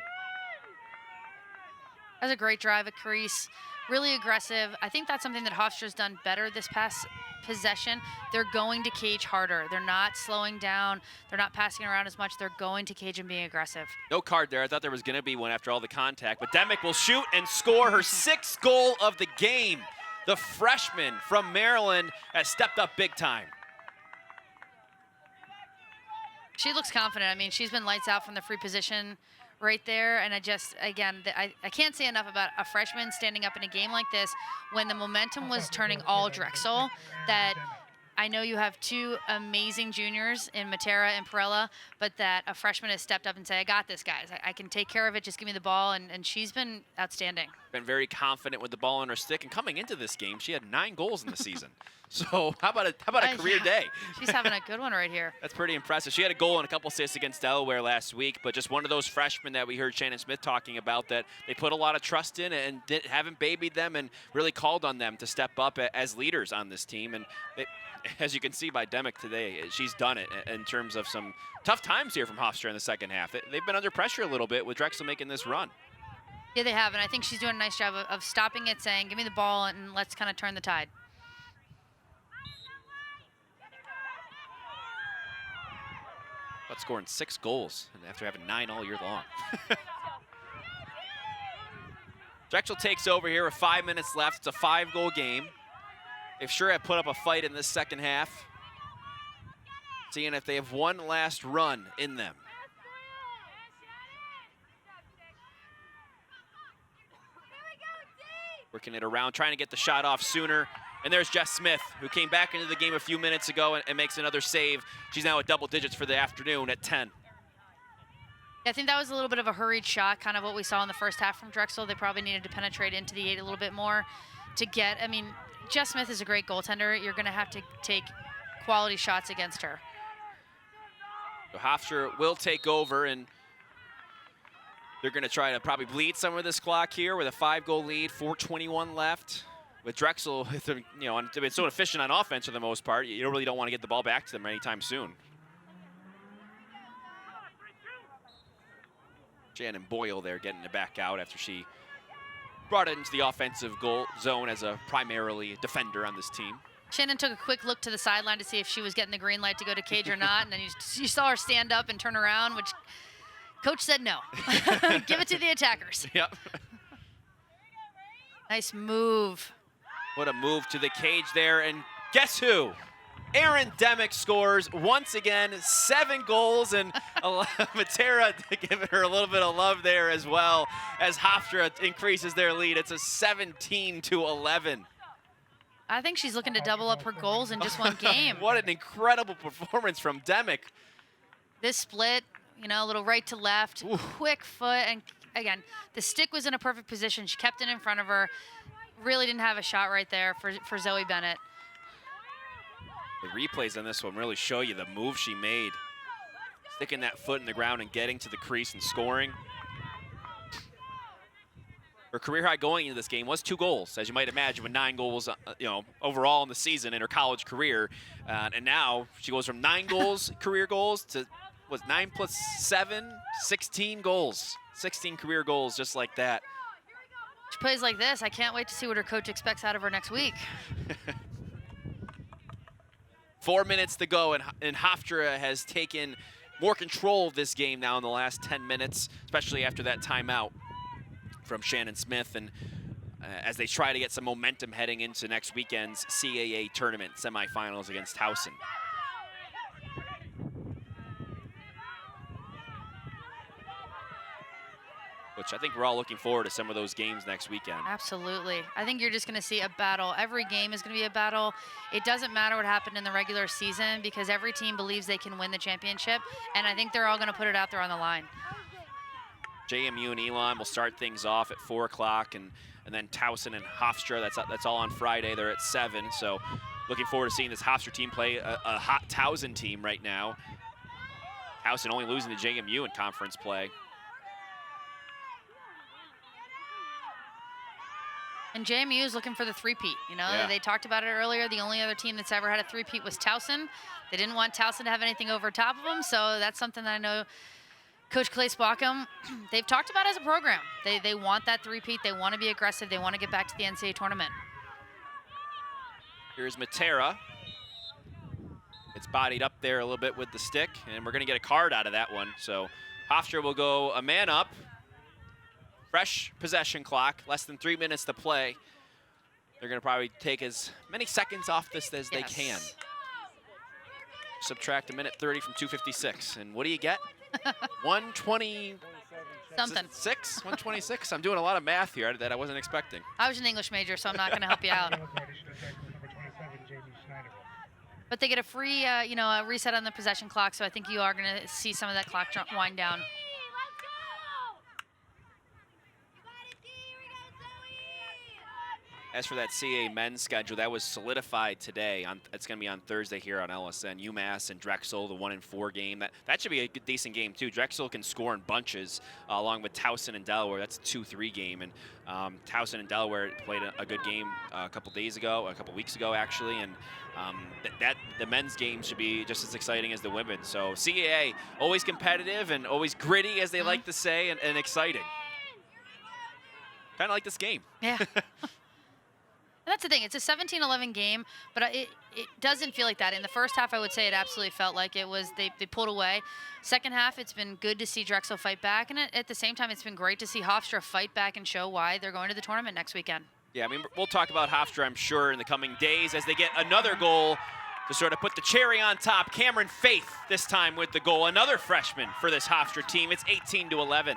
That's a great drive at crease, really aggressive. I think that's something that Hofstra's done better this past possession. They're going to cage harder. They're not slowing down. They're not passing around as much. They're going to cage and being aggressive. No card there. I thought there was going to be one after all the contact, but Demick will shoot and score her 6th goal of the game. The freshman from Maryland has stepped up big time. She looks confident. I mean, she's been lights out from the free position right there. And I can't say enough about a freshman standing up in a game like this when the momentum was turning all Drexel, that I know you have 2 amazing juniors in Matera and Perella, but that a freshman has stepped up and said, I got this, guys. I can take care of it. Just give me the ball. And she's been outstanding. Been very confident with the ball on her stick. And coming into this game, she had 9 goals in the season. So how about a career day? She's having a good one right here. That's pretty impressive. She had a goal and a couple assists against Delaware last week, but just one of those freshmen that we heard Shannon Smith talking about that they put a lot of trust in and haven't babied them and really called on them to step up as leaders on this team. And as you can see by Demick today, she's done it in terms of some tough times here from Hofstra in the second half. They've been under pressure a little bit with Drexel making this run. Yeah, they have, and I think she's doing a nice job of stopping it, saying, give me the ball, and let's kind of turn the tide. But scoring 6 goals after having 9 all year long. Drexel takes over here with 5 minutes left. It's a 5-goal game. They've sure have put up a fight in this second half. Seeing if they have one last run in them. Working it around, trying to get the shot off sooner. And there's Jess Smith, who came back into the game a few minutes ago and makes another save. She's now at double digits for the afternoon at 10. I think that was a little bit of a hurried shot, kind of what we saw in the first half from Drexel. They probably needed to penetrate into the 8 a little bit more to get, I mean, Jess Smith is a great goaltender. You're going to have to take quality shots against her. So Hofstra will take over, and they're going to try to probably bleed some of this clock here with a 5-goal lead, 4:21 left. With Drexel, they've been so efficient on offense for the most part, you really don't want to get the ball back to them anytime soon. Shannon Boyle there getting it back out after she brought it into the offensive goal zone as a primarily defender on this team. Shannon took a quick look to the sideline to see if she was getting the green light to go to cage or not, and then you saw her stand up and turn around, which coach said no. Give it to the attackers. Yep. Nice move. What a move to the cage there, and guess who? Aaron Demick scores once again, 7 goals, and Matera giving her a little bit of love there as well as Hofstra increases their lead. It's a 17-11. I think she's looking to double up her goals in just one game. What an incredible performance from Demick. This split, a little right to left, quick foot, and again, the stick was in a perfect position. She kept it in front of her. Really didn't have a shot right there for Zoe Bennett. The replays on this one really show you the move she made. Sticking that foot in the ground and getting to the crease and scoring. Her career high going into this game was 2 goals, as you might imagine, with 9 goals, overall in the season in her college career. And now she goes from 9 goals, career goals, to 9 plus 7, 16 goals. 16 career goals just like that. She plays like this. I can't wait to see what her coach expects out of her next week. 4 minutes to go, and Hofstra has taken more control of this game now in the last 10 minutes, especially after that timeout from Shannon Smith, and as they try to get some momentum heading into next weekend's CAA tournament semifinals against Towson. Which I think we're all looking forward to some of those games next weekend. Absolutely. I think you're just going to see a battle. Every game is going to be a battle. It doesn't matter what happened in the regular season because every team believes they can win the championship, and I think they're all going to put it out there on the line. JMU and Elon will start things off at 4 o'clock, and then Towson and Hofstra, that's all on Friday. They're at 7, so looking forward to seeing this Hofstra team play a hot Towson team right now. Towson only losing to JMU in conference play. And JMU is looking for the three-peat. You know, Yeah. they talked about it earlier. The only other team that's ever had a three-peat was Towson. They didn't want Towson to have anything over top of them, so that's something that I know Coach Clay Spockham, they've talked about as a program. They want that three-peat. They want to be aggressive. They want to get back to the NCAA tournament. Here's Matera. It's bodied up there a little bit with the stick, and we're going to get a card out of that one. So Hofstra will go a man up. Fresh possession clock, less than 3 minutes to play. They're going to probably take as many seconds off this as they can. Subtract 1:30 from 2:56, and what do you get? 120 Something. 126. I'm doing a lot of math here that I wasn't expecting. I was an English major, so I'm not going to help you out. But they get a free, a reset on the possession clock, so I think you are going to see some of that clock wind down. As for that CAA men's schedule, that was solidified today. It's going to be on Thursday here on LSN. UMass and Drexel, the 1-4 game. That should be a good, decent game, too. Drexel can score in bunches, along with Towson and Delaware. That's a 2-3 game. And Towson and Delaware played a good game a couple weeks ago, actually. And the men's game should be just as exciting as the women. So CAA, always competitive and always gritty, as they like to say, and exciting. Kind of like this game. Yeah. And that's the thing. It's a 17-11 game, but it doesn't feel like that. In the first half, I would say it absolutely felt like it was they pulled away. Second half, it's been good to see Drexel fight back, and at the same time, it's been great to see Hofstra fight back and show why they're going to the tournament next weekend. Yeah, I mean, we'll talk about Hofstra, I'm sure, in the coming days as they get another goal to sort of put the cherry on top. Cameron Faith this time with the goal. Another freshman for this Hofstra team. It's 18-11.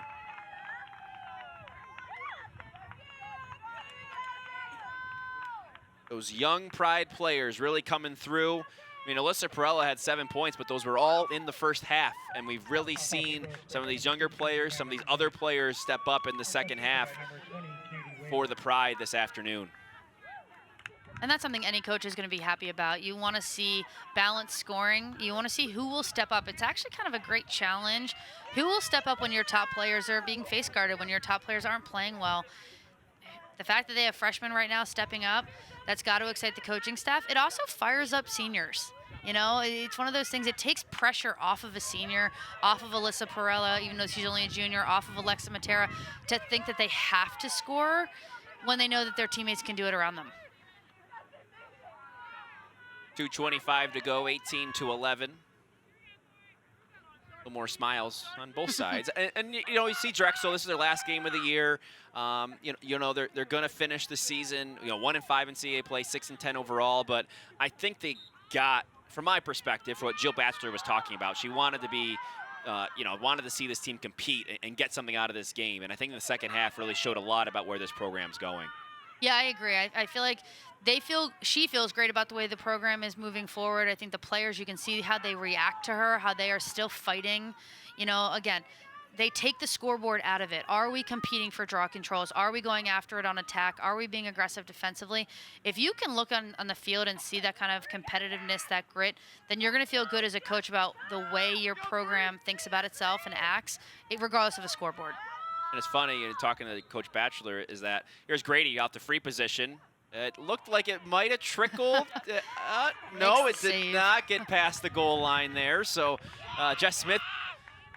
Those young Pride players really coming through. I mean, Alyssa Perella had 7 points, but those were all in the first half. And we've really seen some of these younger players, some of these other players step up in the second half for the Pride this afternoon. And that's something any coach is going to be happy about. You want to see balanced scoring. You want to see who will step up. It's actually kind of a great challenge. Who will step up when your top players are being face guarded, when your top players aren't playing well? The fact that they have freshmen right now stepping up, that's got to excite the coaching staff. It also fires up seniors. You know, it's one of those things, it takes pressure off of a senior, off of Alyssa Perella, even though she's only a junior, off of Alexa Matera, to think that they have to score when they know that their teammates can do it around them. 2:25 to go, 18-11. A little more smiles on both sides. and you know, you see Drexel, this is their last game of the year. They're going to finish the season, 1-5 in CAA play, 6-10 overall. But I think they got, from my perspective, for what Jill Batchelor was talking about, she wanted to be, wanted to see this team compete and get something out of this game. And I think the second half really showed a lot about where this program's going. Yeah, I agree. I feel like she feels great about the way the program is moving forward. I think the players, you can see how they react to her, how they are still fighting. Again, they take the scoreboard out of it. Are we competing for draw controls? Are we going after it on attack? Are we being aggressive defensively? If you can look on the field and see that kind of competitiveness, that grit, then you're going to feel good as a coach about the way your program thinks about itself and acts, regardless of a scoreboard. And it's funny, talking to Coach Batchelor, is that here's Grady out the free position. It looked like it might have trickled. No, it did not get past the goal line there. So Jess Smith,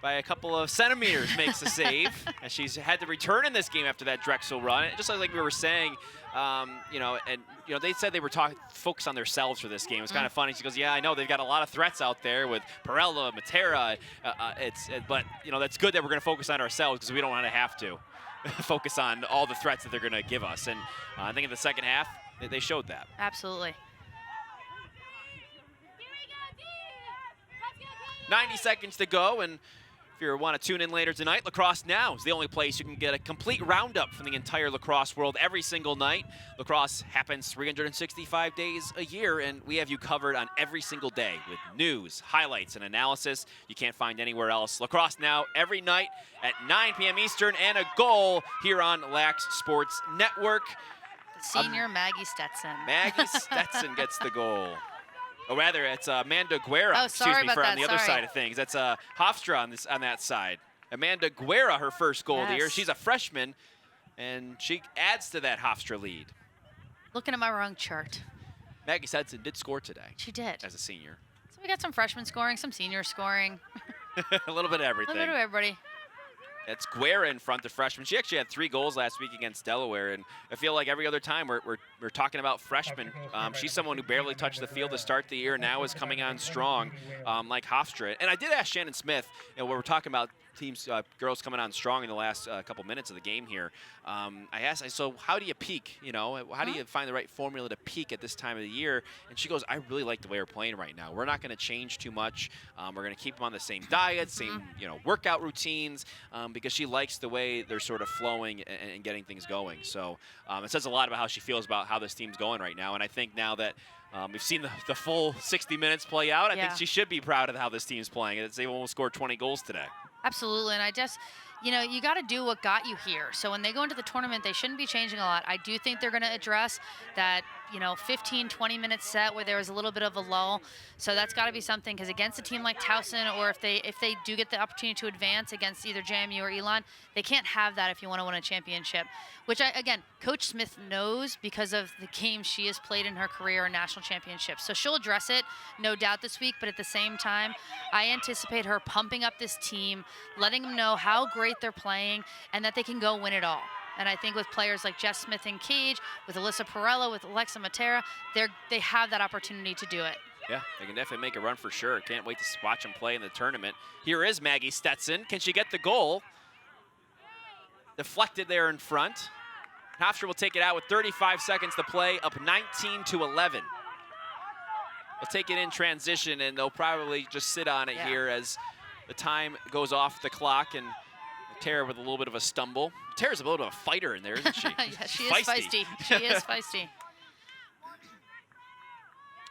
by a couple of centimeters, makes the save. And she's had to return in this game after that Drexel run. Just like we were saying, they said they were focused on themselves for this game. It's kind of funny. She goes, yeah, I know they've got a lot of threats out there with Perella, Matera. But that's good that we're going to focus on ourselves because we don't want to have to focus on all the threats that they're going to give us. And I think in the second half, they showed that. Absolutely. 90 seconds to go, and if you want to tune in later tonight, Lacrosse Now is the only place you can get a complete roundup from the entire lacrosse world every single night. Lacrosse happens 365 days a year, and we have you covered on every single day with news, highlights, and analysis you can't find anywhere else. Lacrosse Now every night at 9 p.m. Eastern, and a goal here on Lax Sports Network. Senior Maggie Stetson. Maggie Stetson gets the goal. Or rather, it's Amanda Guerra, on the other side of things. That's Hofstra on that side. Amanda Guerra, her first goal of the year. She's a freshman, and she adds to that Hofstra lead. Looking at my wrong chart. Maggie Stetson did score today. She did. As a senior. So we got some freshmen scoring, some seniors scoring. A little bit of everything. A little bit of everybody. It's Guerra in front of freshmen. She actually had 3 goals last week against Delaware, and I feel like every other time we're talking about freshmen. She's someone who barely touched the field to start the year, now is coming on strong, like Hofstra. And I did ask Shannon Smith, when we're talking about teams, girls coming on strong in the last couple minutes of the game here. I asked, so how do you peak? How do you find the right formula to peak at this time of the year? And she goes, I really like the way we're playing right now. We're not going to change too much. We're going to keep them on the same diet, same workout routines, because she likes the way they're sort of flowing and getting things going. So it says a lot about how she feels about how this team's going right now. And I think now that we've seen the full 60 minutes play out, I think she should be proud of how this team's playing. They almost scored 20 goals today. Absolutely, and I just, you got to do what got you here. So when they go into the tournament, they shouldn't be changing a lot. I do think they're going to address that, 15, 20-minute set where there was a little bit of a lull. So that's got to be something, because against a team like Towson, or if they do get the opportunity to advance against either JMU or Elon, they can't have that if you want to win a championship, which again, Coach Smith knows because of the games she has played in her career in national championships. So she'll address it, no doubt, this week, but at the same time, I anticipate her pumping up this team, letting them know how great they're playing and that they can go win it all. And I think with players like Jess Smith and Cage, with Alyssa Perella, with Alexa Matera, they have that opportunity to do it. Yeah, they can definitely make a run for sure. Can't wait to watch them play in the tournament. Here is Maggie Stetson. Can she get the goal? Deflected there in front. Hofstra will take it out with 35 seconds to play, up 19-11. They'll take it in transition, and they'll probably just sit on it here as the time goes off the clock, and Tara with a little bit of a stumble. Tara's a little bit of a fighter in there, isn't she? Yeah, she is feisty. She is feisty.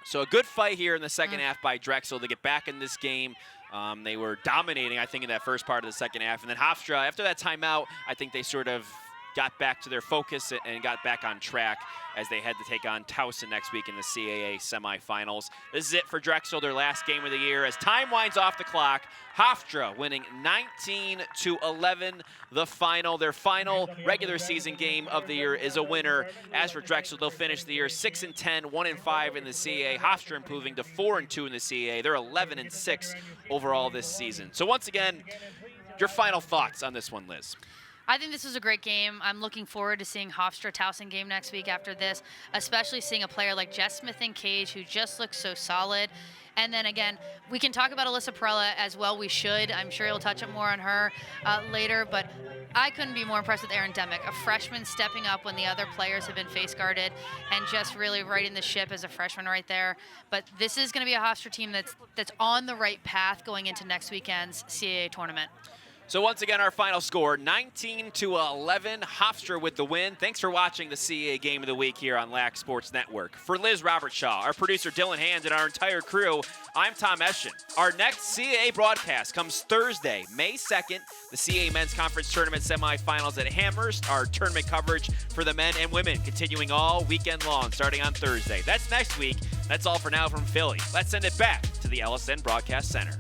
So a good fight here in the second half by Drexel to get back in this game. They were dominating, I think, in that first part of the second half. And then Hofstra, after that timeout, I think they sort of got back to their focus and got back on track as they had to take on Towson next week in the CAA semifinals. This is it for Drexel, their last game of the year. As time winds off the clock, Hofstra winning 19-11 the final. Their final regular season game of the year is a winner. As for Drexel, they'll finish the year 6-10, 1-5 in the CAA. Hofstra improving to 4-2 in the CAA. They're 11-6 overall this season. So once again, your final thoughts on this one, Liz? I think this was a great game. I'm looking forward to seeing Hofstra-Towson game next week after this, especially seeing a player like Jess Smith and Cage, who just looks so solid. And then again, we can talk about Alyssa Perella as well. We should. I'm sure you'll touch up more on her later, but I couldn't be more impressed with Erin Demick, a freshman stepping up when the other players have been face guarded and just really righting the ship as a freshman right there. But this is going to be a Hofstra team that's on the right path going into next weekend's CAA tournament. So once again, our final score, 19-11, Hofstra with the win. Thanks for watching the CAA Game of the Week here on LAC Sports Network. For Liz Robertshaw, our producer Dylan Hand, and our entire crew, I'm Tom Eschen. Our next CAA broadcast comes Thursday, May 2nd, the CAA Men's Conference Tournament semifinals at Amherst. Our tournament coverage for the men and women continuing all weekend long, starting on Thursday. That's next week. That's all for now from Philly. Let's send it back to the LSN Broadcast Center.